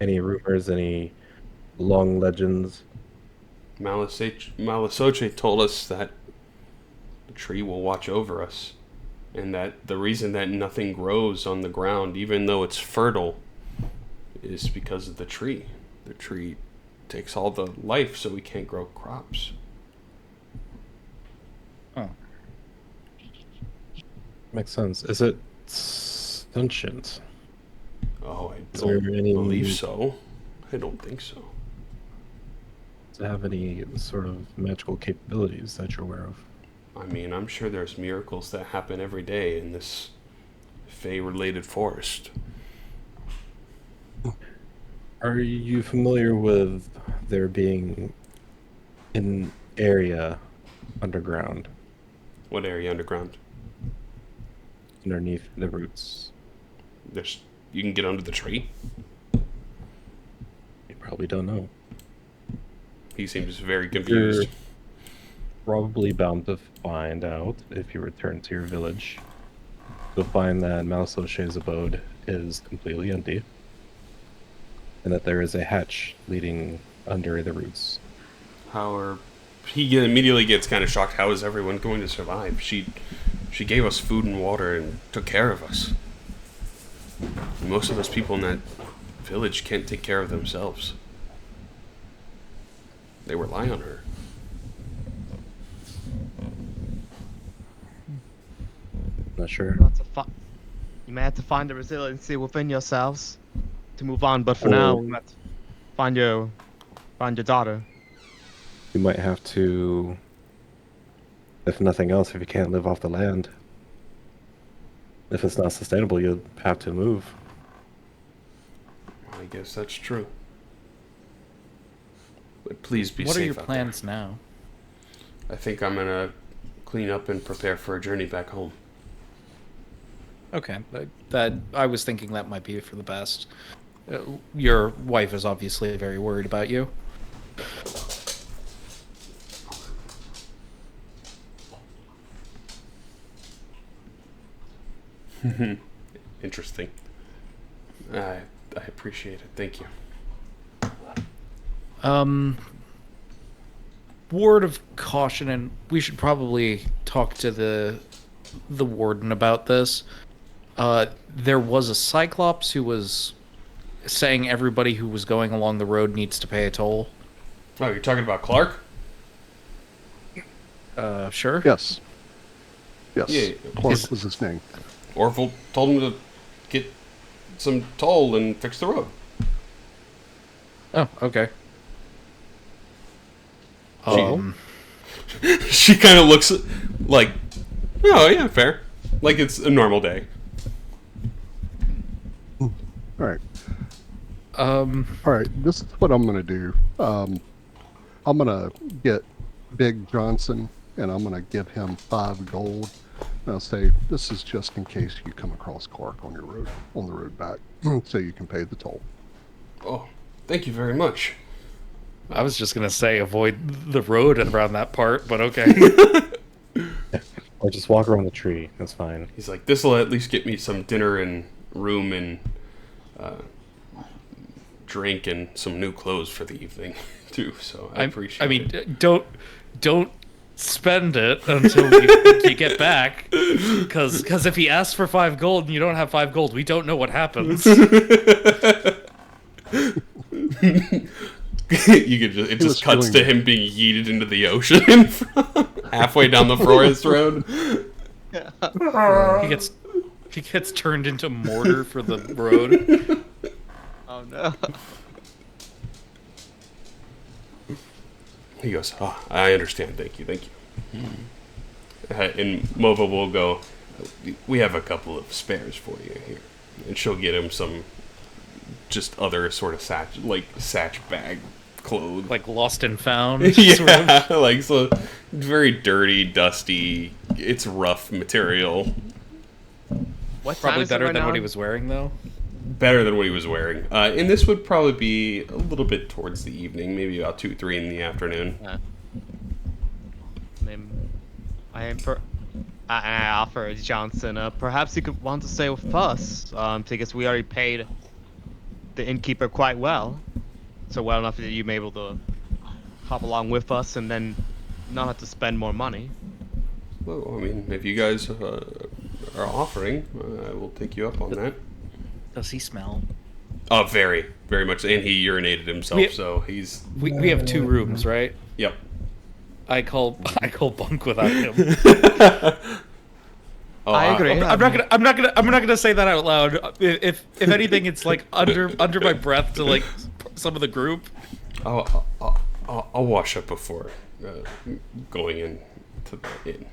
any rumors, any long legends? Malisoche told us that the tree will watch over us, and that the reason that nothing grows on the ground, even though it's fertile, is because of the tree. The tree takes all the life, so we can't grow crops. Oh. Makes sense. Is it sentient? Oh, I Is there don't any- believe so. I don't think so. Does it have any sort of magical capabilities that you're aware of? I mean, I'm sure there's miracles that happen every day in this Fey-related forest. Are you familiar with there being an area underground, What area underground? underneath the roots? You can get under the tree? You probably don't know. He seems very confused. You're probably bound to find out if you return to your village. You'll find that Malisoche's abode is completely empty, and that there is a hatch leading under the roots. He immediately gets kind of shocked. How is everyone going to survive? She gave us food and water and took care of us. Most of those people in that village can't take care of themselves. They rely on her. Not sure. You may have to find the resiliency within yourselves to move on, but for now, we might find your daughter. You might have to, if nothing else, if you can't live off the land. If it's not sustainable, you'll have to move. I guess that's true. But please be safe. What are your out plans now? there. I think I'm gonna clean up and prepare for a journey back home. Okay, that I was thinking that might be for the best. Your wife is obviously very worried about you. Interesting. I appreciate it. Thank you. Word of caution, and we should probably talk to the warden about this. There was a Cyclops who was saying everybody who was going along the road needs to pay a toll. Oh, you're talking about Clark? Sure. Yes. Yes. Yeah. Clark was his name. Orville told him to get some toll and fix the road. Oh, okay. She kind of looks like, oh yeah, fair. Like it's a normal day. All right. Um, All right. This is what I'm gonna do. I'm gonna get Big Johnson, and I'm gonna give him 5 gold. And I'll say this is just in case you come across Clark on the road back, so you can pay the toll. Oh, thank you very much. I was just gonna say avoid the road around that part, but okay. Or just walk around the tree. That's fine. He's like, this will at least get me some dinner and room and drink and some new clothes for the evening too. So I appreciate. I mean, it. don't spend it until you get back, because if he asks for 5 gold and you don't have 5 gold, we don't know what happens. It just cuts to him being yeeted into the ocean halfway down the forest road. He gets turned into mortar for the road. Oh no. He goes, oh, I understand. Thank you. And Mova will go, we have a couple of spares for you here. And she'll get him some just other sort of satch bag clothes. Like lost and found? Yeah, sort of. like so very dirty, dusty, it's rough material. What time Probably is it better right than now? what he was wearing, though. Better than what he was wearing. And this would probably be a little bit towards the evening, maybe about 2, 3 in the afternoon. I offer Johnson, perhaps you could want to stay with us, because we already paid the innkeeper quite well. So well enough that you may be able to hop along with us and then not have to spend more money. Well, I mean, if you guys are offering, I will take you up on that. Does he smell? Oh, very, very much. And he urinated himself, so he's... We have 2 rooms, right? Yep. I call bunk without him. Oh, I agree. I'm not gonna say that out loud. If anything, it's like under my breath to like some of the group. I'll wash up before going in to the inn.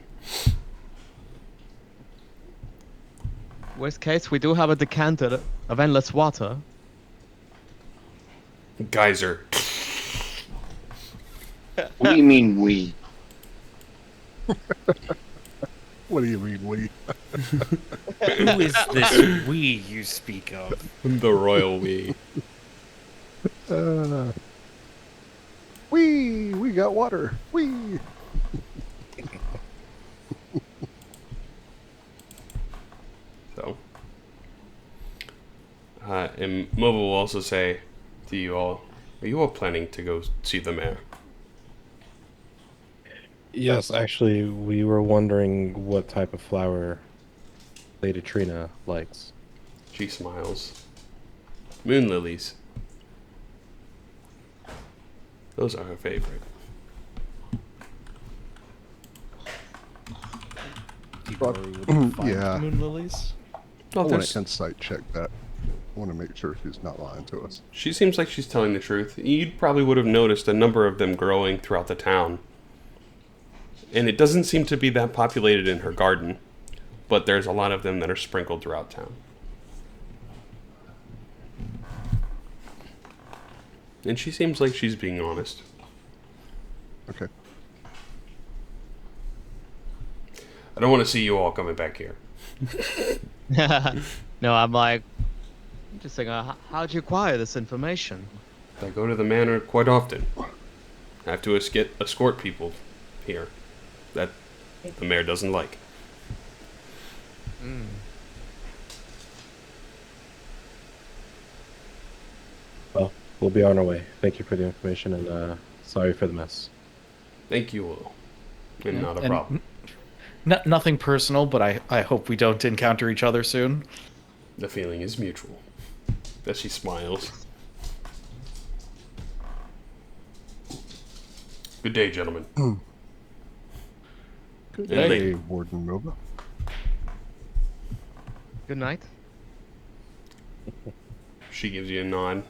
Worst case, we do have a decanter of endless water. Geyser. What do you mean we? What do you mean, we? Who is this we you speak of? The royal we. We got water. We. So. And Mova will also say to you all, are you all planning to go see the mayor? Yes, actually, we were wondering what type of flower Lady Trina likes. She smiles. Moon lilies. Those are her favorite. Do you worry we would find Yeah. moon lilies? I Oh, want there's- to insight check that. I want to make sure she's not lying to us. She seems like she's telling the truth. You probably would have noticed a number of them growing throughout the town. And it doesn't seem to be that populated in her garden, but there's a lot of them that are sprinkled throughout town. And she seems like she's being honest. Okay. I don't want to see you all coming back here. No, I'm like, interesting. How'd you acquire this information? I go to the manor quite often. I have to escort people here that the mayor doesn't like. Well, we'll be on our way. Thank you for the information, and sorry for the mess. Thank you all. And not a And problem. Nothing personal, but I hope we don't encounter each other soon. The feeling is mutual. As she smiles. Good day, gentlemen. Good And day, lady. Warden Nova. Good night. She gives you a nod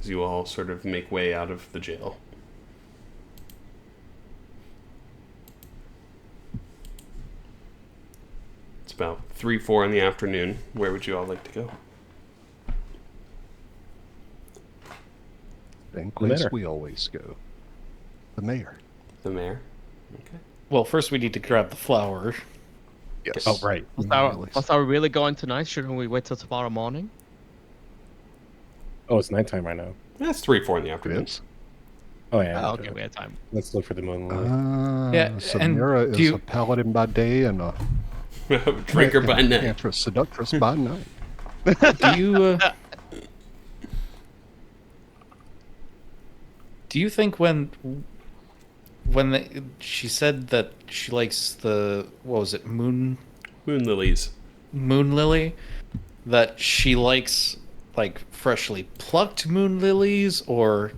as you all sort of make way out of the jail. It's about 3, 4 in the afternoon. Where would you all like to go? Same place mayor. we always go. The mayor. The mayor? Okay. Well, first we need to grab the flower. Yes. Oh, right. Are we really going tonight? Shouldn't we wait till tomorrow morning? Oh, it's nighttime right now. That's 3, 4 in the It afternoon. is. Oh yeah. Oh, okay, we have time. Let's look for the moon lily. Yeah, and Samira do is you- a paladin by day and a Drinker by night. enchantress seductress by night. Do you think when she said that she likes the what was it moon Moon lilies. that she likes like freshly plucked moon lilies or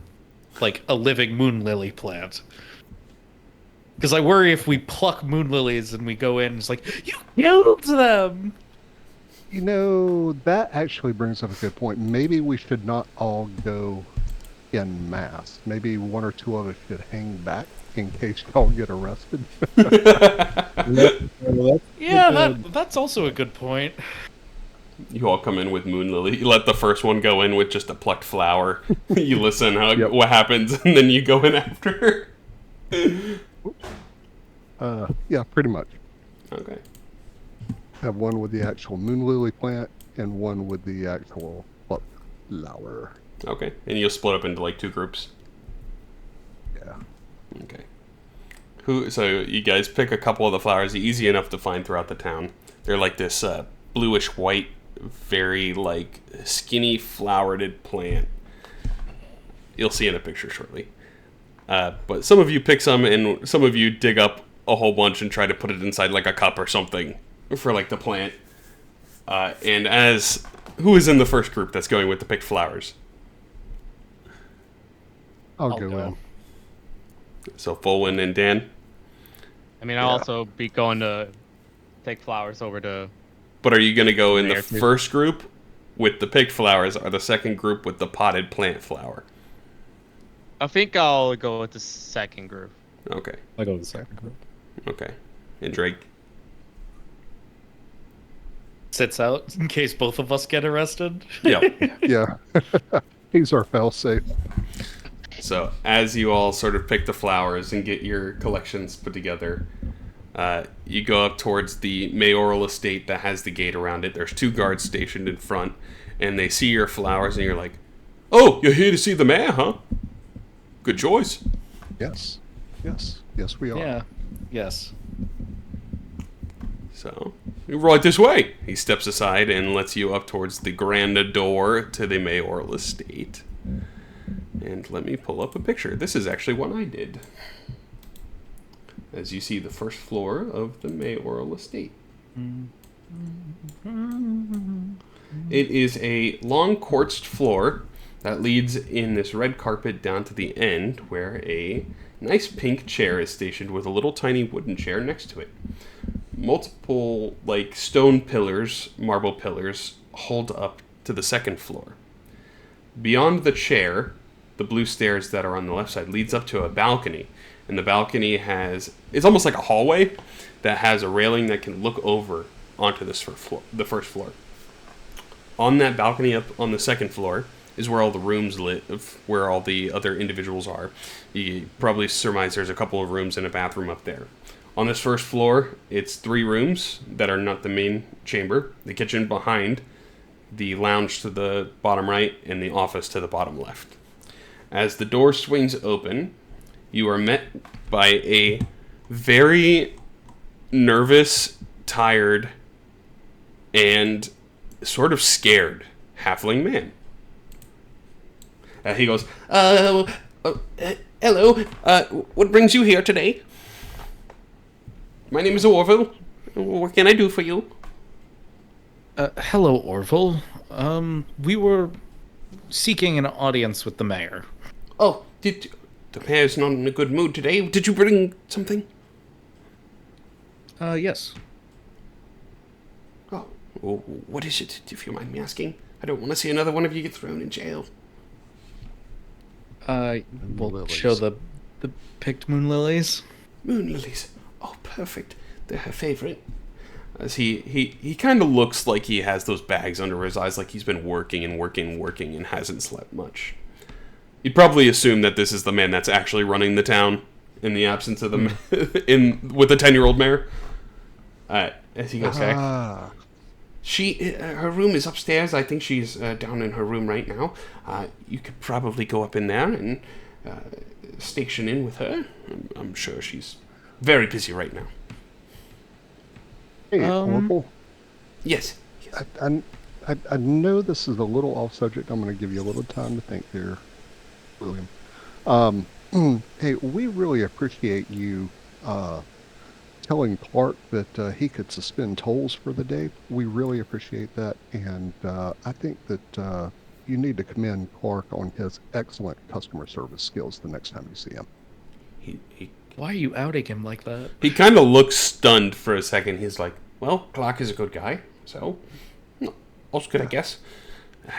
like a living moon lily plant? Because I worry if we pluck moon lilies and we go in, it's like you killed them. You know, that actually brings up a good point. Maybe we should not all go en masse. Maybe one or two of us should hang back in case y'all get arrested. Yeah, that's also a good point. You all come in with moon lily. You let the first one go in with just a plucked flower. You listen what happens, and then you go in after. Yeah, pretty much. Okay. Have one with the actual moon lily plant and one with the actual flower. Okay. And you'll split up into like 2 groups. Yeah. Okay. So you guys pick a couple of the flowers, easy enough to find throughout the town. They're like this bluish white, very like skinny flowered plant. You'll see in a picture shortly. But some of you pick some, and some of you dig up a whole bunch and try to put it inside like a cup or something for like the plant. And as who is in the first group that's going with the picked flowers? I'll I'll go go. in. So Folwyn and Dan. I mean, I'll also be going to take flowers over to. But are you going to go in the There, too. first group with the picked flowers, or the second group with the potted plant flower? I think I'll go with the second group. Okay. I'll go with the second group. Okay. And Drake. Sits out in case both of us get arrested. Yeah. Yeah. He's our fail-safe. So as you all sort of pick the flowers and get your collections put together, you go up towards the mayoral estate that has the gate around it. There's 2 guards stationed in front, and they see your flowers, and you're like, "Oh, you're here to see the mayor, huh? Good choice." Yes. Yes. Yes, we are. Yeah. Yes. So, right this way. He steps aside and lets you up towards the grand door to the mayoral estate. And let me pull up a picture. This is actually one I did. As you see the first floor of the mayoral estate. It is a long quartzed floor that leads in this red carpet down to the end, where a nice pink chair is stationed with a little tiny wooden chair next to it. Multiple, like, stone pillars, marble pillars, hold up to the second floor. Beyond the chair, the blue stairs that are on the left side leads up to a balcony, and the balcony it's almost like a hallway that has a railing that can look over onto the first floor. On that balcony up on the second floor is where all the rooms where all the other individuals are. You probably surmise there's a couple of rooms and a bathroom up there. On this first floor, it's 3 rooms that are not the main chamber, the kitchen behind, the lounge to the bottom right, and the office to the bottom left. As the door swings open, you are met by a very nervous, tired, and sort of scared halfling man. He goes, hello, what brings you here today? My name is Orville. What can I do for you? Hello, Orville. We were seeking an audience with the mayor. Oh, the mayor's not in a good mood today. Did you bring something? Yes. Oh, what is it, if you mind me asking? I don't want to see another one of you get thrown in jail. We'll show the picked moon lilies. Moon lilies. Oh, perfect. They're her favorite. As he kind of looks like he has those bags under his eyes, like he's been working and hasn't slept much. You'd probably assume that this is the man that's actually running the town in the absence of the with the 10-year-old mayor. As he goes, her room is upstairs. I think she's down in her room right now. You could probably go up in there and station in with her. I'm sure she's very busy right now. Hey, Oracle. Yes. I know this is a little off subject. I'm going to give you a little time to think here, William. Hey, we really appreciate you telling Clark that he could suspend tolls for the day. We really appreciate that, and I think that you need to commend Clark on his excellent customer service skills the next time you see him. Why are you outing him like that? He kind of looks stunned for a second. He's like, well, Clark is a good guy, so all's good, I guess.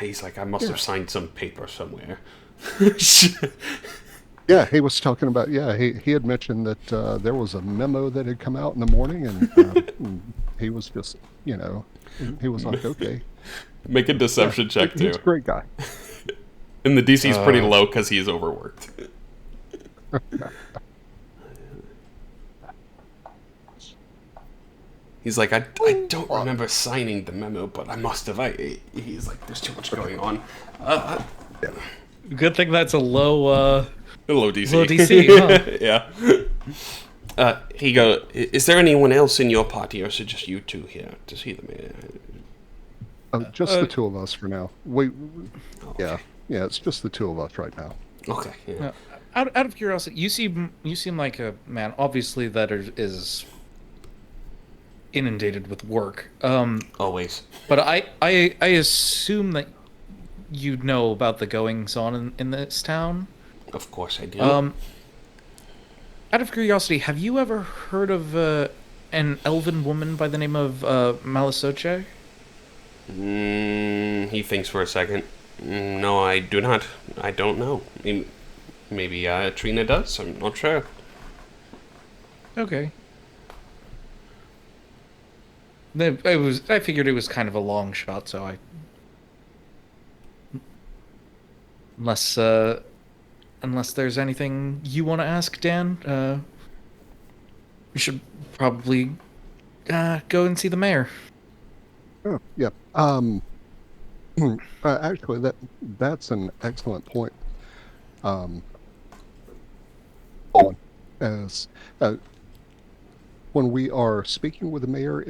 He's like, I must have signed some paper somewhere. Yeah, he was talking about, he had mentioned that there was a memo that had come out in the morning, and he was just, he was like, okay. Make a deception check, too. He's a great guy. And the DC's pretty low because he's overworked. He's like, I don't remember signing the memo, but I must have. He's like, there's too much going on. Good thing that's a low DC. Low DC, huh? Yeah. He goes, is there anyone else in your party, or is it just you two here to see the mayor? Just the two of us for now. Okay. Yeah, it's just the two of us right now. Okay. Yeah. Out of curiosity, you seem like a man, obviously, that is inundated with work. Always. But I assume that you know about the goings on in this town. Of course I do. Out of curiosity, have you ever heard of an elven woman by the name of Malisoche? He thinks for a second. No, I do not. I don't know. Maybe Trina does. I'm not sure. Okay. I figured it was kind of a long shot, so unless there's anything you want to ask, Dan, we should probably go and see the mayor. Oh, yeah. Actually, that's an excellent point. As when we are speaking with the mayor,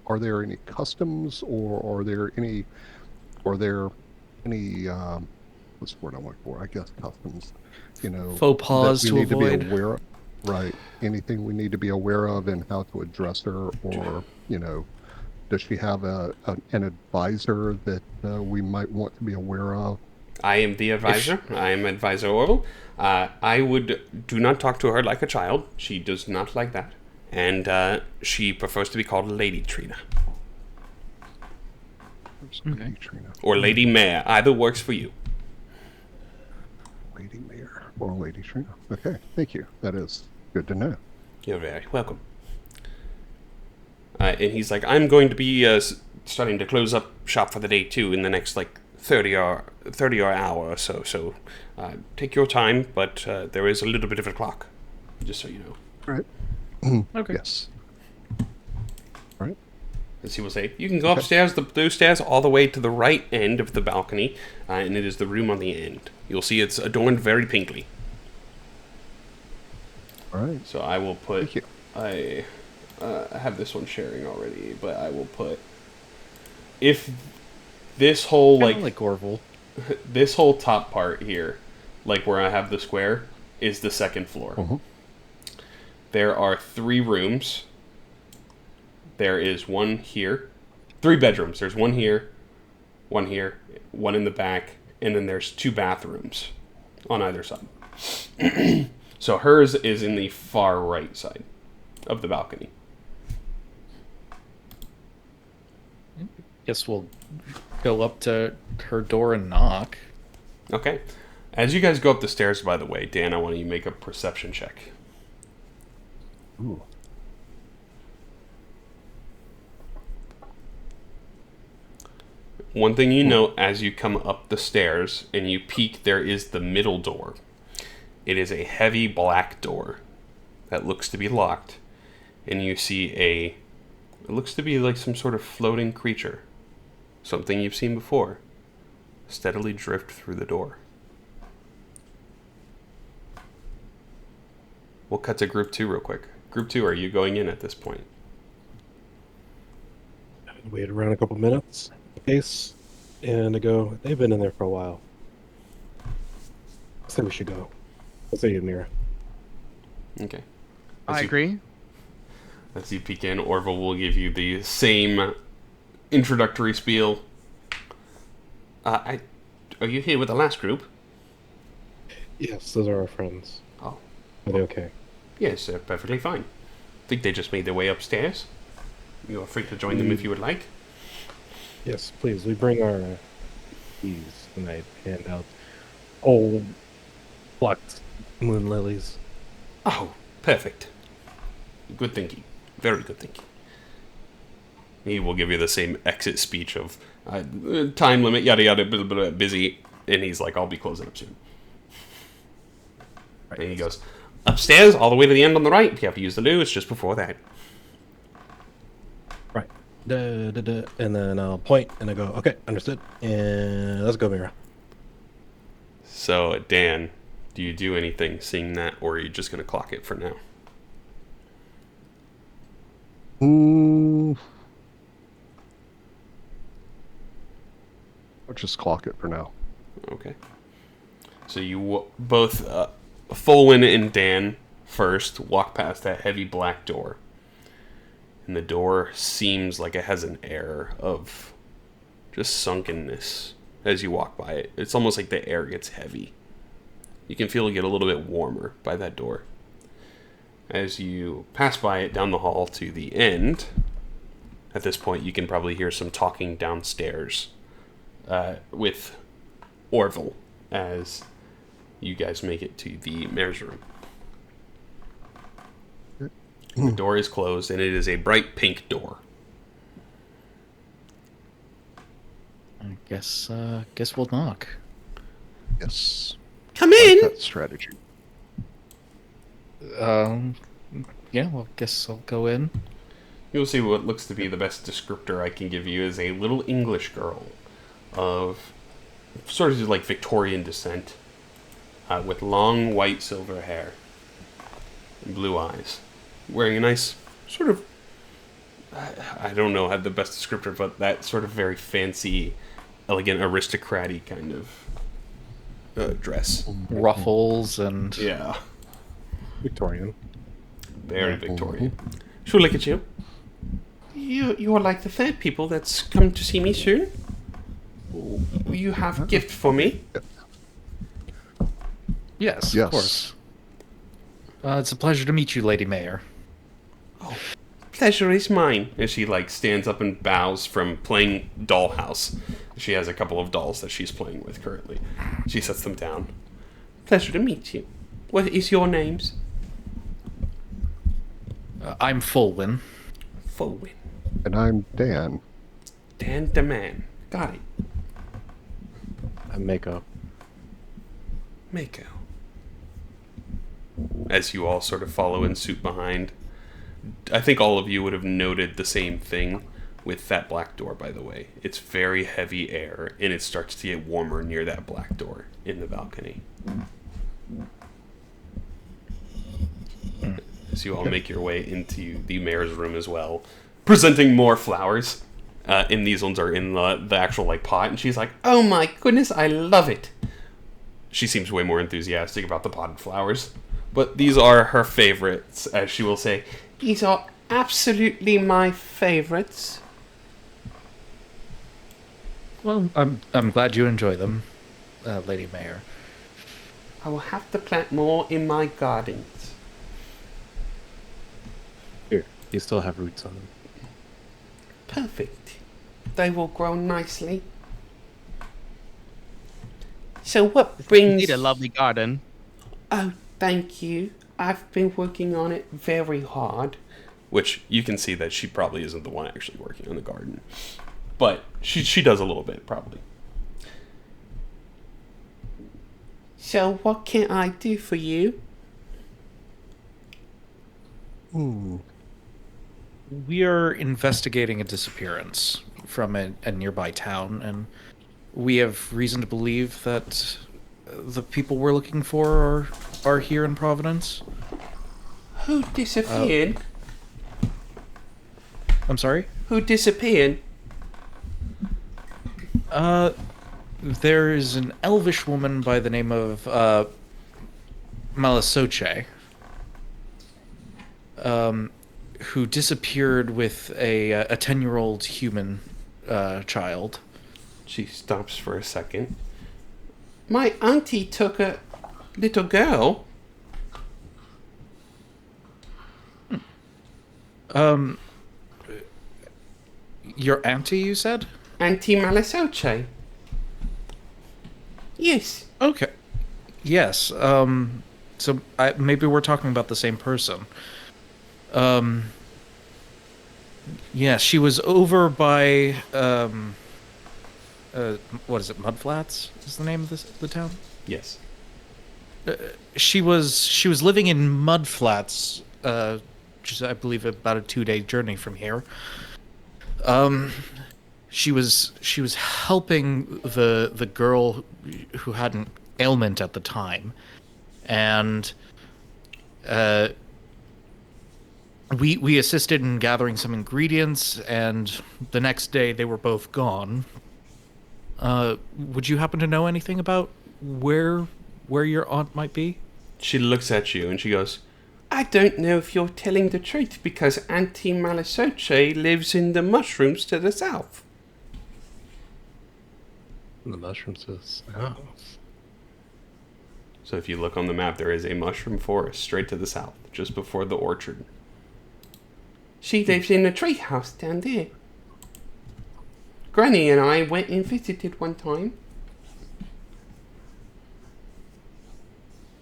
are there any customs, or are there any what's the word I want for? I guess customs. Faux pas that we need to avoid. be aware of. Right. Anything we need to be aware of and how to address her, or Does she have an advisor that we might want to be aware of? I am the advisor. I am Advisor Orville. Do not talk to her like a child. She does not like that. And she prefers to be called Lady Trina. Lady Trina. Or Lady Mare. Either works for you. Lady Mayor or Lady Trina. Okay, thank you. That is good to know. You're very welcome. And he's like, I'm going to be starting to close up shop for the day too in the next 30 or hour or so. So take your time, but there is a little bit of a clock, just so you know. All right. Okay. Yes. All right. As he will say, you can go upstairs, those stairs, all the way to the right end of the balcony, and it is the room on the end. You'll see it's adorned very pinkly. All right. So I will put... Thank you. I have this one sharing already, but I will put... If this whole, Like Orville. this whole top part here, where I have the square, is the second floor. Uh-huh. There are 3 rooms. There is one here. 3 bedrooms. There's one here, one in the back, and then there's 2 bathrooms on either side. So hers is in the far right side of the balcony. Guess we'll go up to her door and knock. Okay. As you guys go up the stairs, by the way, Dan, I want you to make a perception check. Ooh. One thing you note as you come up the stairs and you peek, there is the middle door. It is a heavy black door that looks to be locked. And you see it looks to be like some sort of floating creature. Something you've seen before. Steadily drift through the door. We'll cut to group 2 real quick. Group 2, are you going in at this point? Wait around a couple minutes, pace, and I go. They've been in there for a while. I think we should go. I'll see you, Mira. Okay. I agree. As you peek in, Orville will give you the same introductory spiel. Are you here with the last group? Yes, those are our friends. Oh. Are they okay? Yes, they're perfectly fine. I think they just made their way upstairs. You are free to join them if you would like. Yes, please. We bring our keys tonight. Hand out old plucked moon lilies. Oh, perfect. Good thinking. Very good thinking. He will give you the same exit speech of time limit, yada yada, blah, blah, blah, busy. And he's like, I'll be closing up soon. Right. And he goes, upstairs, all the way to the end on the right. If you have to use the loo, it's just before that. Right. And then I'll point and I go, okay, understood. And let's go, Mira. So, Dan, do you do anything seeing that, or are you just going to clock it for now? I'll just clock it for now. Okay. So you both, Folwyn and Dan, first walk past that heavy black door. And the door seems like it has an air of just sunkenness as you walk by it. It's almost like the air gets heavy. You can feel it get a little bit warmer by that door. As you pass by it down the hall to the end, at this point you can probably hear some talking downstairs with Orville as you guys make it to the mayor's room. The door is closed, and it is a bright pink door. I guess we'll knock. Yes. Come in! That strategy. Yeah, well, guess I'll go in. You'll see what looks to be the best descriptor I can give you is a little English girl of sort of like Victorian descent, with long white silver hair and blue eyes, wearing a nice sort of, I don't know how the best descriptor, but that sort of very fancy, elegant, aristocratic kind of dress. Ruffles and... Yeah. Victorian. Very Victorian. She'll look at you. You are like the third people that's come to see me soon. You have a gift for me. Yes, Yes. of course. It's a pleasure to meet you, Lady Mayor. Pleasure is mine. And she stands up and bows from playing Dollhouse. She has a couple of dolls that she's playing with currently. She sets them down. Pleasure to meet you. What is your names? I'm Fulwin. Fulwin. And I'm Dan. Dan the man. Got it. I'm Mako. Mako. As you all sort of follow in suit behind. I think all of you would have noted the same thing with that black door, by the way. It's very heavy air, and it starts to get warmer near that black door in the balcony. As you all make your way into the mayor's room as well, presenting more flowers. And these ones are in the actual pot, and she's like, "Oh my goodness, I love it." She seems way more enthusiastic about the potted flowers. But these are her favorites, as she will say, "These are absolutely my favorites." Well, I'm glad you enjoy them, Lady Mayor. I will have to plant more in my gardens. Here, you still have roots on them. Perfect. They will grow nicely. So what You brings... need a lovely garden. Oh, thank you. I've been working on it very hard. Which, you can see that she probably isn't the one actually working on the garden. But she does a little bit, probably. So what can I do for you? We are investigating a disappearance from a nearby town, and we have reason to believe that the people we're looking for are here in Providence. Who disappeared? I'm sorry? Who disappeared? There is an elvish woman by the name of Malasoche, who disappeared with a 10-year-old human child. She stops for a second. My auntie took a little girl. Your auntie, you said? Auntie Malasoche. Yes. Okay. Yes. So maybe we're talking about the same person. Yes, she was over by what is it? Mudflats is the name of the town. Yes. She was living in Mudflats, which is, I believe, about a 2-day journey from here. She was helping the girl who had an ailment at the time, and we assisted in gathering some ingredients, and the next day they were both gone. Would you happen to know anything about where your aunt might be? She looks at you and she goes, I don't know if you're telling the truth because Auntie Malasoche lives in the mushrooms to the south. The mushrooms is... Oh. So if you look on the map, there is a mushroom forest straight to the south, just before the orchard. She lives in a tree house down there. Granny and I went and visited one time.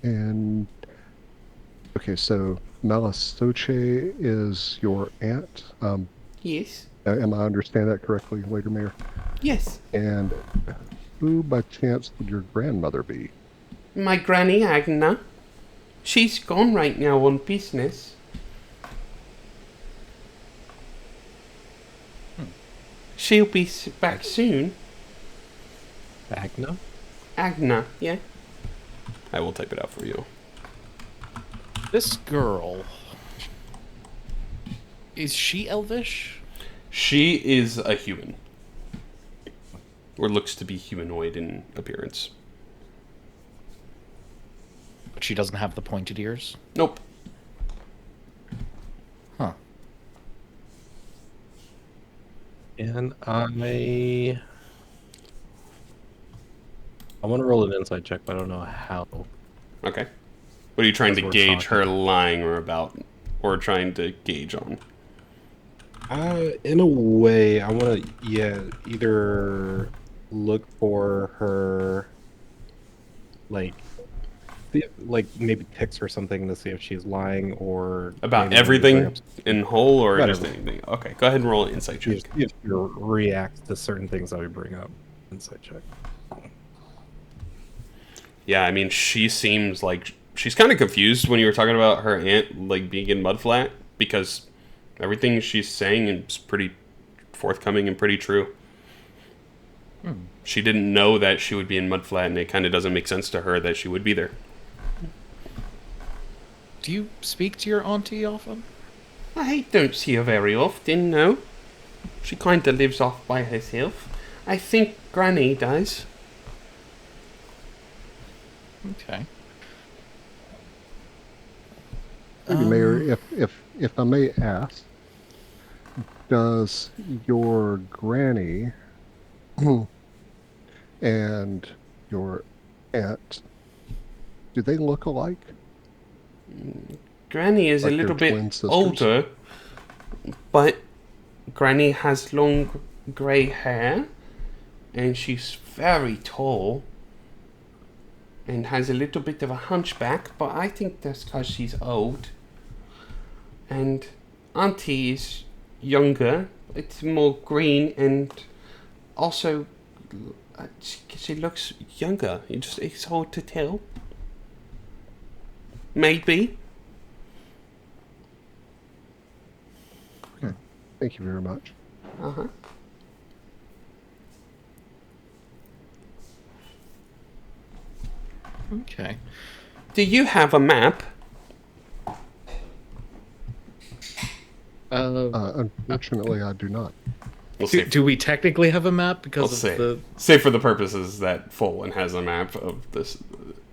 And okay, so Malasoche is your aunt. Yes. Am I understand that correctly, Later Mayor? Yes. And who, by chance, would your grandmother be? My Granny Agna. She's gone right now on business. She'll be back soon. Agna? Agna, yeah. I will type it out for you. This girl, is she elvish? She is a human. Or looks to be humanoid in appearance. But she doesn't have the pointed ears? Nope. Huh. Can I want to roll an insight check, but I don't know how. Okay. What are you trying As to we're gauge her talking. lying or trying to gauge on? In a way, I want to, either look for her, like, maybe text or something to see if she's lying, or About maybe when you bring everything up in whole, or about just everything. anything? Okay, go ahead and roll an insight check. If you react to certain things that we bring up, insight check. Yeah, I mean, she seems like she's kind of confused when you were talking about her aunt like being in Mudflat, because everything she's saying is pretty forthcoming and pretty true. She didn't know that she would be in Mudflat, and it kind of doesn't make sense to her that she would be there. Do you speak to your auntie often? I don't see her very often, no. She kind of lives off by herself. I think Granny does. Okay. Lady Mayor, if I may ask, does your granny and your aunt, do they look alike? Granny is Like a they're little bit twin sisters? older, but Granny has long grey hair, and she's very tall, and has a little bit of a hunchback, but I think that's because she's old. And Auntie is younger, it's more green, and also she looks younger. It's hard to tell. Maybe. Okay, thank you very much. Uh-huh. Okay. Do you have a map? Unfortunately, I do not. We'll see. Do we technically have a map We'll because see. of the? Say for the purposes that Folan has a map of this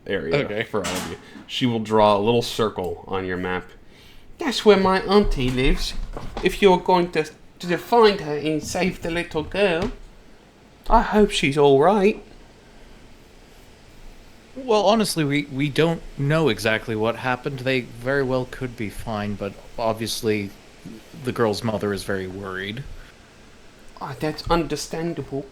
area Okay. for all of you. She will draw a little circle on your map. That's where my auntie lives. If you're going to find her and save the little girl, I hope she's all right. Well, honestly, we don't know exactly what happened. They very well could be fine, but obviously, the girl's mother is very worried. Oh, that's understandable.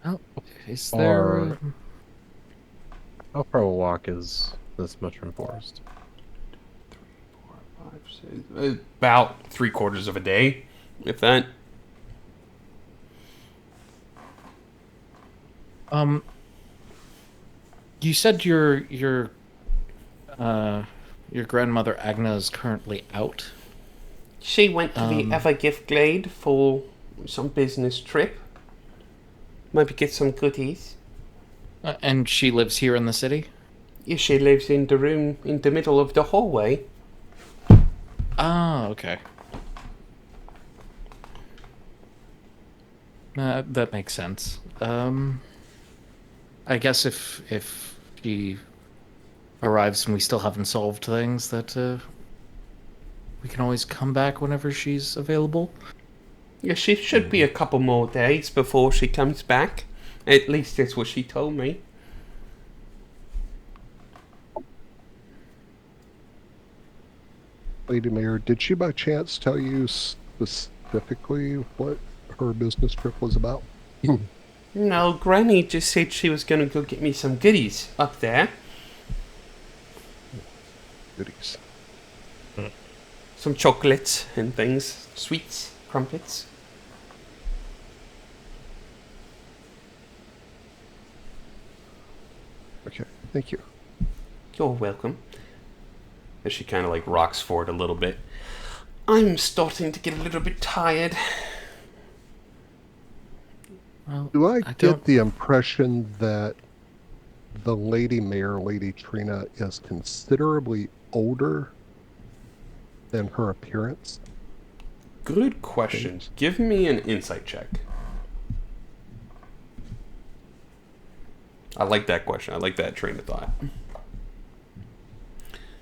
Oh, is there? Or- How far a walk is this mushroom forest? 5, 6, about 3/4 of a day, if that. You said your grandmother Agna is currently out. She went to the Evergift Glade for some business trip. Maybe get some goodies. And she lives here in the city? Yeah, she lives in the room in the middle of the hallway. Ah, okay. That makes sense. I guess if she arrives and we still haven't solved things, that we can always come back whenever she's available. Yeah, she should be a couple more days before she comes back. At least that's what she told me. Lady Mayor, did she by chance tell you specifically what her business trip was about? No, Granny just said she was going to go get me some goodies up there. Goodies. Some chocolates and things. Sweets, crumpets. Okay, thank you. You're welcome. As she kind of like rocks forward a little bit. I'm starting to get a little bit tired. Well, Do I don't- get the impression that the Lady Mayor, Lady Trina, is considerably older than her appearance? Good question. Give me an insight check. I like that question. I like that train of thought.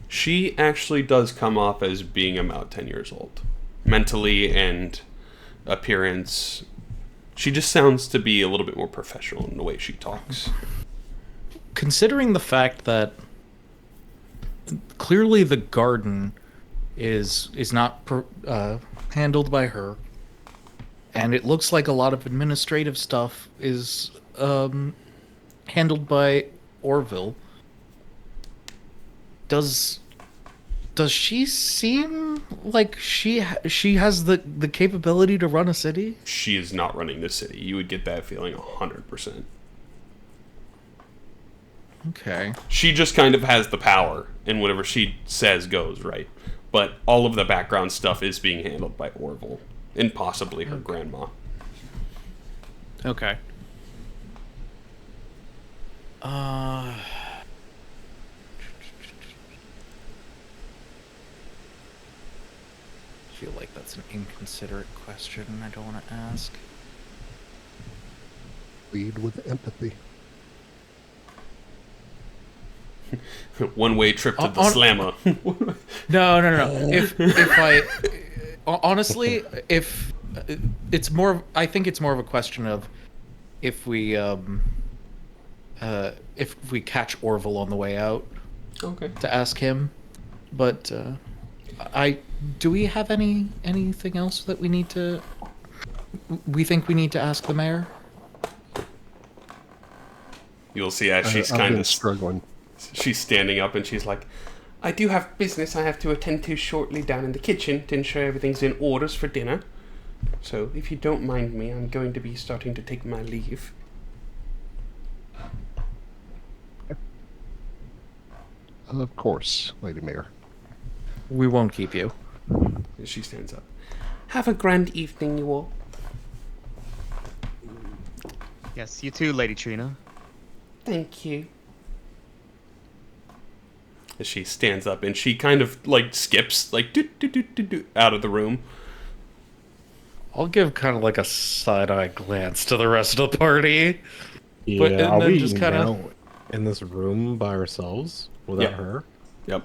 She actually does come off as being about 10 years old. Mentally and appearance. She just sounds to be a little bit more professional in the way she talks. Considering the fact that clearly the garden is not handled by her, and it looks like a lot of administrative stuff is handled by Orville. Does she seem like she has the capability to run a city? She is not running the city. You would get that feeling 100%. Okay. She just kind of has the power, and whatever she says goes, right? But all of the background stuff is being handled by Orville, and possibly her grandma. Okay. I feel like that's an inconsiderate question I don't want to ask. Lead with empathy. One-way trip to the slammer. No. If I honestly, if it's more, I think it's more of a question of if we catch Orville on the way out, Okay. to ask him. But do we have anything else that we think we need to ask the mayor? You'll see as she's I've kind been of struggling. She's standing up and she's like, I do have business I have to attend to shortly down in the kitchen to ensure everything's in orders for dinner. So, if you don't mind me, I'm going to be starting to take my leave. Of course, Lady Mayor. We won't keep you. As she stands up. Have a grand evening, you all. Yes, you too, Lady Trina. Thank you. As she stands up and she kind of like skips like do out of the room. I'll give kind of like a side-eye glance to the rest of the party. Yeah, But- and are then we just kinda- now in this room by ourselves without Yeah. her? Yep.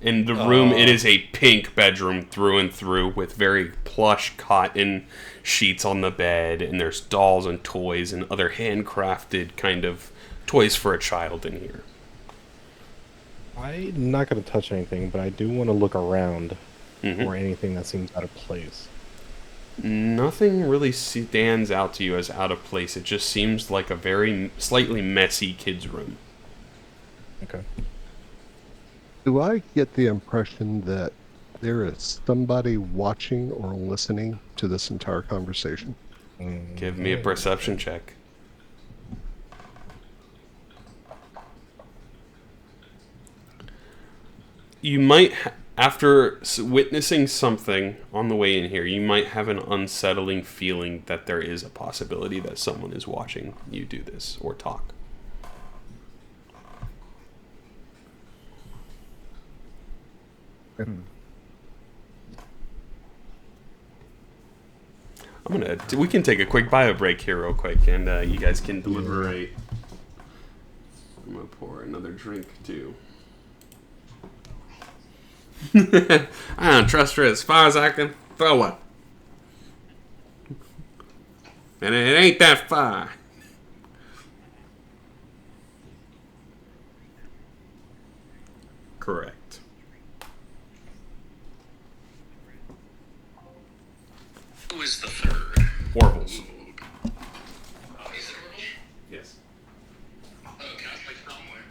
In the room, it is a pink bedroom through and through with very plush cotton sheets on the bed, and there's dolls and toys and other handcrafted kind of toys for a child in here. I'm not going to touch anything, but I do want to look around Mhm. for anything that seems out of place. Nothing really stands out to you as out of place. It just seems like a very slightly messy kid's room. Okay. Do I get the impression that there is somebody watching or listening to this entire conversation? Give me a perception check. You might, after witnessing something on the way in here, you might have an unsettling feeling that there is a possibility that someone is watching you do this or talk. We can take a quick bio break here real quick, and you guys can deliberate. I'm gonna pour another drink too. I don't trust her as far as I can throw her, and it ain't that far. Correct. Who is the third? Orville's. Oh, he's an Orville? Yes. Oh, can I play somewhere?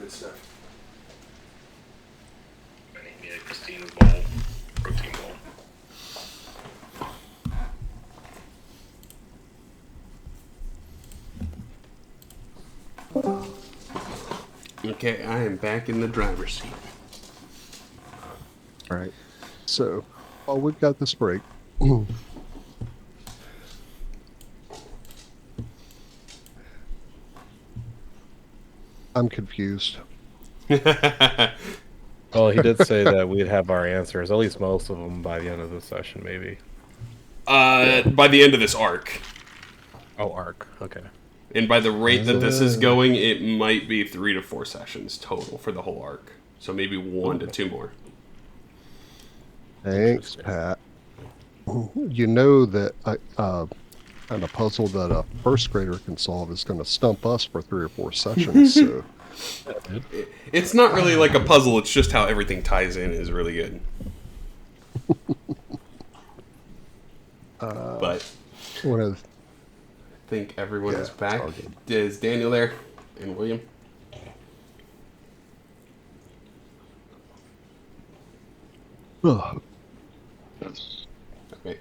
good stuff. I need me a Christine bowl, protein bowl. Okay, I am back in the driver's seat. All right. So, while we've got this break, I'm confused. Well, he did say that we'd have our answers, at least most of them, by the end of the session, maybe. By the end of this arc. Oh, arc. Okay. And by the rate that this is going, it might be 3 to 4 sessions total for the whole arc. So maybe 1 to 2 more. Thanks, Pat. You know that kind of puzzle that a first grader can solve is going to stump us for 3 or 4 sessions. So It's not really like a puzzle, it's just how everything ties in is really good. But one of I think everyone is it's back. all good. Is Daniel there? And William? Ugh. Okay.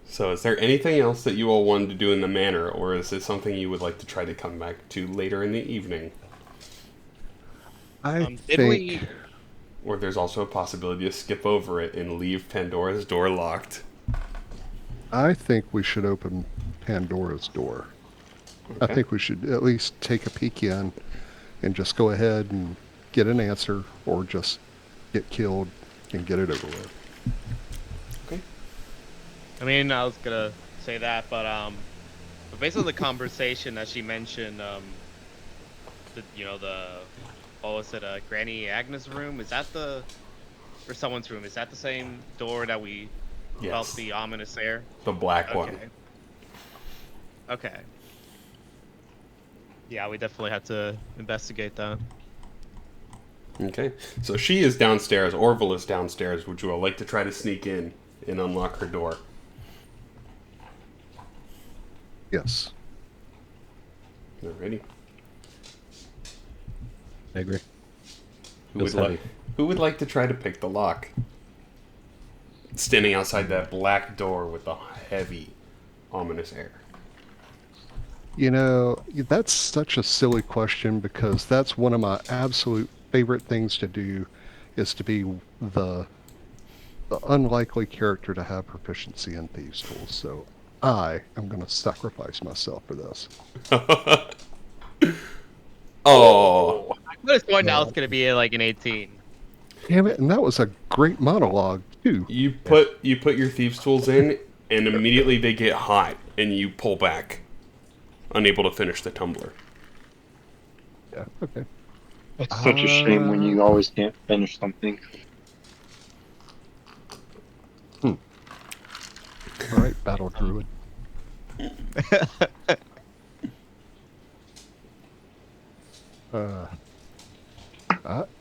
So is there anything else that you all wanted to do in the manor, or is it something you would like to try to come back to later in the evening? I Did think we? Or there's also a possibility to skip over it and leave Pandora's door locked. I think we should open Pandora's door. I Okay. think we should at least take a peek in and just go ahead and get an answer, or just get killed and get it over with. Okay. I mean, I was gonna say that, but based on the conversation that she mentioned, what was it, Granny Agnes' room? Is that or someone's room? Is that the same door that we felt Yes. the ominous air? The black Okay. one. Okay. Yeah, we definitely have to investigate that. Okay. So she is downstairs. Orville is downstairs. Would you all like to try to sneak in and unlock her door? Yes. Alrighty. I agree. Who would, Feels heavy. who would like to try to pick the lock? Standing outside that black door with the heavy, ominous air. You know, that's such a silly question, because that's one of my absolute favorite things to do, is to be the unlikely character to have proficiency in thieves' tools. So I am going to sacrifice myself for this. Oh. I could have sworn now it's gonna be like an 18. Damn it! And that was a great monologue too. You put your thieves' tools in, and immediately they get hot, and you pull back, unable to finish the tumbler. Yeah. Okay. It's such a shame when you always can't finish something. All right, battle druid.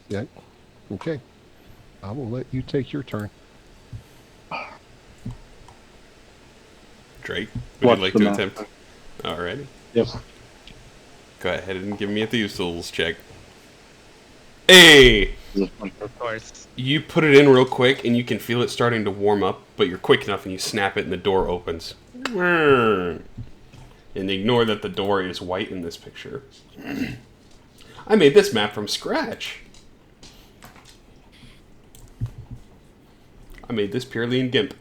Yeah. Okay. I will let you take your turn. Drake, would Watch you like the to map. attempt? Alrighty. Yep. Go ahead and give me a thieves' tools check. Hey! Of course. You put it in real quick, and you can feel it starting to warm up, but you're quick enough, and you snap it, and the door opens. And ignore that the door is white in this picture. I made this map from scratch. I made this purely in GIMP.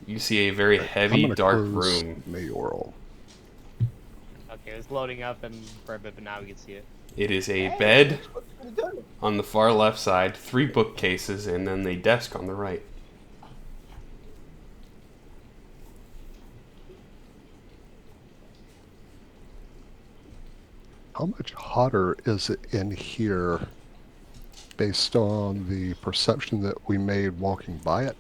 You see a very I'm heavy, gonna dark close room. Mayoral. Okay, it's loading up and for a bit, but now we can see it. It is a bed on the far left side, 3 bookcases, and then the desk on the right. How much hotter is it in here based on the perception that we made walking by it,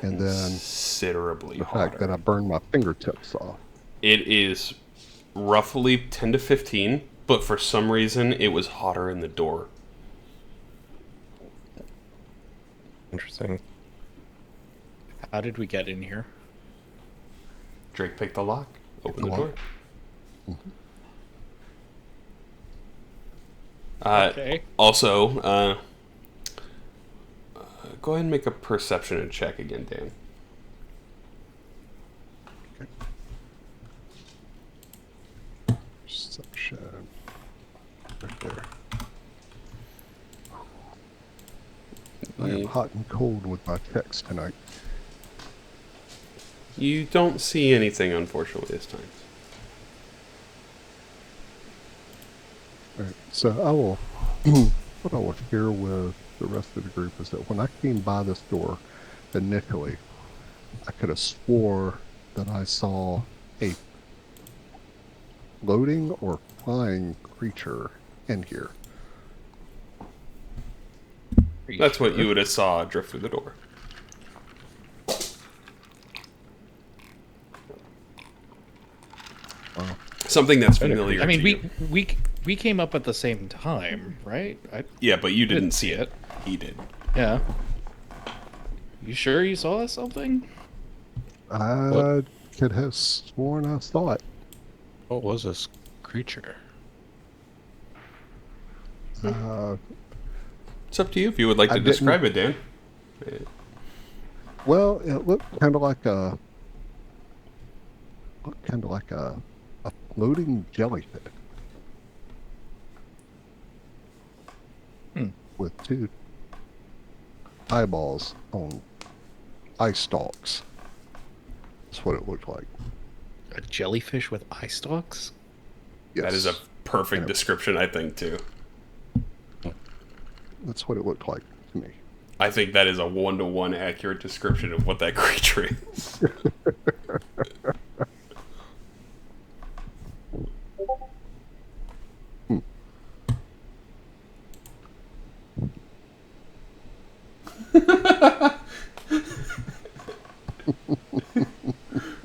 and then Considerably the hotter. fact that I burned my fingertips off? It is roughly 10 to 15, but for some reason it was hotter in the door. Interesting. How did we get in here? Drake picked the lock, opened the Lock. door. Okay. Also, go ahead and make a perception check again, Dan. Perception. Right there. I am hot and cold with my text tonight. You don't see anything, unfortunately, this time. Alright, so I will, what I will share with the rest of the group is that when I came by this door initially, I could have swore that I saw a floating or flying creature in here. That's what you would have saw drift through the door. Something that's familiar. I mean, to you. we came up at the same time, right? Yeah, but you didn't see it. He did. Yeah. You sure you saw something? I could have sworn I saw it. What was this creature? It's up to you if you would like to describe it, Dan. Well, it looked kind of like a floating jellyfish. With two eyeballs on eye stalks. That's what it looked like. A jellyfish with eye stalks? Yes. That is a perfect description, I think, too. That's what it looked like to me. I think that is a 1-to-1 accurate description of what that creature is.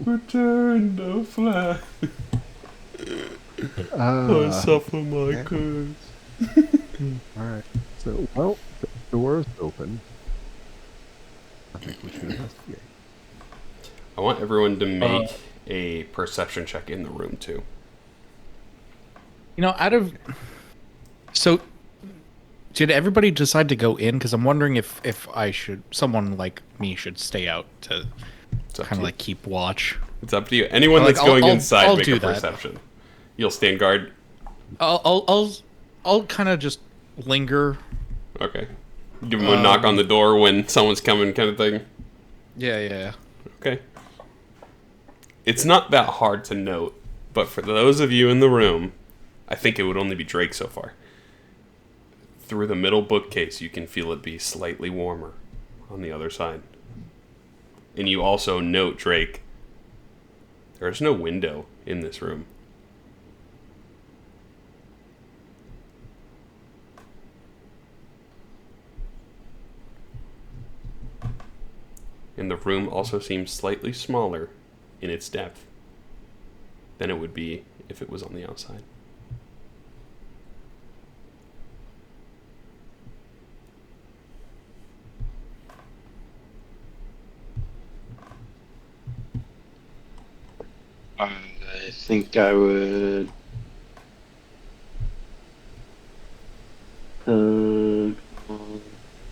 Return the flag. I suffer my curse. Alright. So, well, the door is open. I think we should investigate. I want everyone to make a perception check in the room, too. You know, So, did everybody decide to go in? Because I'm wondering if someone like me should stay out to kind of like keep watch. It's up to you. Anyone Like, that's going inside, I'll make do a that. perception. You'll stand guard. I'll kind of just linger. Okay. Give them a knock on the door when someone's coming, kind of thing. Yeah. Okay. It's not that hard to note, but for those of you in the room, I think it would only be Drake so far. Through the middle bookcase, you can feel it be slightly warmer on the other side. And you also note, Drake, there's no window in this room. And the room also seems slightly smaller in its depth than it would be if it was on the outside. I think I would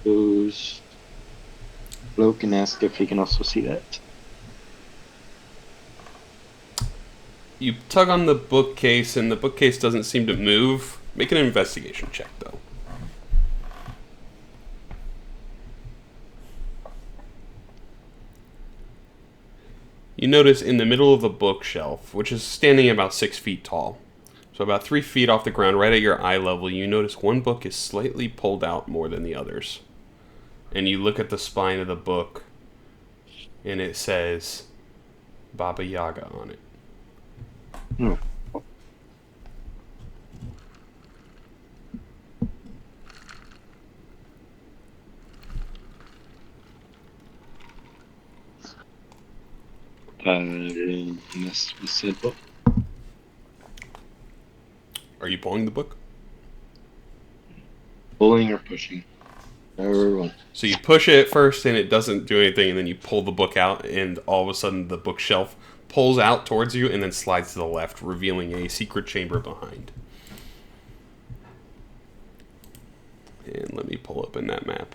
goes bloke and ask if he can also see that. You tug on the bookcase, and the bookcase doesn't seem to move. Make an investigation check, though. You notice in the middle of the bookshelf, which is standing about 6 feet tall, so about 3 feet off the ground, right at your eye level, you notice one book is slightly pulled out more than the others. And you look at the spine of the book, and it says Baba Yaga on it. No. Mess with said book. Are you pulling the book? Pulling or pushing. However one. So you push it first, and it doesn't do anything, and then you pull the book out, and all of a sudden the bookshelf pulls out towards you and then slides to the left, revealing a secret chamber behind. And let me pull open that map.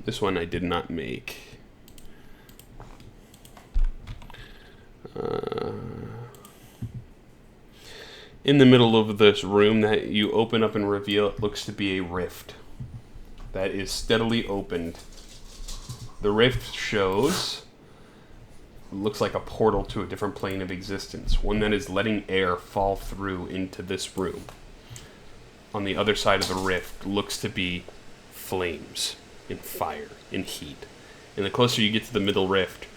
This one I did not make. In the middle of this room that you open up and reveal, it looks to be a rift that is steadily opened. The rift shows, looks like a portal to a different plane of existence, one that is letting air fall through into this room. On the other side of the rift looks to be flames and fire and heat. And the closer you get to the middle rift,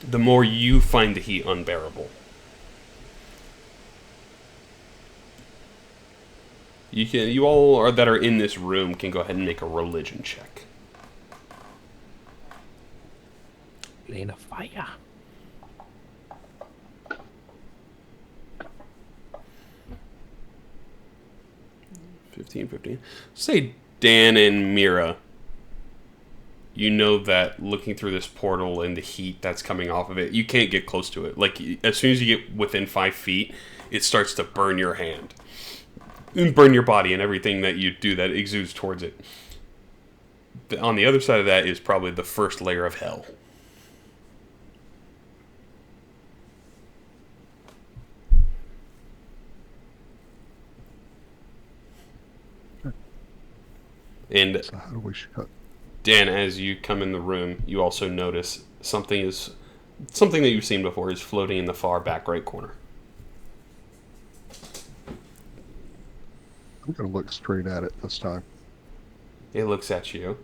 the more you find the heat unbearable. You all that are in this room can go ahead and make a religion check. Lane of fire. 15. Say Dan and Mira. You know that looking through this portal and the heat that's coming off of it, you can't get close to it. Like, as soon as you get within 5 feet, it starts to burn your hand. And burn your body and everything that you do that exudes towards it. On the other side of that is probably the first layer of hell. And So how do we shut? Dan, as you come in the room, you also notice something that you've seen before is floating in the far back right corner. I'm going to look straight at it this time. It looks at you.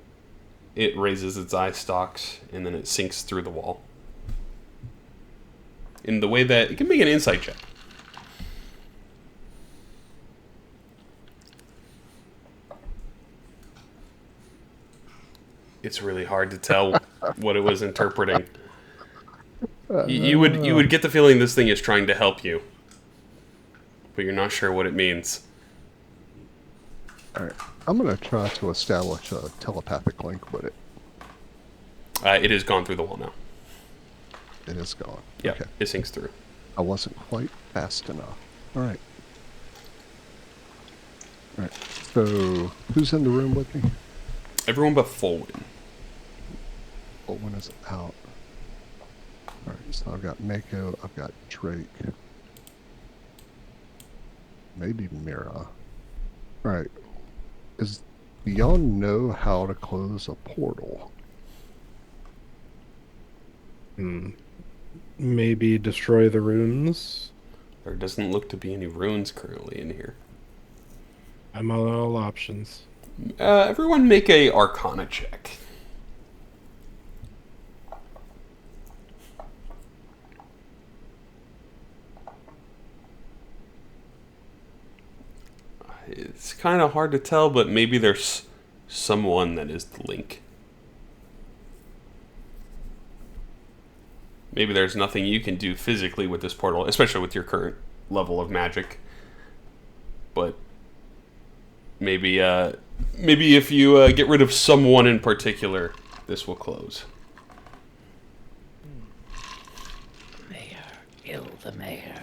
It raises its eye stalks, and then it sinks through the wall. In the way that... It can make an insight check. It's really hard to tell what it was interpreting. You would get the feeling this thing is trying to help you, but you're not sure what it means. All right. I'm going to try to establish a telepathic link with it. It has gone through the wall now. It is gone. Yeah, Okay. it sinks through. I wasn't quite fast enough. All right. All right. So, who's in the room with me? Everyone but Fulwin. Well, one is out. All right. So I've got Mako. I've got Drake. Maybe Mira. All right. Do y'all know how to close a portal? Maybe destroy the runes. There doesn't look to be any runes currently in here. I'm on all options. Everyone make a Arcana check. It's kind of hard to tell, but maybe there's someone that is the link. Maybe there's nothing you can do physically with this portal, especially with your current level of magic. But maybe if you get rid of someone in particular, this will close. Mayor, kill the mayor.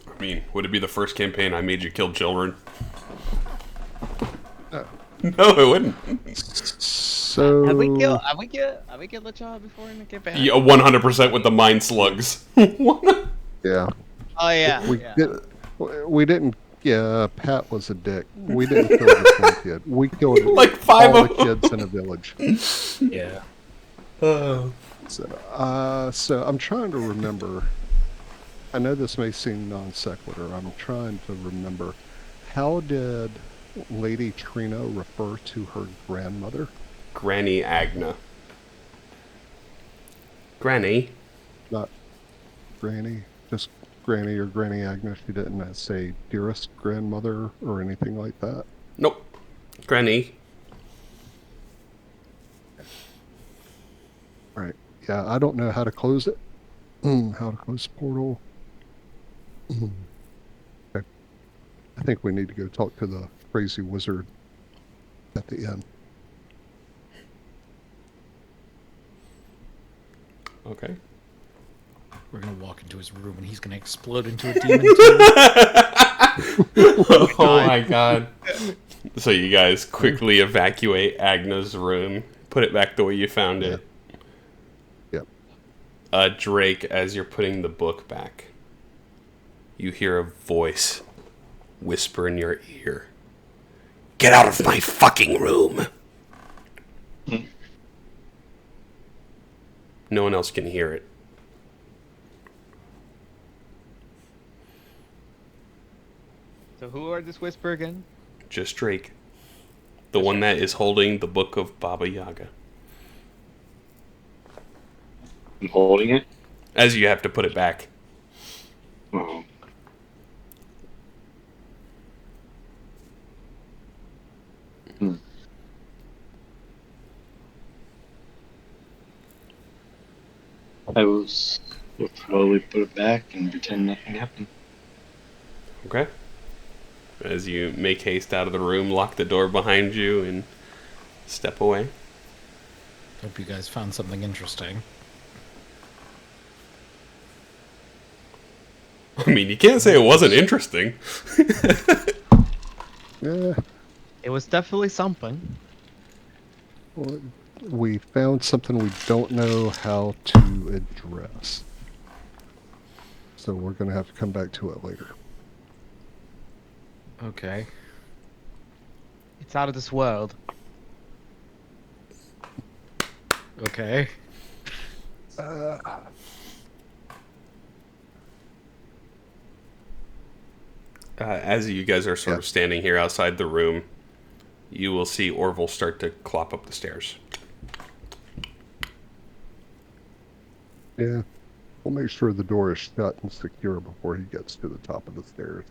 I mean, would it be the first campaign I made you kill children? No, it wouldn't. So Have we killed the child before in the campaign? Yeah, 100% with the mind slugs. yeah, Oh yeah. we didn't. Yeah, Pat was a dick. We didn't kill this one kid. We killed Like 5 all of the them. kids in a village. Yeah. So I'm trying to remember. I know this may seem non sequitur. I'm trying to remember. How did Lady Trina refer to her grandmother? Granny Agna. Granny? Not Granny, just Granny or Granny Agnes. She didn't say dearest grandmother or anything like that. Nope. Granny. Right. Yeah, I don't know how to close it. How to close the portal. Okay. I think we need to go talk to the crazy wizard at the end. Okay. We're gonna walk into his room and he's gonna explode into a demon too. Oh my god. So you guys quickly evacuate Agna's room. Put it back the way you found it. Yep. Drake, as you're putting the book back, you hear a voice whisper in your ear. Get out of my fucking room! No one else can hear it. So who heard this whisper again? Just Drake. The one that is holding the book of Baba Yaga. I'm holding it. As you have to put it back. Oh. I will slowly put it back and pretend nothing happened. Okay. As you make haste out of the room, lock the door behind you, and step away. Hope you guys found something interesting. I mean, you can't say it wasn't interesting. Yeah. It was definitely something. Well, we found something we don't know how to address. So we're going to have to come back to it later. Okay. It's out of this world. Okay. As you guys are sort of standing here outside the room, you will see Orville start to clop up the stairs. Yeah. We'll make sure the door is shut and secure before he gets to the top of the stairs.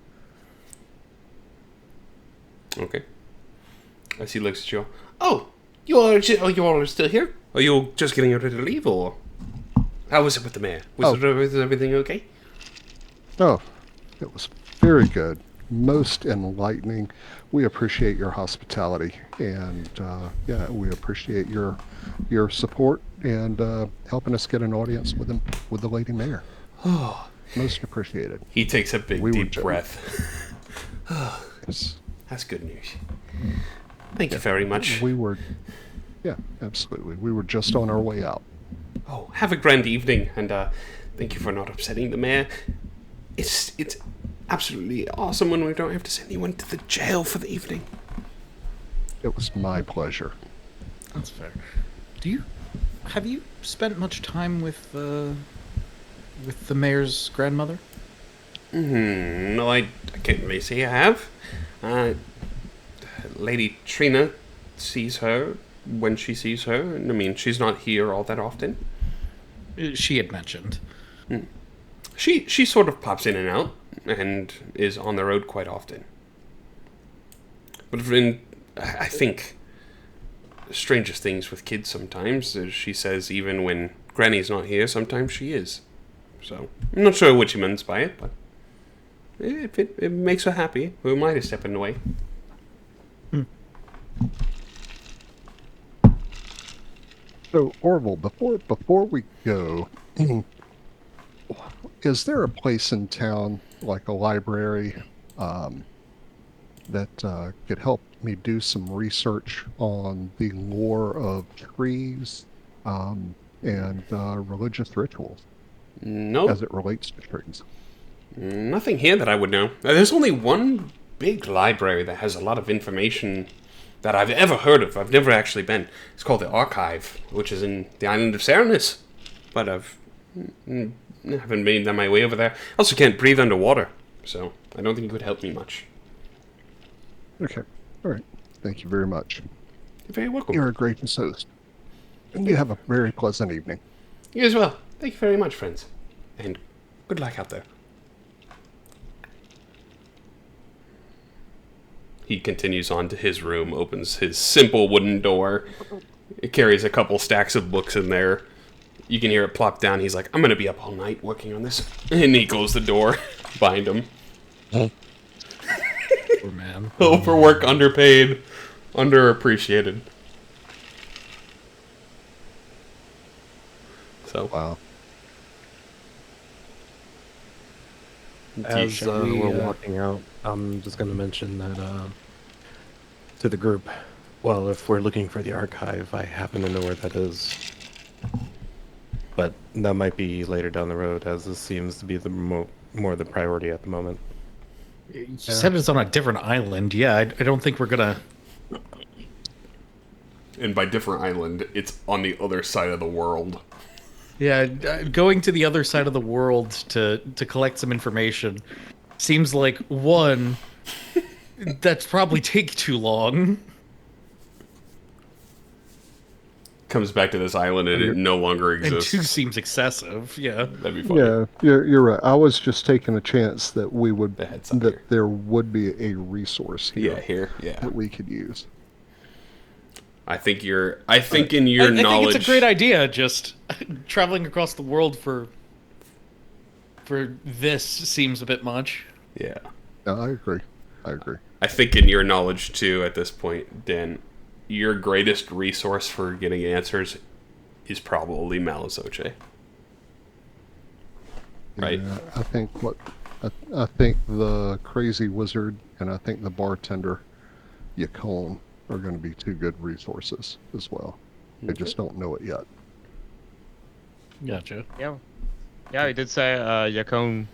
Okay. As he looks at you, oh, you all are still here? Are you just getting ready to leave, or how was it with the mayor? Was everything okay? Oh, it was very good. Most enlightening. We appreciate your hospitality, and yeah, we appreciate your support and helping us get an audience with the lady mayor. Oh, most appreciated. He takes a big deep breath. Yes. That's good news. Thank you very much. Yeah, absolutely. We were just on our way out. Oh, have a grand evening, and thank you for not upsetting the mayor. It's absolutely awesome when we don't have to send anyone to the jail for the evening. It was my pleasure. That's fair. Have you spent much time with the mayor's grandmother? No, I can't really say I have. Lady Trina sees her when she sees her, and I mean, she's not here all that often. She had mentioned. She sort of pops in and out, and is on the road quite often. But I think strangest things with kids sometimes. She says even when Granny's not here, sometimes she is. So I'm not sure what she means by it, but if it makes her happy, who am I to step in the way? So, Orville, before we go, is there a place in town, like a library, that could help me do some research on the lore of trees and religious rituals? No. As it relates to trees? Nothing here that I would know. There's only one big library that has a lot of information that I've ever heard of. I've never actually been. It's called the Archive, which is in the island of Serenus. But I haven't made my way over there. I also can't breathe underwater, so I don't think it would help me much. Okay. All right. Thank you very much. You're very welcome. You're a gracious host. And you have a very pleasant evening. You as well. Thank you very much, friends. And good luck out there. He continues on to his room, opens his simple wooden door. It carries a couple stacks of books in there. You can hear it plop down. He's like, I'm going to be up all night working on this. And he closed the door behind him. Poor man. Overwork, underpaid, underappreciated. So Wow. As Shall we, we're walking out, I'm just going to mention that to the group. Well, if we're looking for the archive, I happen to know where that is. But that might be later down the road, as this seems to be the more the priority at the moment. You said it's on a different island. Yeah, I don't think we're gonna. and by different island, it's on the other side of the world. Yeah, going to the other side of the world to collect some information seems like one that's probably take too long. Comes back to this island and it no longer And exists. two seems excessive. Yeah. That'd be funny. Yeah, you're right. I was just taking a chance that The head's up here. that there would be a resource here Yeah, here. Yeah. that we could use. I think in your I knowledge. think it's a great idea. Just traveling across the world for this seems a bit much. Yeah. No, I agree. I think in your knowledge too, at this point, Dan, your greatest resource for getting answers is probably Malisoche. Right? Yeah, I think the crazy wizard and I think the bartender, Yacon, are going to be two good resources as well. They just don't know it yet. Gotcha. Yeah. Yeah, he did say Yacon.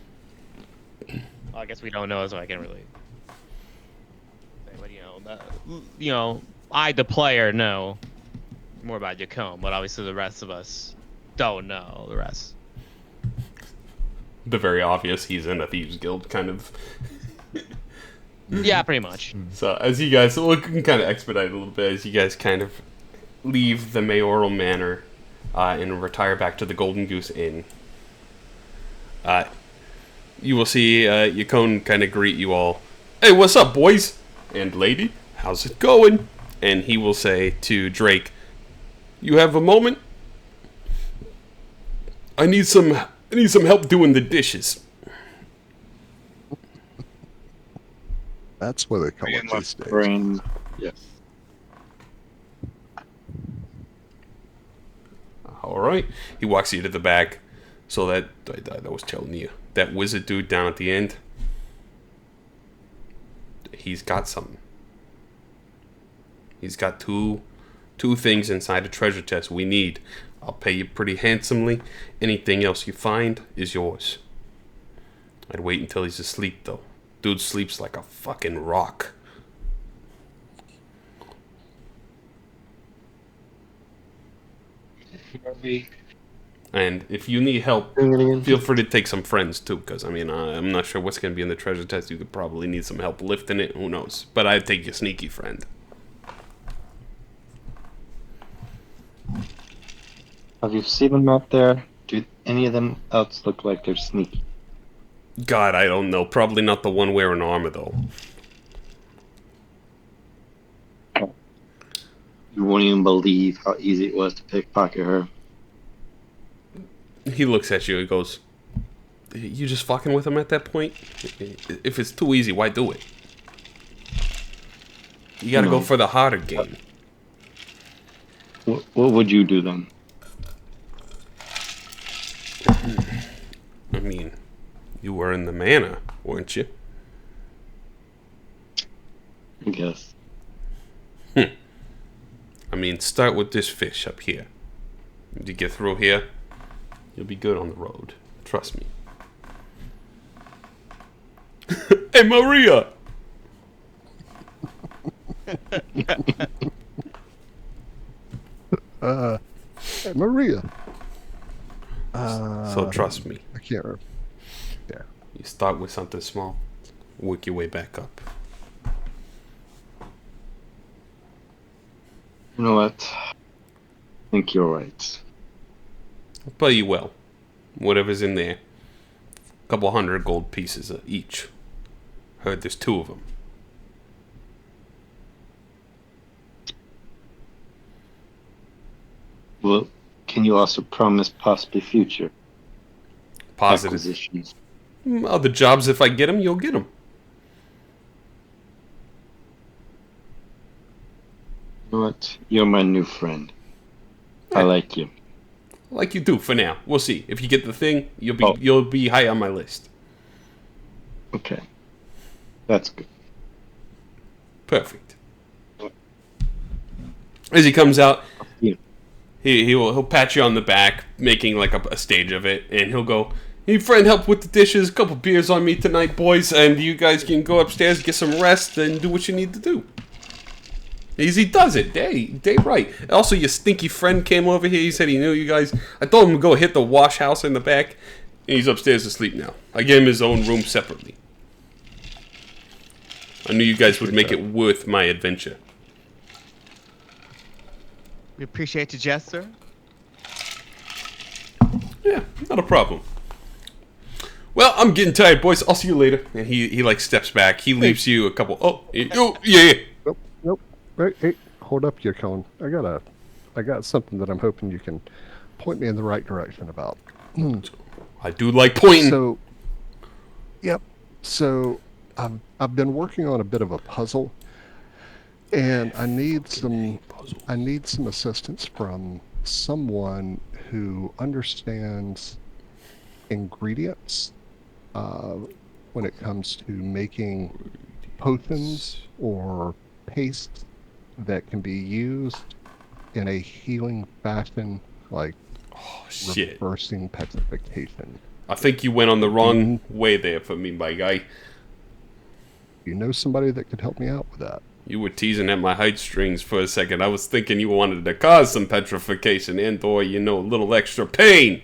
I guess we don't know, so I can't really say, but I, the player, know more about Yacon, but obviously the rest of us don't know the rest. The very obvious, he's in a thieves guild kind of. Yeah, pretty much. So as you guys, we can kind of expedite a little bit as you guys kind of leave the mayoral manor and retire back to the Golden Goose Inn. You will see Yacon kind of greet you all. Hey, what's up, boys and lady? How's it going? And he will say to Drake, "You have a moment? I need some help doing the dishes." That's where they come Me up and my these days. friend. Yes. All right. He walks you to the back. So that I was telling you, that wizard dude down at the end, he's got something. He's got two things inside a treasure chest we need. I'll pay you pretty handsomely. Anything else you find is yours. I'd wait until he's asleep, though. Dude sleeps like a fucking rock. And if you need help, feel free to take some friends too, because I'm not sure what's going to be in the treasure chest. You could probably need some help lifting it. Who knows? But I'd take your sneaky friend. Have you seen them out there? Do any of them else look like they're sneaky? God, I don't know. Probably not the one wearing armor, though. You won't even believe how easy it was to pickpocket her. He looks at you and goes, "You just fucking with him at that point? If it's too easy, why do it? You gotta go for the harder game." What would you do then? I mean, you were in the manor, weren't you? I guess. I mean, start with this fish up here. If you get through here, you'll be good on the road. Trust me. Hey, Maria! Hey, Maria. So trust me. I can't remember. Yeah. You start with something small, work your way back up. You know what? I think you're right. I'll pay you well. Whatever's in there. Couple hundred gold pieces each. Heard there's 2 of them. Well, can you also promise possibly future Positive. acquisitions? Other jobs, if I get them, you'll get them. You know what? You're my new friend. I like you. like you do for now. We'll see. If you get the thing, you'll be high on my list. Okay. That's good. Perfect. As he comes out, Yeah. he'll pat you on the back, making like a stage of it, and he'll go, "Hey, friend, help with the dishes. A couple beers on me tonight, boys, and you guys can go upstairs, get some rest, and do what you need to do." He does it. Day right. Also, your stinky friend came over here. He said he knew you guys. I told him to go hit the wash house in the back, and he's upstairs asleep now. I gave him his own room separately. I knew you guys would make it worth my adventure. We appreciate you, Jester. Yeah, not a problem. Well, I'm getting tired, boys. I'll see you later. And he like steps back. He leaves you a couple. Oh, yeah. Nope. Hey, hold up, Yukon. I got something that I'm hoping you can point me in the right direction about. I do like pointing. So, I've been working on a bit of a puzzle, and I need some assistance from someone who understands ingredients when it comes to making potions or pastes that can be used in a healing fashion, like reversing petrification. I think you went on the wrong way there for me, my guy. You know somebody that could help me out with that? You were teasing at my heartstrings for a second. I was thinking you wanted to cause some petrification and/or, a little extra pain.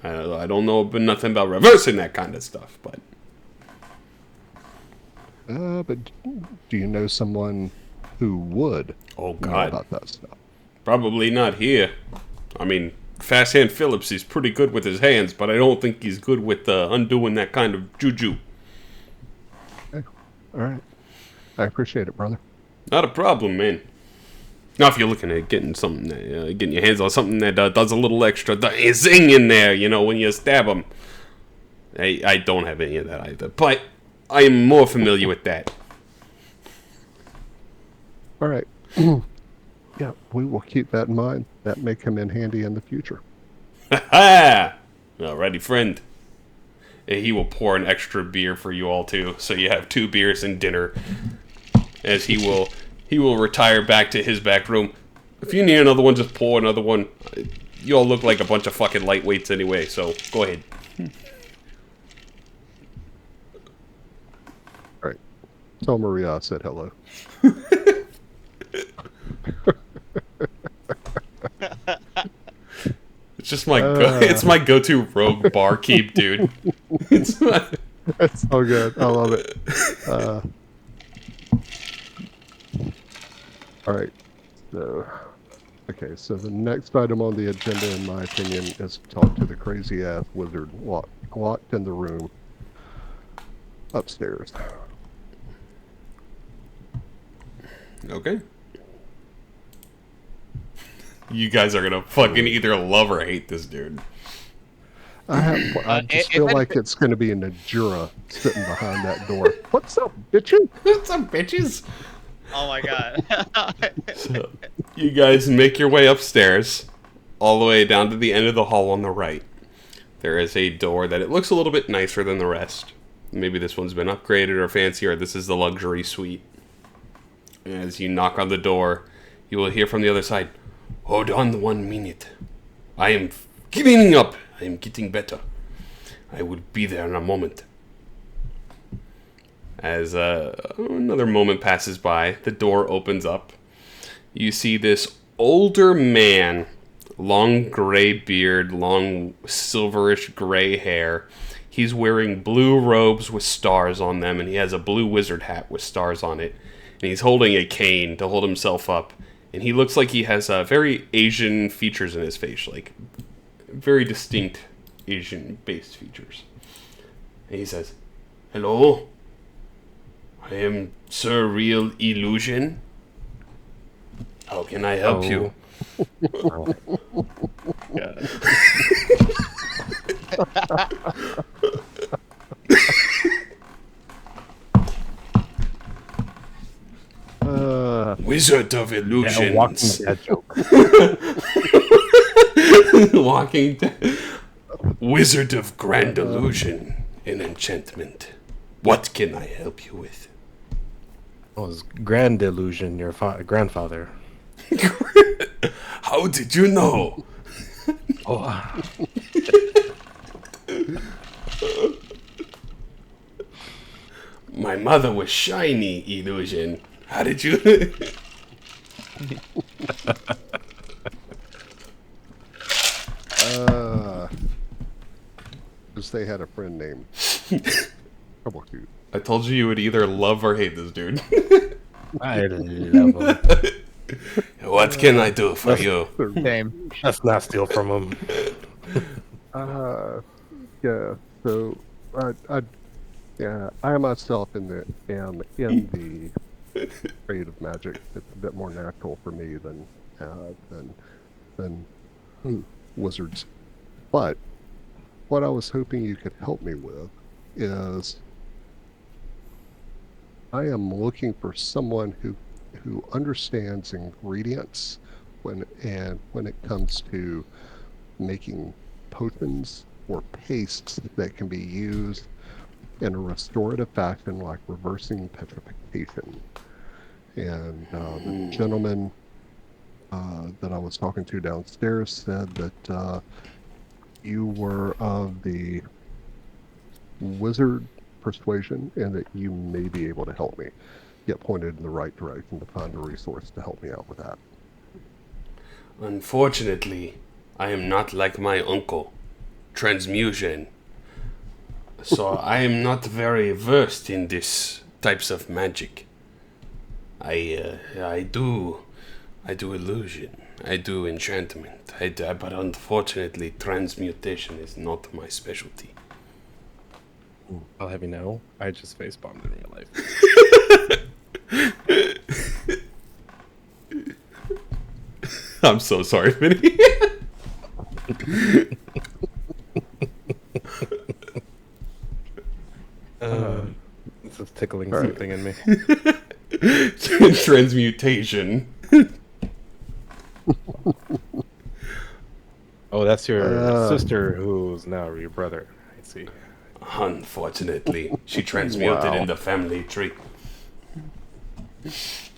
I don't know nothing about reversing that kind of stuff, but... But do you know someone who would know about that stuff? Probably not here. I mean, Fast Hand Phillips is pretty good with his hands, but I don't think he's good with undoing that kind of juju. Okay. All right. I appreciate it, brother. Not a problem, man. Now, if you're looking at getting something, getting your hands on something that does a little extra zing in there, when you stab them. I don't have any of that either, but I am more familiar with that. All right. Yeah, we will keep that in mind. That may come in handy in the future. Ha-ha! Alrighty, friend. He will pour an extra beer for you all, too, so you have 2 beers and dinner. As he will retire back to his back room. If you need another one, just pour another one. You all look like a bunch of fucking lightweights anyway, so go ahead. All right. Tell Maria I said hello. It's just it's my go-to rogue barkeep, dude. It's so good. I love it. All right. So the next item on the agenda, in my opinion, is to talk to the crazy-ass wizard locked in the room upstairs. Okay. You guys are gonna fucking either love or hate this dude. I just feel like it's gonna be an Najura sitting behind that door. What's up, bitches? What's up, bitches? Oh my god. So, you guys make your way upstairs, all the way down to the end of the hall on the right. There is a door that it looks a little bit nicer than the rest. Maybe this one's been upgraded or fancier. This is the luxury suite. As you knock on the door, you will hear from the other side, "Hold on 1 minute. I am cleaning up. I am getting better. I will be there in a moment." As another moment passes by, the door opens up. You see this older man, long gray beard, long silverish gray hair. He's wearing blue robes with stars on them, and he has a blue wizard hat with stars on it. And he's holding a cane to hold himself up. And he looks like he has very Asian features in his face, like very distinct Asian-based features. And he says, "Hello? I am Sir Real Illusion. How can I help you?" Yeah. Wizard of Illusions. Walking Dead joke. Walking Wizard of Grand Illusion and Enchantment. What can I help you with? Oh, it's Grand Illusion, your grandfather. How did you know? Oh. My mother was shiny, Illusion. How did you... Because they had a friend named Troubleshoot. I told you would either love or hate this dude. I love him. What can I do for you? Same. Let's not steal from him. Yeah. So, I myself am in the trade of magic. It's a bit more natural for me than wizards. But what I was hoping you could help me with is I am looking for someone who understands ingredients when it comes to making potions or pastes that can be used in a restorative fashion, like reversing petrification. And the gentleman that I was talking to downstairs said that you were of the wizard persuasion and that you may be able to help me get pointed in the right direction to find a resource to help me out with that. Unfortunately, I am not like my uncle, transmutation. So I am not very versed in this types of magic. I do illusion, I do enchantment, but unfortunately transmutation is not my specialty. I'll have you know, I just face bombed in real life. I'm so sorry, Vinny. This is tickling something in me. Transmutation. Oh, that's your sister who's now your brother. I see. Unfortunately, she transmuted Wow. in the family tree.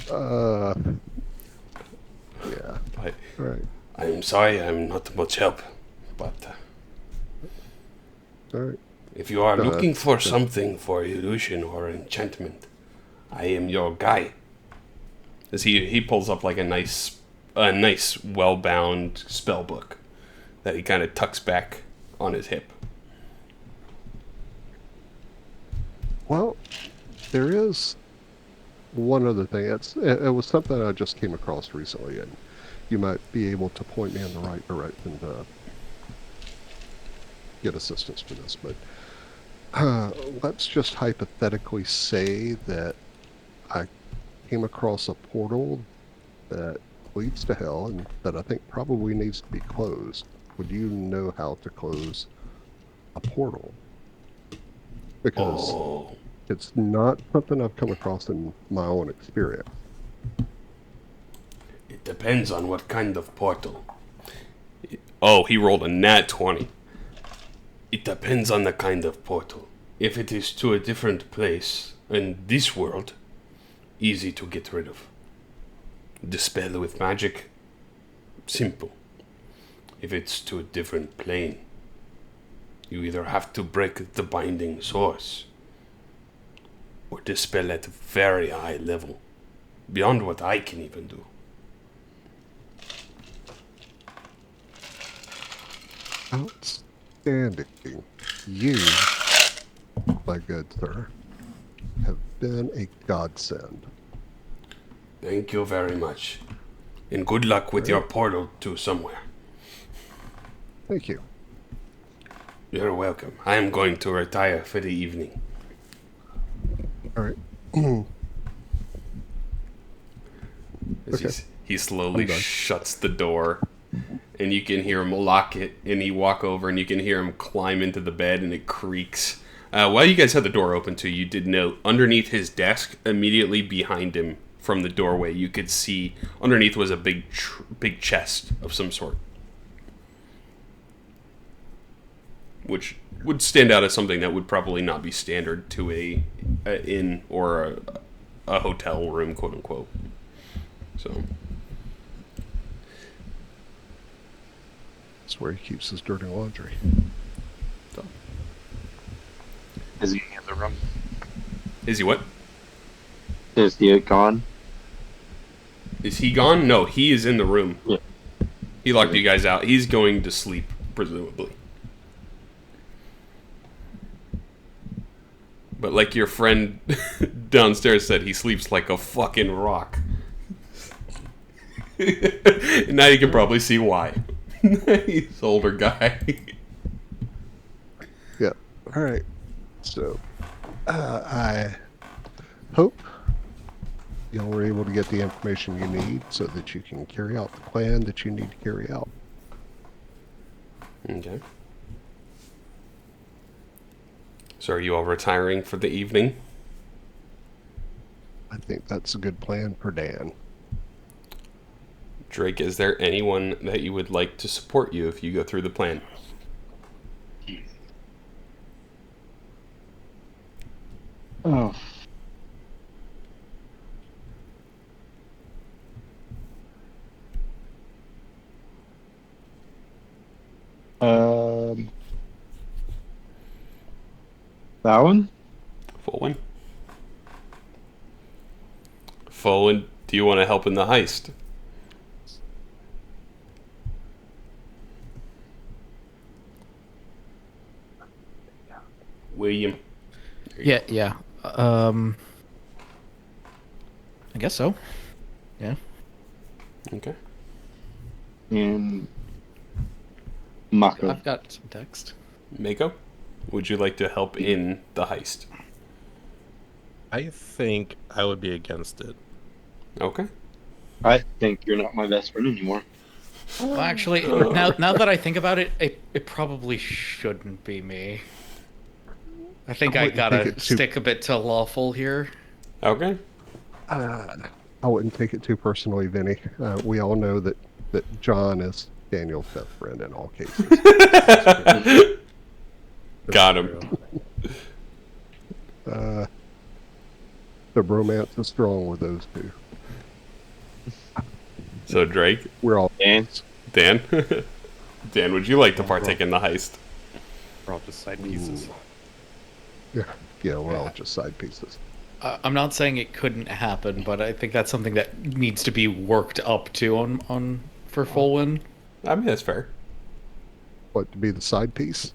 Yeah. But Right. I'm sorry, I'm not much help. But All right. if you are looking for something for illusion or enchantment, I am your guy. As he pulls up like a nice well-bound spell book that he kind of tucks back on his hip. Well, there is one other thing. It was something I just came across recently, and you might be able to point me in the right direction to get assistance for this. But let's just hypothetically say that I came across a portal that leads to hell and that I think probably needs to be closed. Would you know how to close a portal? Because it's not something I've come across in my own experience. It depends on what kind of portal. Oh, he rolled a nat 20. It depends on the kind of portal. If it is to a different place in this world, easy to get rid of. Dispel with magic, simple. If it's to a different plane, you either have to break the binding source or dispel at a very high level, beyond what I can even do. Outstanding. You, my good sir, have been a godsend. Thank you very much. And good luck with your portal to somewhere. Thank you. You're welcome. I am going to retire for the evening. All right. As he slowly I'm done. shuts the door, and you can hear him lock it, and he walk over, and you can hear him climb into the bed, and it creaks. While you guys had the door open too, you did note underneath his desk, immediately behind him from the doorway, you could see underneath was a big chest of some sort. which would stand out as something that would probably not be standard to a inn or a hotel room, quote unquote. So That's where he keeps his dirty laundry. Is he in the room? is he what? Is he gone? Is he gone? No, he is in the room. Yeah. He locked you guys out. He's going to sleep, presumably. But like your friend downstairs said, he sleeps like a fucking rock. Now you can probably see why. He's an older guy. Yeah. All right. So, I hope y'all were able to get the information you need so that you can carry out the plan that you need to carry out. Okay. So are you all retiring for the evening? I think that's a good plan for Dan. Drake, is there anyone that you would like to support you if you go through the plan? Oh. That one? Folan? Folan, do you want to help in the heist? William? Yeah. I guess so. Yeah. Okay. And Mako. I've got some text. Mako, would you like to help in the heist? I think I would be against it. Okay. I think you're not my best friend anymore. Well, actually, now that I think about it, it probably shouldn't be me. I think I wouldn't gotta take it too- stick a bit to lawful here. Okay. I wouldn't take it too personally, Vinny. We all know that John is Daniel's best friend in all cases. Got him. The bromance is strong with those two. So Drake, We're all Dan? Dan, Dan, would you like to partake in the heist? We're all just side pieces. yeah, we're all just side pieces. I'm not saying it couldn't happen, but I think that's something that needs to be worked up to on for Folwyn. I mean, that's fair. What, to be the side piece?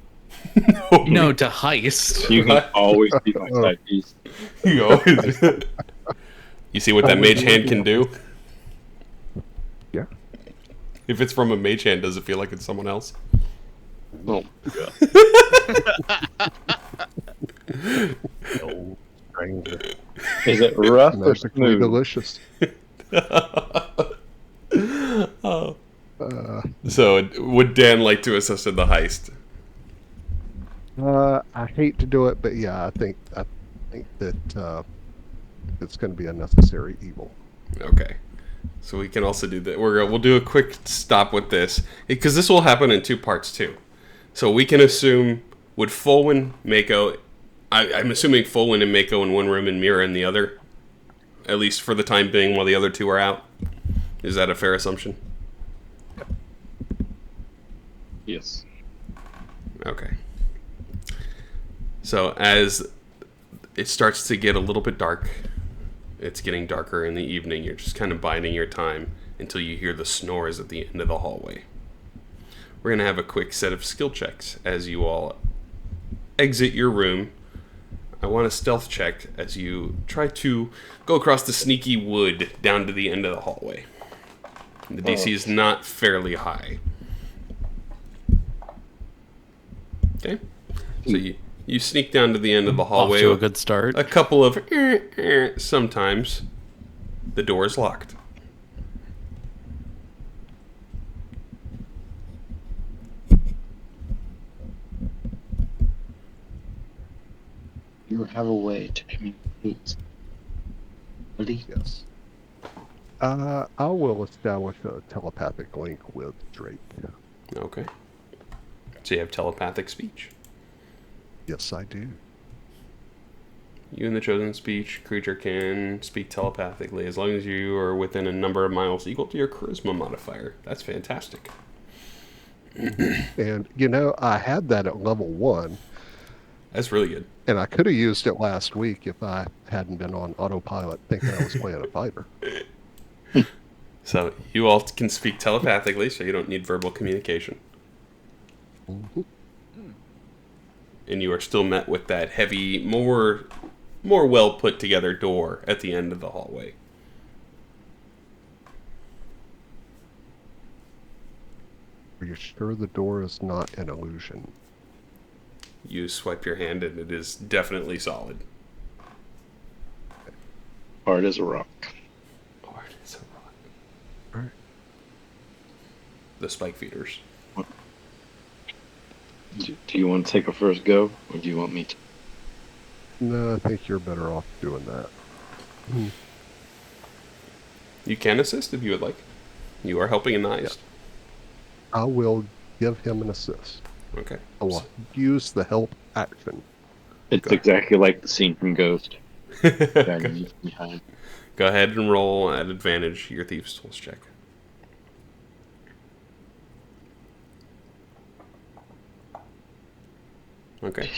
No, to heist. You can always be my side piece. You always. You see what that mage hand can do? Yeah. If it's from a mage hand, does it feel like it's someone else? Oh, No, stranger. is it rough or Magically smooth? delicious. Oh. So, would Dan like to assist in the heist? I hate to do it, but yeah, I think that it's going to be a necessary evil. Okay. So we can also do that. We'll do a quick stop with this because this will happen in two parts too. So we can assume would Folwyn, Mako, I'm assuming Folwyn and Mako in one room and Mira in the other, at least for the time being while the other two are out. Is that a fair assumption? Yes. Okay. So as it starts to get a little bit dark, it's getting darker in the evening, you're just kind of biding your time until you hear the snores at the end of the hallway. We're going to have a quick set of skill checks as you all exit your room. I want a stealth check as you try to go across the sneaky wood down to the end of the hallway. The DC is not fairly high. Okay. So you sneak down to the end of the hallway. Off to a good start. A couple of sometimes. The door is locked. You have a way to communicate. Buddy? Yes. I will establish a telepathic link with Drake. Okay. So you have telepathic speech. Yes, I do. You and the chosen speech creature can speak telepathically as long as you are within a number of miles equal to your charisma modifier. That's fantastic. And, you know, I had that at level 1, That's really good. and I could have used it last week if I hadn't been on autopilot thinking I was playing a fighter. So you all can speak telepathically, so you don't need verbal communication. Mhm. And you are still met with that heavy, more well put together door at the end of the hallway. Are you sure the door is not an illusion? You swipe your hand and it is definitely solid. Hard as a rock. Hard as a rock. All right. The spike feeders. Do you want to take a first go, or do you want me to? No, I think you're better off doing that. You can assist if you would like. You are helping in the heist. I will give him an assist. Okay. I will use the help action. It's Go. exactly like the scene from Ghost. Guy Go leaves behind. ahead and roll at advantage your Thieves' Tools check. Okay.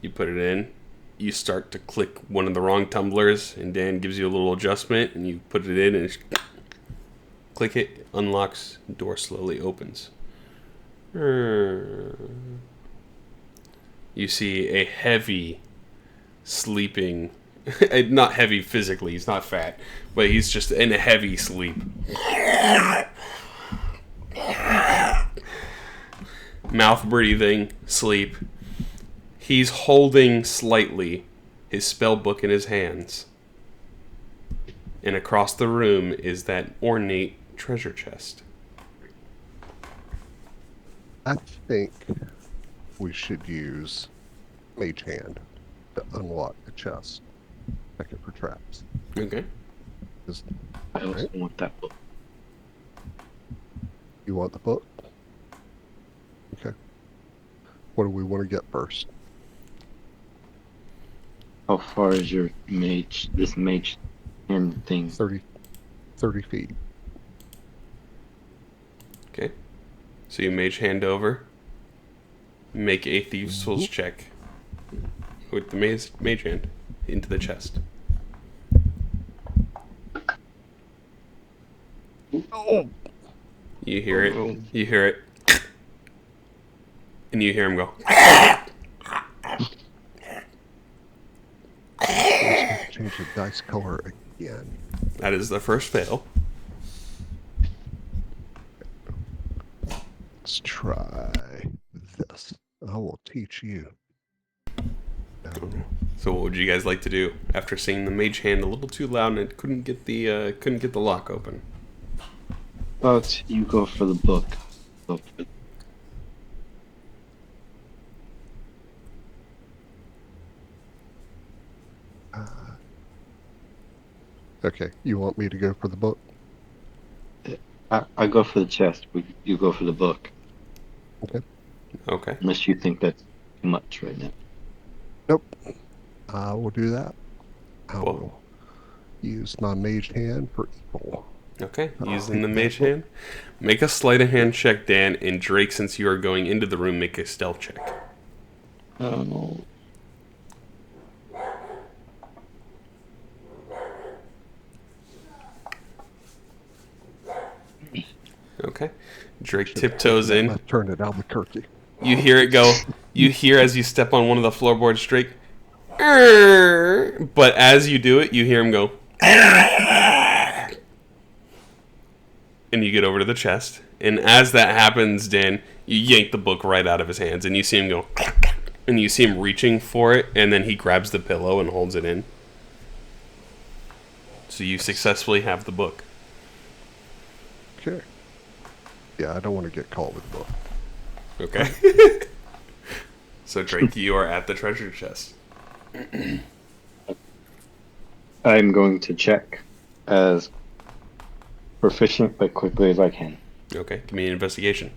You put it in. You start to click one of the wrong tumblers, and Dan gives you a little adjustment, and you put it in, and it's click it, unlocks, door slowly opens. You see a heavy, sleeping, not heavy physically, he's not fat, but he's just in a heavy sleep. Mouth breathing, sleep. He's holding slightly his spell book in his hands. And across the room is that ornate treasure chest. I think we should use Mage Hand to unlock the chest. Check it for traps. Okay. Just, I also Right. want that book. you want the book? Okay. What do we want to get first? How far is your this mage hand thing? 30 feet. Okay. So you mage hand over. Make a Thieves' Tools check with the mage hand into the chest. Oh. You hear it. You hear it. And you hear him go. Change the dice color again. That is the first fail. Let's try this. I will teach you. So what would you guys like to do after seeing the mage hand a little too loud and it couldn't get the lock open? But you go for the book. Go for it. Okay, you want me to go for the book? I go for the chest, but you go for the book. Okay. Unless you think that's too much right now. Nope. I will do that. I Whoa. will use my mage hand for evil. Okay. Using the mage hand. Make a sleight of hand check, Dan, and Drake, since you are going into the room, make a stealth check. Oh. Okay. Drake tiptoes in. I turned it down the turkey. You hear it go. You hear as you step on one of the floorboards, Drake. "Arr!" But as you do it, you hear him go. And you get over to the chest. And as that happens, Dan, you yank the book right out of his hands. And you see him go. And you see him reaching for it. And then he grabs the pillow and holds it in. So you successfully have the book. Okay. Yeah, I don't want to get caught with the book. Okay. So Drake, you are at the treasure chest. I'm going to check as proficient but quickly as I can. Okay, give me an investigation.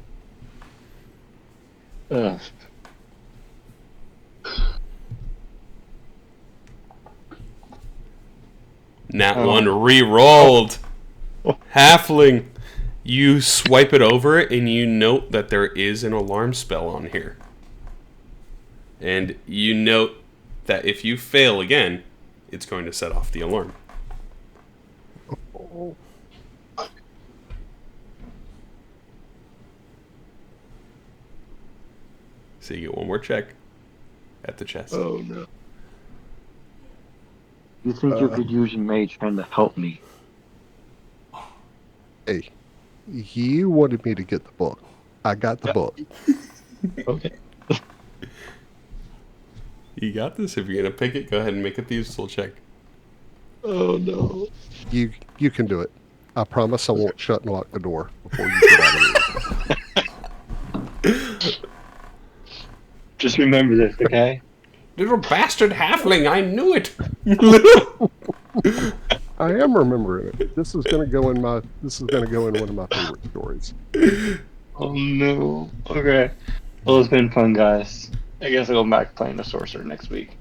Nat 1 re-rolled. Halfling. You swipe it over and you note that there is an alarm spell on here. And you note that if you fail again, it's going to set off the alarm. So you get one more check at the chest. Oh no. You think you could use your mage hand to help me? Hey, you wanted me to get the book. I got the book. Okay. You got this. If you're going to pick it, go ahead and make a thieves' tool check. Oh no. You can do it. I promise I won't shut and lock the door before you get out of here. Just remember this, okay? Little bastard halfling, I knew it. I am remembering it. This is gonna go in one of my favorite stories. Oh no. Okay. Well, it's been fun, guys. I guess I'll go back playing the sorcerer next week.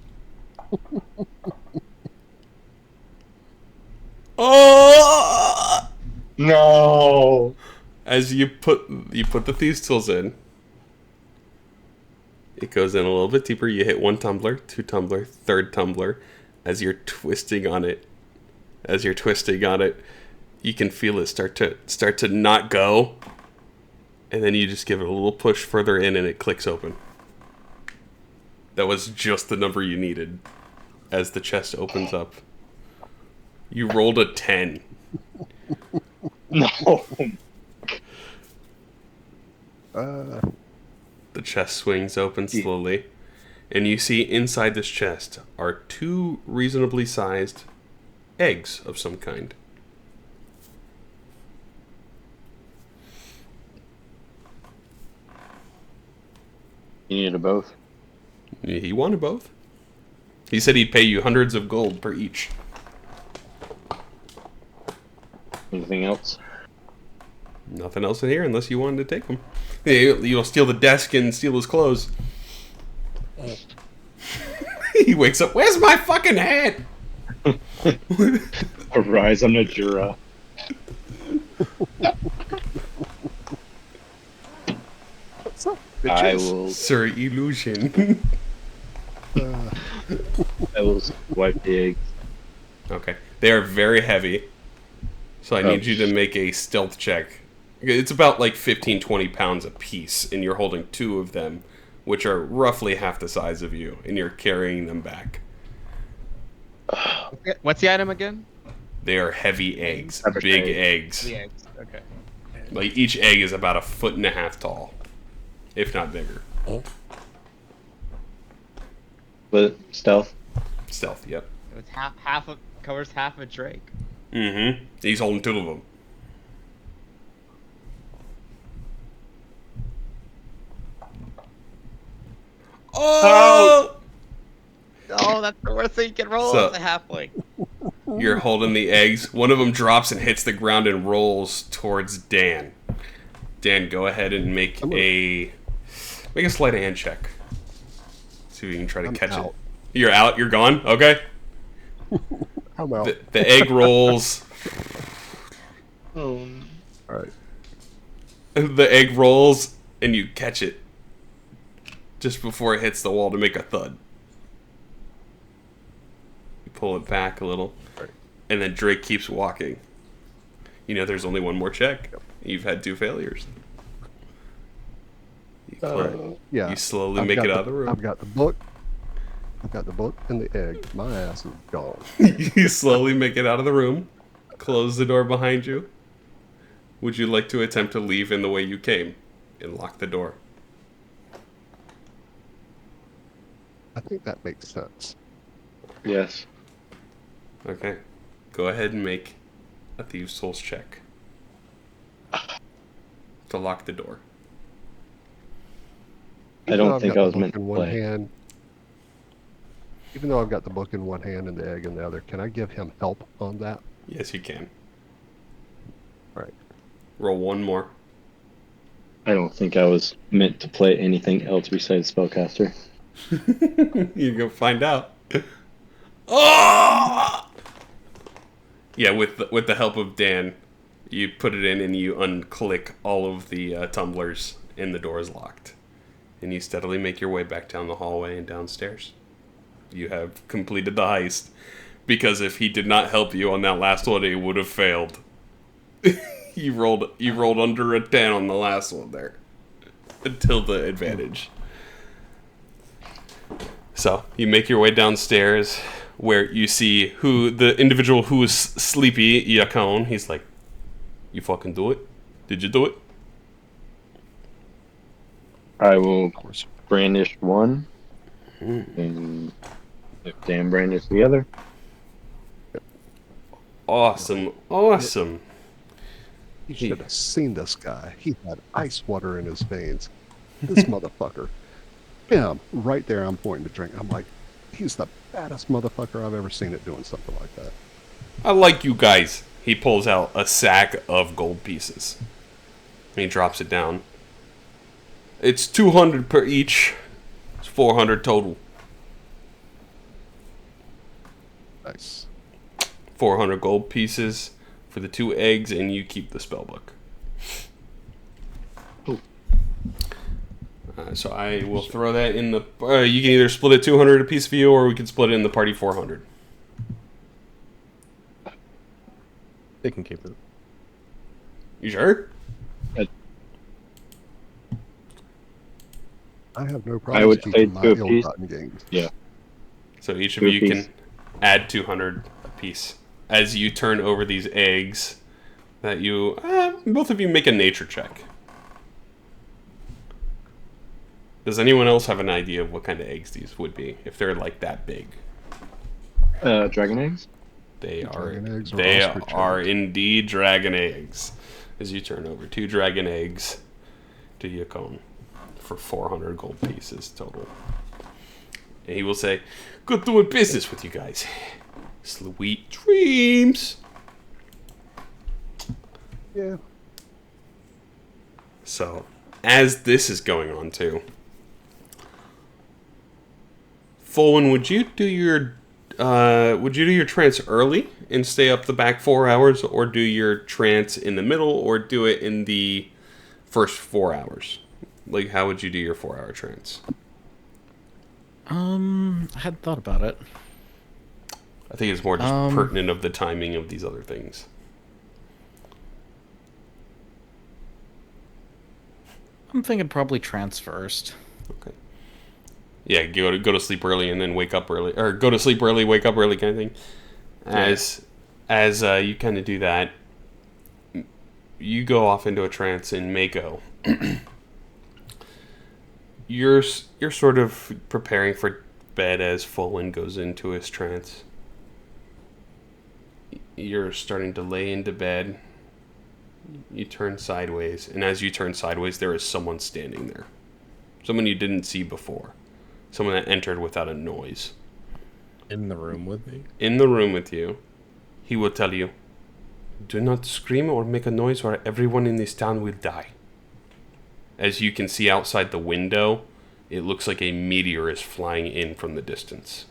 Oh! No. As you put the thieves' tools in, it goes in a little bit deeper. You hit 1 tumbler, 2 tumbler, 3rd tumbler. As you're twisting on it, you can feel it start to not go, and then you just give it a little push further in, and it clicks open. That was just the number you needed. As the chest opens up, you rolled a 10. No. The chest swings open slowly, and you see inside this chest are 2 reasonably sized eggs of some kind. You needed both. He wanted both. He said he'd pay you hundreds of gold per each. Anything else? Nothing else in here unless you wanted to take them. You'll steal the desk and steal his clothes. He wakes up. Where's my fucking hat? Arise on a Jura. I will. Sir Illusion. I will wipe the eggs. Okay. They are very heavy. So I need you to make a stealth check. It's about like 15, 20 pounds a piece, and you're holding 2 of them, which are roughly half the size of you, and you're carrying them back. What's the item again? They are heavy eggs. Big eggs. The eggs. Okay. Like each egg is about 1.5 feet tall, if not bigger. But stealth. Stealth, yep. It's covers half a drake. Mm-hmm. He's holding 2 of them. Oh! Oh, that's the worst thing you can roll So- as a halfling. You're holding the eggs. One of them drops and hits the ground and rolls towards Dan. Dan, go ahead and make a sleight of hand check. See if you can try to catch out. it. You're out. You're gone. Okay. I'm out. The egg rolls. Oh. All right. The egg rolls and you catch it just before it hits the wall to make a thud. You pull it back a little, and then Drake keeps walking. You know there's only one more check. You've had 2 failures. Yeah. You slowly I've make got it out of the room. I've got the book. I've got the book and the egg. My ass is gone. You slowly make it out of the room. Close the door behind you. Would you like to attempt to leave in the way you came and lock the door? I think that makes sense. Yes. Okay. Go ahead and make a Thieves' Souls check to lock the door. I don't I've think got I the was book meant to in one play. hand. Even though I've got the book in one hand and the egg in the other, can I give him help on that? Yes, you can. Right. Roll one more. I don't think I was meant to play anything else besides spellcaster. You go find out. Oh! Yeah, with the help of Dan, you put it in and you unclick all of the tumblers, and the door is locked. And you steadily make your way back down the hallway and downstairs. You have completed the heist. Because if he did not help you on that last one, it would have failed. You rolled under a 10 on the last one there. Until the advantage. So, you make your way downstairs, where you see the individual who is sleepy, Yakon. He's like, "You fucking do it? Did you do it?" I will brandish one, and if Dan brandish the other. Awesome. You should have seen this guy. He had ice water in his veins. This motherfucker. Bam! Right there, I'm pointing to drink. I'm like, he's the baddest motherfucker I've ever seen it doing something like that. I like you guys. He pulls out a sack of gold pieces. And he drops it down. It's 200 per each. It's 400 total. Nice. 400 gold pieces for the 2 eggs, and you keep the spellbook. So I will throw that in the... you can either split it 200 a piece for you, or we can split it in the party 400. They can keep it. You sure? I have no problem I would say keeping my 2 ill apiece. gotten gains. Yeah. So each of 2 you apiece. can add 200 apiece. As you turn over these eggs, that you... both of you make a nature check. Does anyone else have an idea of what kind of eggs these would be, if they're like that big? Dragon eggs? Dragon eggs or They ostrich are eggs? indeed dragon eggs. As you turn over 2 dragon eggs to Yakon for 400 gold pieces total. And he will say, "Good doing business with you guys. Sweet dreams." Yeah. So, as this is going on too, Fulwin, would you do your trance early and stay up the back 4 hours, or do your trance in the middle, or do it in the first 4 hours? Like, how would you do your 4-hour trance? I hadn't thought about it. I think it's more just pertinent of the timing of these other things. I'm thinking probably trance first. Okay. Yeah, go to sleep early and then wake up early, or go to sleep early, wake up early, kind of thing. As you kind of do that, you go off into a trance in Mako. You're sort of preparing for bed as Fulwin goes into his trance. You're starting to lay into bed. You turn sideways, and as you turn sideways, there is someone standing there. Someone you didn't see before. Someone that entered without a noise. In the room with me? In the room with you. He will tell you, "Do not scream or make a noise, or everyone in this town will die." As you can see outside the window, it looks like a meteor is flying in from the distance.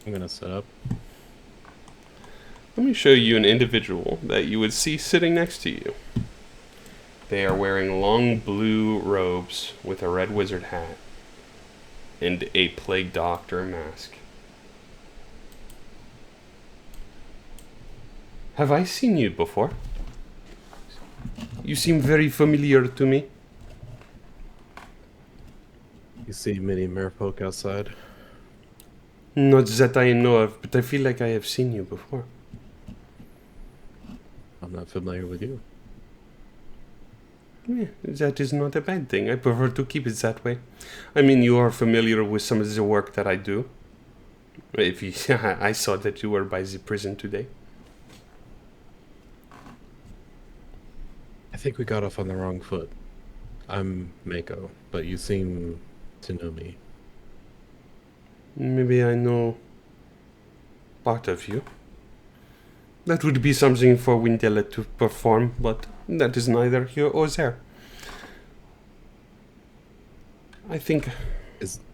I'm gonna set up. Let me show you an individual that you would see sitting next to you. They are wearing long blue robes with a red wizard hat and a plague doctor mask. Have I seen you before? You seem very familiar to me. You see many merfolk outside? Not that I know of, but I feel like I have seen you before. I'm not familiar with you. Yeah, that is not a bad thing. I prefer to keep it that way. I mean, you are familiar with some of the work that I do. If you, I saw that you were by the prison today. I think we got off on the wrong foot. I'm Mako, but you seem to know me. Maybe I know part of you. That would be something for Windella to perform, but that is neither here or there. I think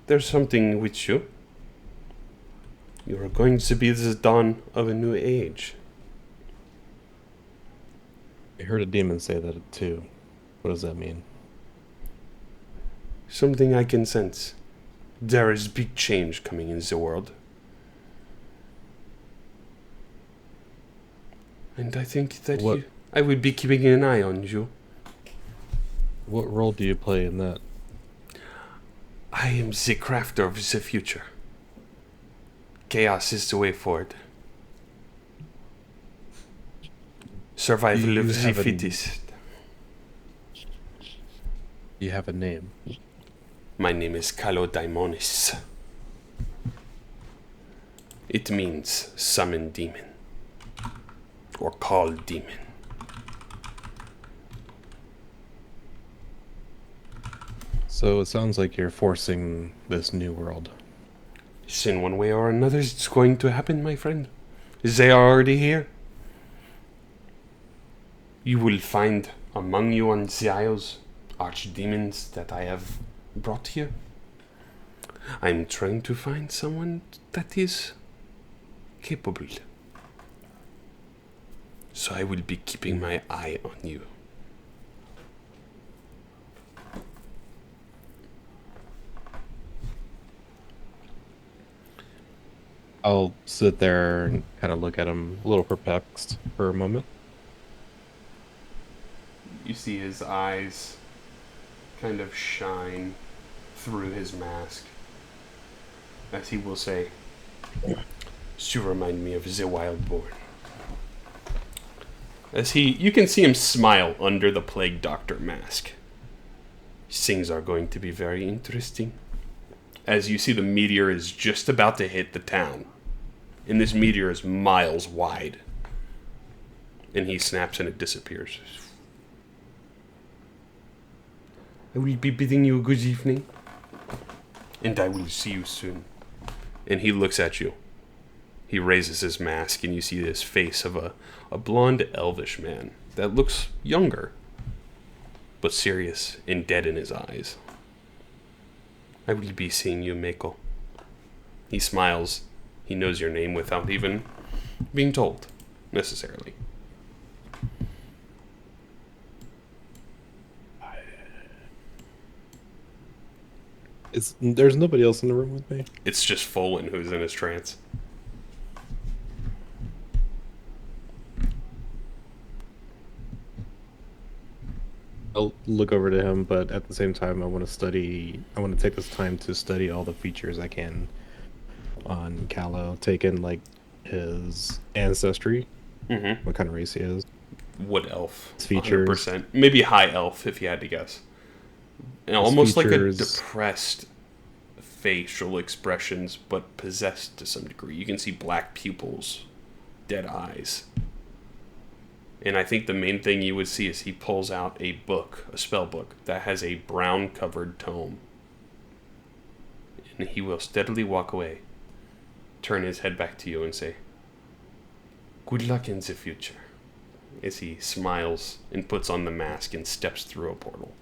there's something with you. You are going to be the dawn of a new age. I heard a demon say that too. What does that mean? Something I can sense. There is big change coming in the world. And I think that I will be keeping an eye on you. What role do you play in that? I am the crafter of the future. Chaos is the way forward. Survival of the fittest. You have a name. My name is Kaloddaimonis. It means summon demon. Or call demon. So it sounds like you're forcing this new world. Yes, in one way or another, it's going to happen, my friend. They are already here. You will find among you on the Isles archdemons that I have brought here. I'm trying to find someone that is capable. So I will be keeping my eye on you. I'll sit there and kind of look at him a little perplexed for a moment. You see his eyes kind of shine through his mask as he will say, "You remind me of the Wildborn." As you can see him smile under the Plague Doctor mask. Things are going to be very interesting. As you see, the meteor is just about to hit the town. And this meteor is miles wide. And he snaps and it disappears. I will be bidding you a good evening. And I will see you soon. And he looks at you. He raises his mask and you see this face of a blonde elvish man that looks younger, but serious and dead in his eyes. I will be seeing you, Mako. He smiles. He knows your name without even being told, necessarily. There's nobody else in the room with me? It's just Folan who's in his trance. I'll look over to him, but at the same time, I want to take this time to study all the features I can on Callow, take in, like, his ancestry, what kind of race he is. Wood elf. His features. 100%. Maybe high elf, if you had to guess. And almost like a depressed facial expressions, but possessed to some degree. You can see black pupils, dead eyes. And I think the main thing you would see is he pulls out a book, a spell book, that has a brown-covered tome. And he will steadily walk away, turn his head back to you and say, "Good luck in the future," as he smiles and puts on the mask and steps through a portal.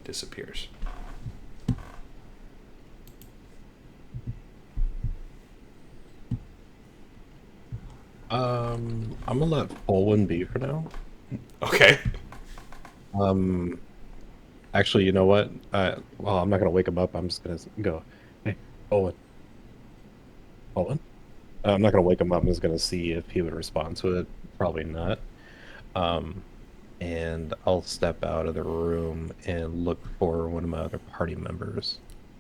Disappears. I'm gonna let Olin be for now. Okay. Actually, you know what? Well, I'm not gonna wake him up. I'm just gonna go, "Hey, Olin. Olin?" I'm not gonna wake him up. I'm just gonna see if he would respond to it. Probably not. And I'll step out of the room and look for one of my other party members.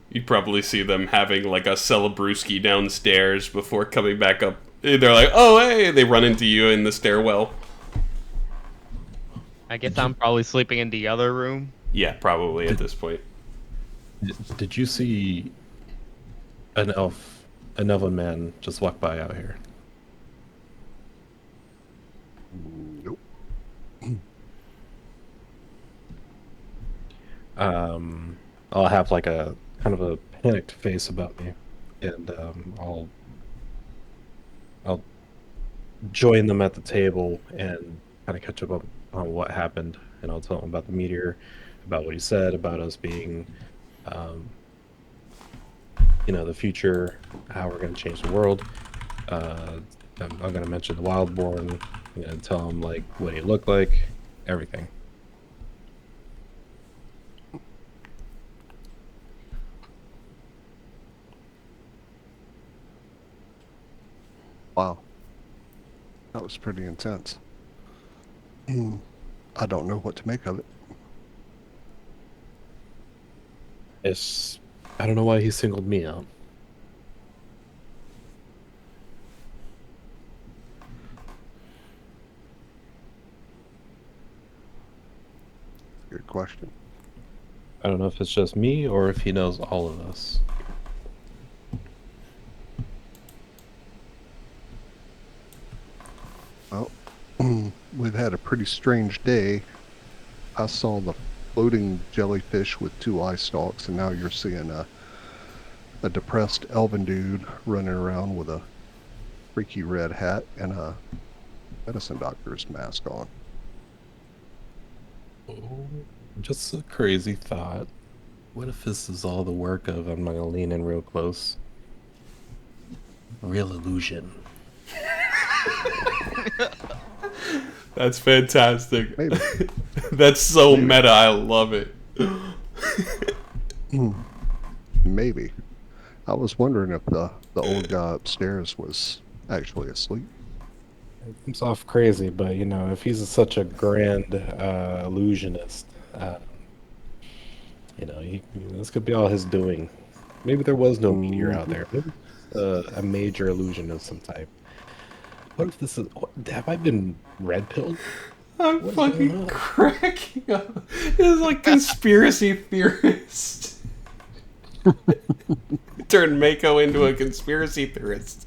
You'd probably see them having like a Celebrewski downstairs before coming back up. They're like, "Oh, hey!" They run into you in the stairwell. I guess I'm probably sleeping in the other room. Yeah, probably at this point. Did you see an elven man just walk by out here? Nope. I'll have like a kind of a panicked face about me, and I'll join them at the table and kind of catch up on what happened, and I'll tell them about the meteor, about what he said, about us being the future, how we're going to change the world. I'm going to mention the Wildborn. I'm going to tell him like what he looked like, everything. Wow. That was pretty intense. I don't know what to make of it. I don't know why he singled me out. Good question. I don't know if it's just me or if he knows all of us. Well, we've had a pretty strange day. I saw the floating jellyfish with 2 eye stalks, and now you're seeing a depressed elven dude running around with a freaky red hat and a medicine doctor's mask on. Oh, just a crazy thought. What if this is all the work of, I'm not gonna lean in real close, real illusion? That's fantastic. Maybe. That's so meta. I love it. Maybe. I was wondering if the old guy upstairs was actually asleep. It comes off crazy, but if he's such a grand illusionist, this could be all his doing. Maybe there was no meteor out there. Maybe a major illusion of some type. What if this is? Have I been red pilled? I'm fucking cracking up. This is like conspiracy theorist. Turned Mako into a conspiracy theorist.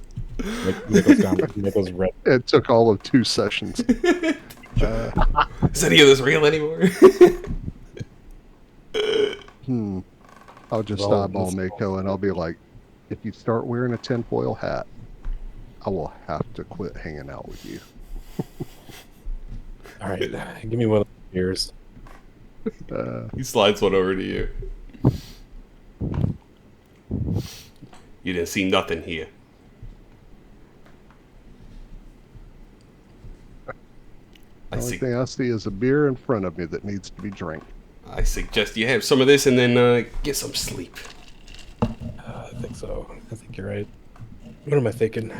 Mako's red. It took all of 2 sessions. Is any of this real anymore? I'll just Well, eyeball this- Mako and I'll be like, if you start wearing a tinfoil hat, I will have to quit hanging out with you. All right, give me one of the beers. He slides one over to you. You didn't see nothing here. The only thing I see is a beer in front of me that needs to be drank. I suggest you have some of this and then get some sleep. I think so. I think you're right. What am I thinking?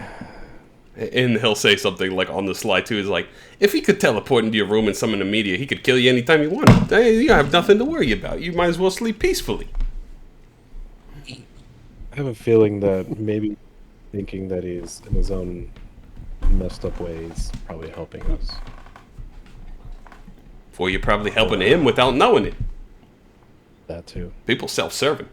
And he'll say something like on the slide too. Is like, if he could teleport into your room and summon the media, he could kill you anytime he wanted. You have nothing to worry about. You might as well sleep peacefully. I have a feeling that maybe thinking that he's in his own messed up ways, probably helping us. Or you're probably helping him without knowing it. That too. People self-serving.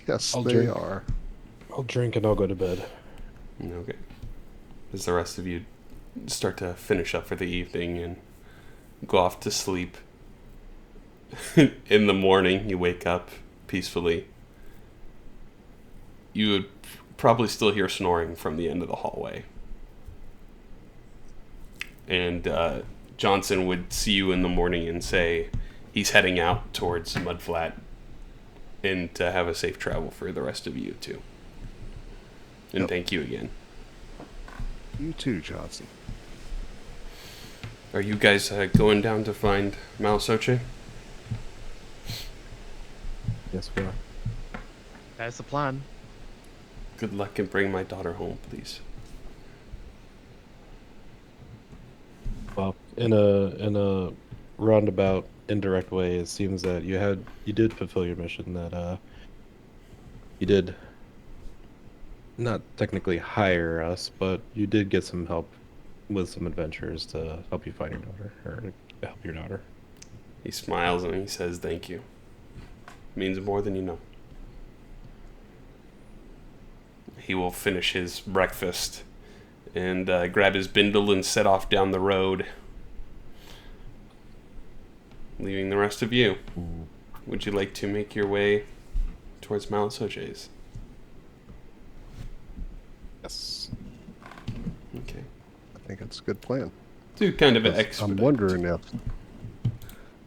Yes, I'll they drink. are. I'll drink and I'll go to bed. Okay. As the rest of you start to finish up for the evening and go off to sleep. In the morning, you wake up peacefully. You would probably still hear snoring from the end of the hallway. And Johnson would see you in the morning and say he's heading out towards Mudflat and to have a safe travel for the rest of you, too. And Yep. thank you again. You too, Johnson. Are you guys going down to find Malsoche? Yes, we are. That's the plan. Good luck and bring my daughter home, please. Well, in a roundabout, indirect way, it seems that you did fulfill your mission. That you did not technically hire us, but you did get some help with some adventures to help you find your daughter, or to help your daughter. He smiles and he says, "Thank you. Means more than you know." He will finish his breakfast and grab his bindle and set off down the road, leaving the rest of you. Would you like to make your way towards Malsoche's? Yes. Okay. I think it's a good plan. Do kind of an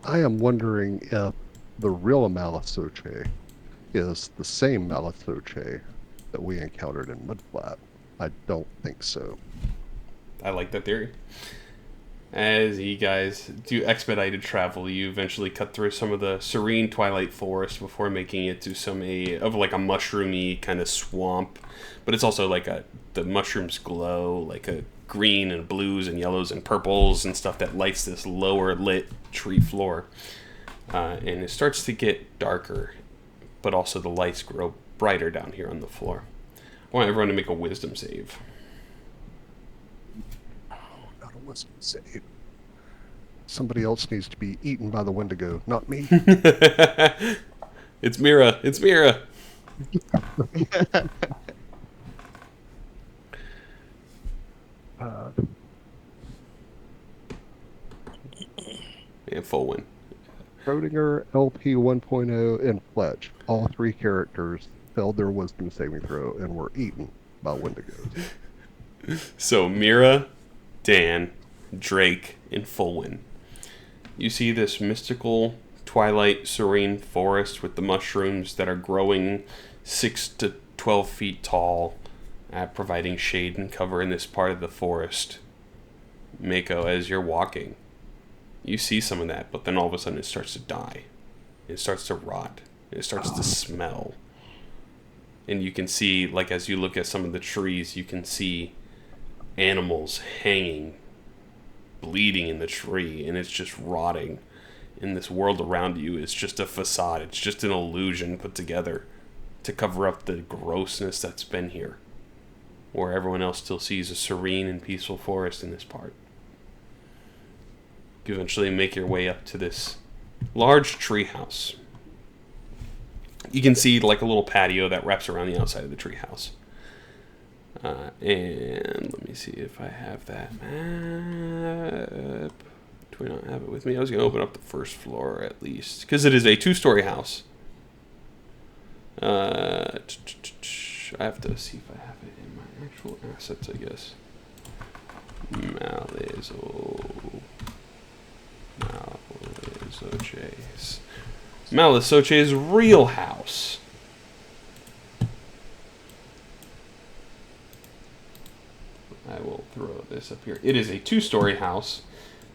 I am wondering if the real Malisoche is the same Malisoche that we encountered in Mudflat. I don't think so. I like that theory. As you guys do expedited travel, you eventually cut through some of the serene twilight forest before making it to some of like a mushroomy kind of swamp. But it's also like the mushrooms glow like a green and blues and yellows and purples and stuff that lights this lower lit tree floor. And it starts to get darker, but also the lights grow brighter down here on the floor. I want everyone to make a wisdom save. Not a wisdom save. Somebody else needs to be eaten by the Wendigo, not me. It's Mira. It's Mira. And full win. Schrodinger, LP 1.0, and Fletch, all three characters failed their wisdom saving throw and were eaten by Wendigos. So Mira, Dan, Drake, and Fulwin. You see this mystical, twilight, serene forest with the mushrooms that are growing 6 to 12 feet tall, providing shade and cover in this part of the forest. Mako, as you're walking, you see some of that, but then all of a sudden it starts to die. It starts to rot. It starts to smell. And you can see, like as you look at some of the trees, you can see animals hanging, bleeding in the tree, and it's just rotting. And this world around you is just a facade. It's just an illusion put together to cover up the grossness that's been here, where everyone else still sees a serene and peaceful forest in this part. You eventually make your way up to this large tree house. You can see like a little patio that wraps around the outside of the tree house. And let me see if I have that map. Do I not have it with me? I was going to open up the first floor at least, because it is a 2-story house. I have to see if I have it in my actual assets, I guess. Malisoche's real house. I will throw this up here. It is a 2-story house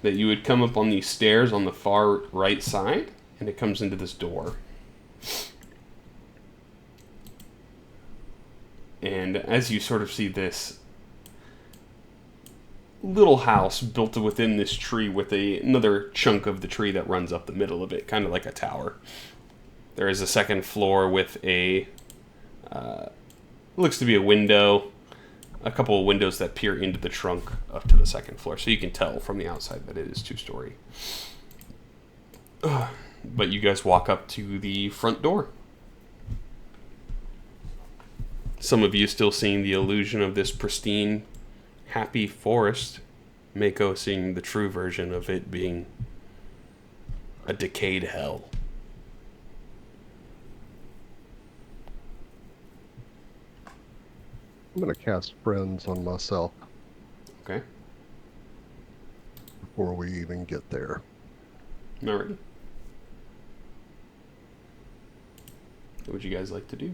that you would come up on these stairs on the far right side, and it comes into this door. And as you sort of see this little house built within this tree with another chunk of the tree that runs up the middle of it, kind of like a tower. There is a second floor with looks to be a window, a couple of windows that peer into the trunk up to the second floor, so you can tell from the outside that it is 2-story. But you guys walk up to the front door. Some of you still seeing the illusion of this pristine, happy forest. Mako seeing the true version of it being a decayed hell. I'm going to cast Friends on myself. Okay. Before we even get there. All right. What would you guys like to do?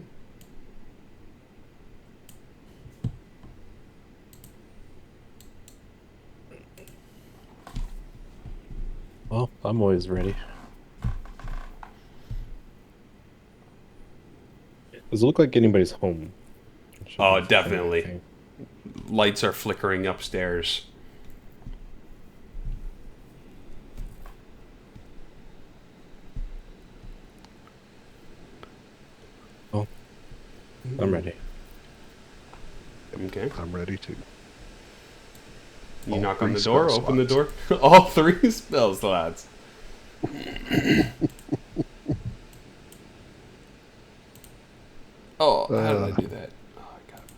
Well, I'm always ready. Does it look like anybody's home? Oh, definitely. Lights are flickering upstairs. Oh, I'm ready. Okay. I'm ready too. You All knock on 3 the door, spell open the door. slots. All 3 spell slots. Oh, how did I do that? Oh, I got it.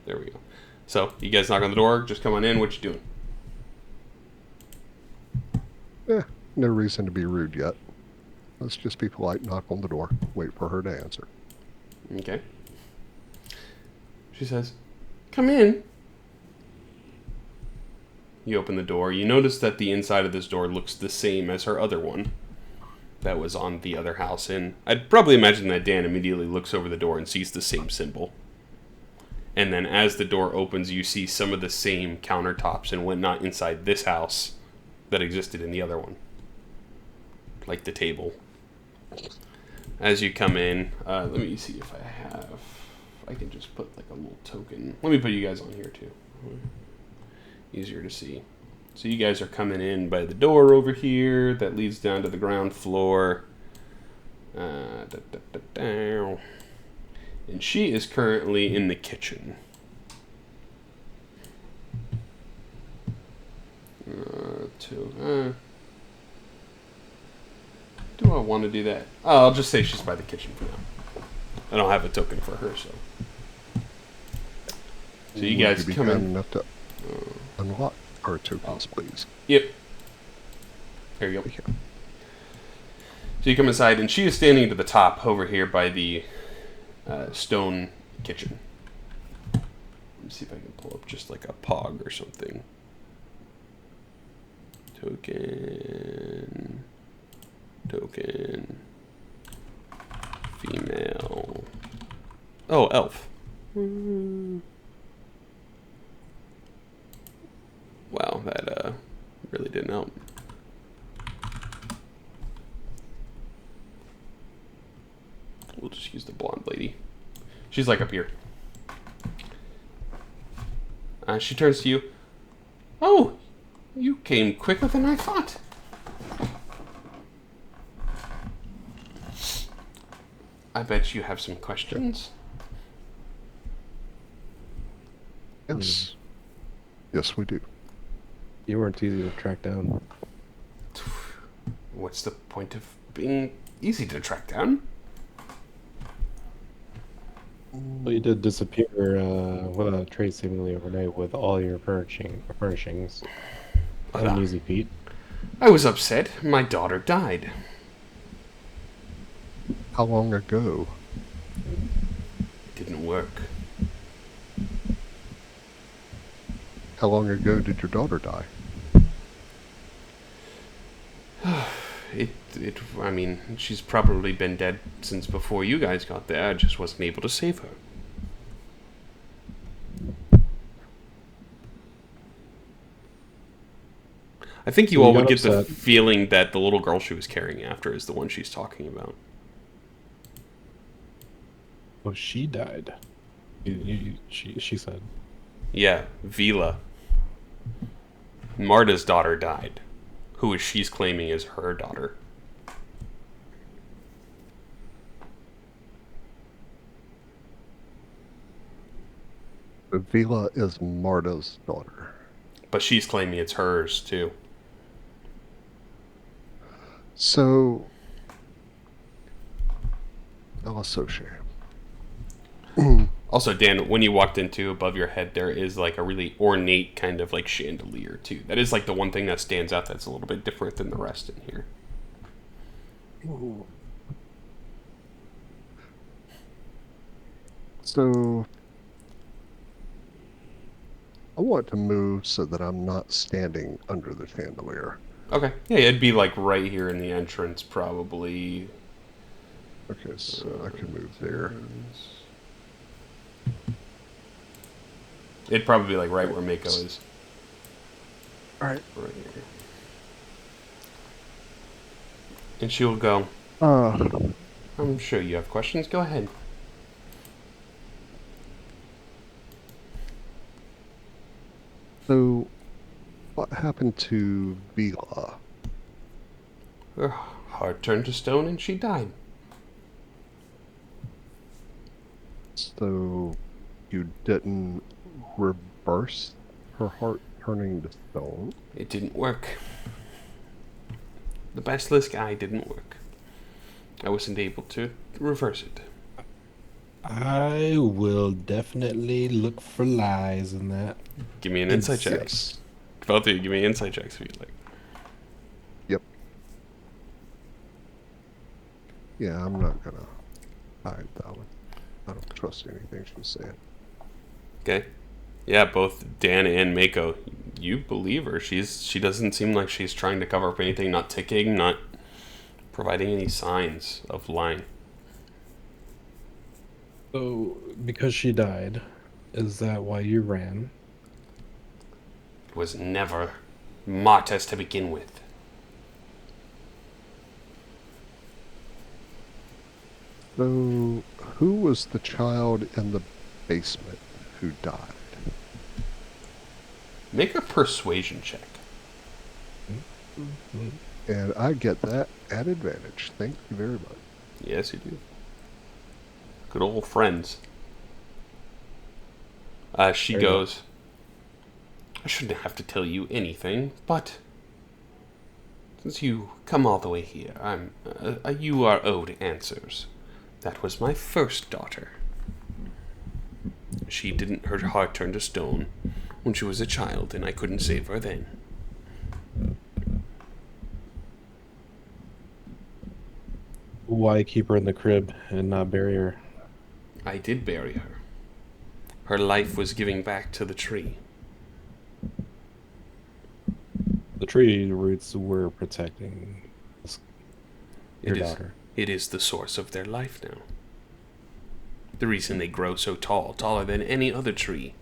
There we go. So, you guys knock on the door, just come on in. What you doing? No reason to be rude yet. Let's just be polite, knock on the door, wait for her to answer. Okay. She says, "Come in." You open the door. You notice that the inside of this door looks the same as her other one. that was on the other house. And I'd probably imagine that Dan immediately looks over the door and sees the same symbol. And then as the door opens, you see some of the same countertops and whatnot inside this house that existed in the other one. Like the table. As you come in, let me see if I can just put like a little token. Let me put you guys on here too. Easier to see. So you guys are coming in by the door over here that leads down to the ground floor. And she is currently in the kitchen. Do I want to do that? Oh, I'll just say she's by the kitchen for now. I don't have a token for her, so. So you guys be come kind in. enough to unlock our tokens, please. Yep. There you go. So you come inside, and she is standing to the top over here by the stone kitchen. Let me see if I can pull up just like a pog or something. Token. Female. Oh, elf. Wow, that really didn't help. We'll just use the blonde lady. She's like up here. She turns to you. Oh, you came quicker than I thought. I bet you have some questions. Yes. Yes, we do. You weren't easy to track down. What's the point of being easy to track down? Well, you did disappear without a trace seemingly overnight with all your furnishings. Not an easy feat. I was upset. My daughter died. How long ago? It didn't work. How long ago did your daughter die? I mean, she's probably been dead since before you guys got there. I just wasn't able to save her. I think you all would get the feeling that the little girl she was carrying after is the one she's talking about. Oh, she died. She said. Yeah, Vila. Marta's daughter died. Who she's claiming is her daughter. Vila is Marta's daughter. But she's claiming it's hers, too. So, associate. Also, Dan, when you walked into above your head, there is like a really ornate kind of like chandelier, too. That is like the one thing that stands out that's a little bit different than the rest in here. Ooh. So, I want to move so that I'm not standing under the chandelier. Okay. Yeah, it'd be like right here in the entrance, probably. Okay, so I can move there. It'd probably be like right where Mako is. Alright. Right here. And she'll go, I'm sure you have questions. Go ahead. So, what happened to Vila? Her heart turned to stone and she died. So, you didn't reverse her heart turning to stone? It didn't work. The basilisk eye didn't work. I wasn't able to reverse it. I will definitely look for lies in that. Give me an insight check. Yes. Both of you, give me insight checks if you'd like. Yep. Yeah, I'm not gonna hide that one. I don't trust anything she's saying. Okay. Yeah, both Dan and Mako, you believe her. She doesn't seem like she's trying to cover up anything, not ticking, not providing any signs of lying. So, because she died, is that why you ran? It was never Marta's to begin with. So, who was the child in the basement who died? Make a persuasion check. And I get that at advantage. Thank you very much. Yes, you do. Good old friends. She Very well. goes, I shouldn't have to tell you anything, but since you come all the way here, you are owed answers. That was my first daughter. Her heart turned to stone when she was a child, and I couldn't save her then. Why keep her in the crib and not bury her? I did bury her. Her life was giving back to the tree. The tree roots were protecting your daughter. It is the source of their life now. The reason they grow so tall, taller than any other tree.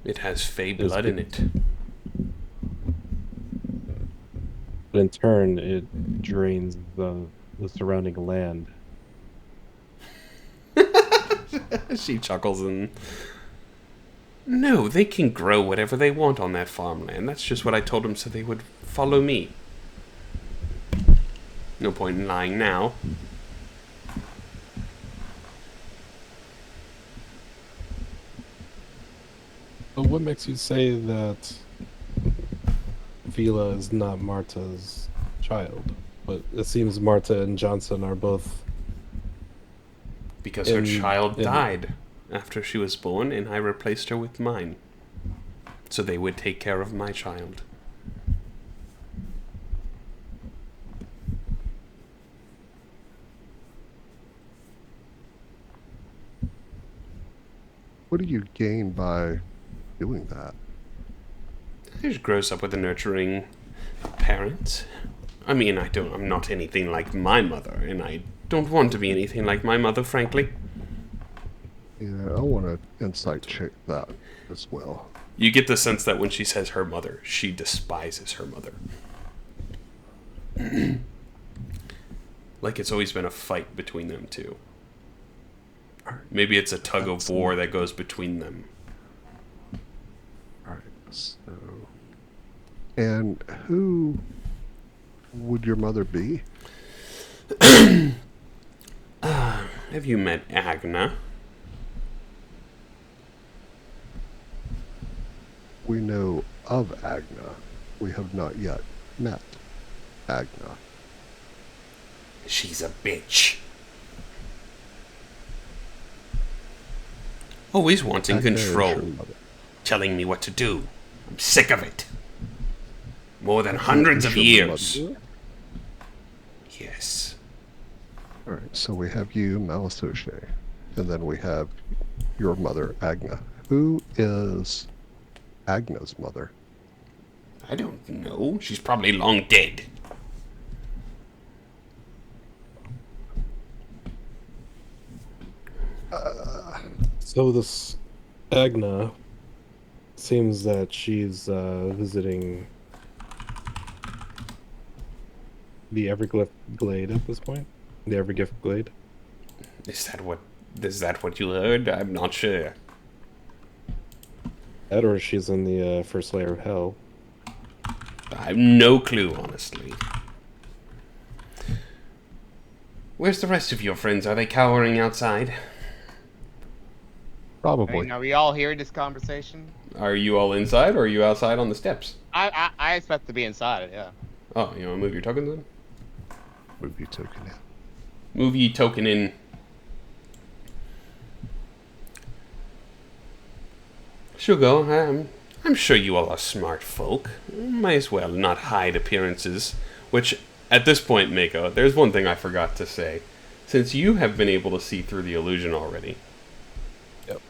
It has fey blood in it. But in turn, it drains the surrounding land. She chuckles and... No, they can grow whatever they want on that farmland. That's just what I told them so they would follow me. No point in lying now. But what makes you say that Vila is not Marta's child? But it seems Marta and Johnson are both... Because her child died after she was born, and I replaced her with mine. So they would take care of my child. What do you gain by doing that? He just grows up with a nurturing parent. I mean, I'm not anything like my mother, and I don't want to be anything like my mother, frankly. Yeah, I want to insight check that as well. You get the sense that when she says her mother, she despises her mother. Like it's always been a fight between them two. Maybe it's a tug of war that goes between them. Alright, so... And who would your mother be? Have you met Agna? We know of Agna. We have not yet met Agna. She's a bitch. Always wanting Agna is your control. mother. Telling me what to do. I'm sick of it. More than hundreds of Is your years. mother? Yes. Alright, so we have you, Malasoche, and then we have your mother, Agna. Who is Agna's mother? I don't know. She's probably long dead. So this Agna seems that she's visiting the Everglyph Glade at this point. The Everglyph Glade. Is that what you heard? I'm not sure. That or she's in the first layer of hell. I have no clue, honestly. Where's the rest of your friends? Are they cowering outside? Probably. Are we all hearing this conversation? Are you all inside, or are you outside on the steps? I expect to be inside, yeah. Oh, you want to move your token then? Move your token in. Move ye token in. She'll go. I'm sure you all are smart folk. Might as well not hide appearances. Which, at this point, Mako, there's one thing I forgot to say. Since you have been able to see through the illusion already. Yep.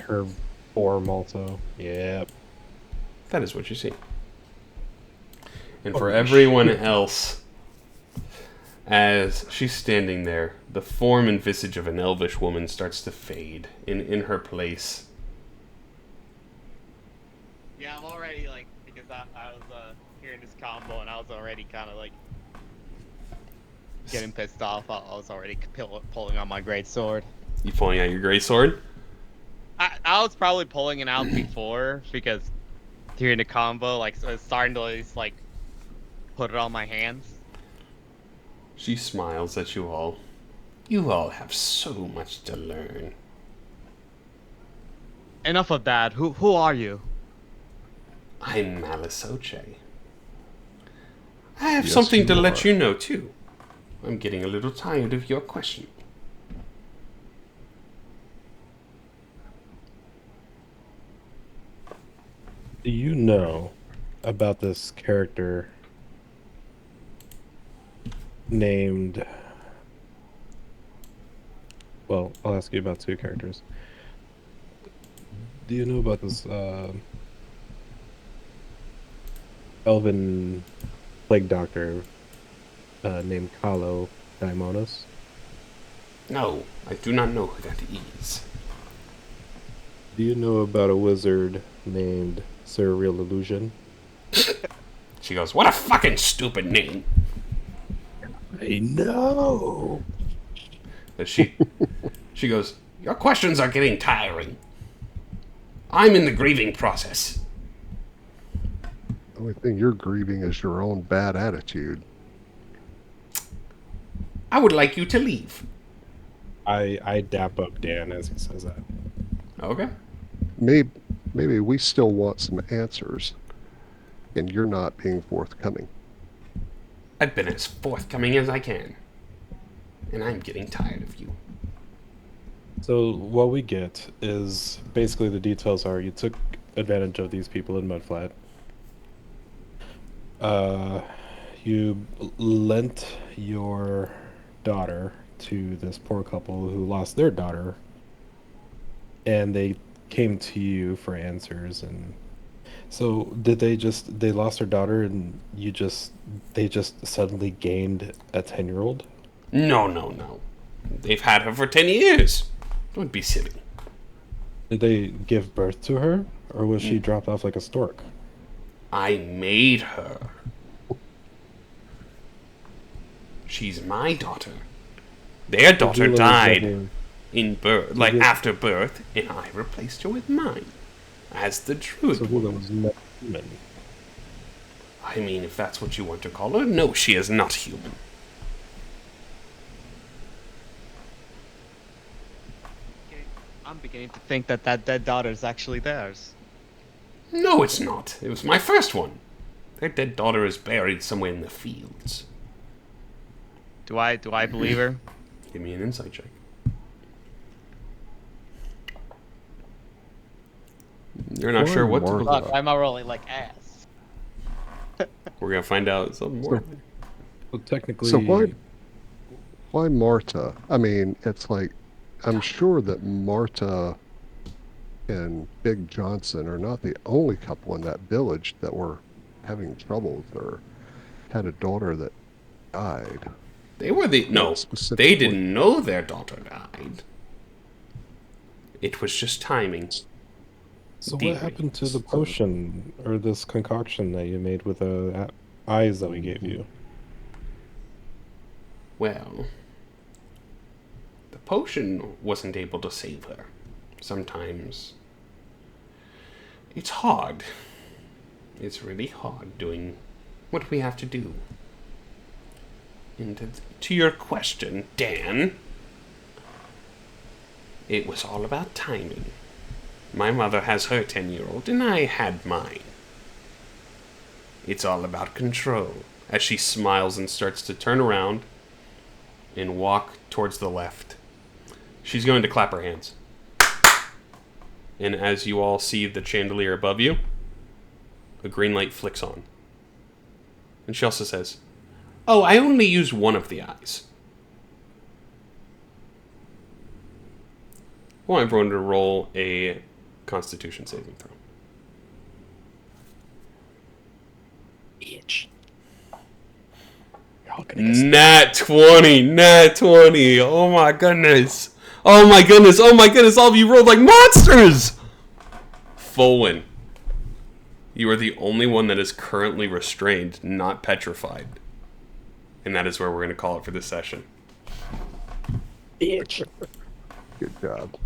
Her form also. Yep. That is what you see. And for everyone else, as she's standing there, the form and visage of an elvish woman starts to fade in her place. Yeah, I'm already like, because I was hearing this combo and I was already kind of like getting pissed off. I was already pulling on my great sword. You pulling out your great sword? I was probably pulling it out before because hearing the combo, like, so it's starting to just like put it on my hands. She smiles at you all. You all have so much to learn. Enough of that. Who are you? I'm Malisoche. I have Yes, something to you let are. you know, too. I'm getting a little tired of your question. Do you know about this character named... Well, I'll ask you about two characters. Do you know about this elven plague doctor named Kalo Daimonos? No, I do not know who that is. Do you know about a wizard named Surreal Illusion? She goes, what a fucking stupid name. I know. But she goes, your questions are getting tiring. I'm in the grieving process. The only thing you're grieving is your own bad attitude. I would like you to leave. I dap up Dan as he says that. Okay. Maybe we still want some answers, and you're not being forthcoming. I've been as forthcoming as I can. And I'm getting tired of you. So what we get is basically the details are you took advantage of these people in Mudflat. You lent your daughter to this poor couple who lost their daughter, and they came to you for answers. And so did they lost their daughter and they just suddenly gained a 10-year-old? No. They've had her for 10 years. Don't be silly. Did they give birth to her, or was she dropped off like a stork? I made her. She's my daughter. Their daughter Reveal died exactly- in birth, like Reveal- after birth, and I replaced her with mine as the druid. So Hula was not human. I mean, if that's what you want to call her, no, she is not human. I'm beginning to think that dead daughter is actually theirs. No, it's not. It was my first one. Their dead daughter is buried somewhere in the fields. Do I believe her? Give me an insight check. You're not sure what to believe. Fuck, why am I rolling like ass? We're gonna find out something more. Well, technically, So why Marta? I mean, it's like, I'm sure that Marta and Big Johnson are not the only couple in that village that were having troubles or had a daughter that died. They were the no. They Specifically. didn't know their daughter died. It was just timing. So Deeply. what happened to the potion or this concoction that you made with the eyes that we gave you? Well, the potion wasn't able to save her. Sometimes it's hard. It's really hard doing what we have to do. And to your question, Dan, it was all about timing. My mother has her 10-year-old, and I had mine. It's all about control. As she smiles and starts to turn around and walk towards the left. She's going to clap her hands. And as you all see the chandelier above you, a green light flicks on. And she also says, "Oh, I only used one of the eyes." I want everyone to roll a Constitution saving throw. Bitch. all gonna get Nat 20, Nat 20. Oh my goodness. Oh my goodness, oh my goodness, all of you rolled like monsters! Full win. You are the only one that is currently restrained, not petrified. And that is where we're going to call it for this session. Good job.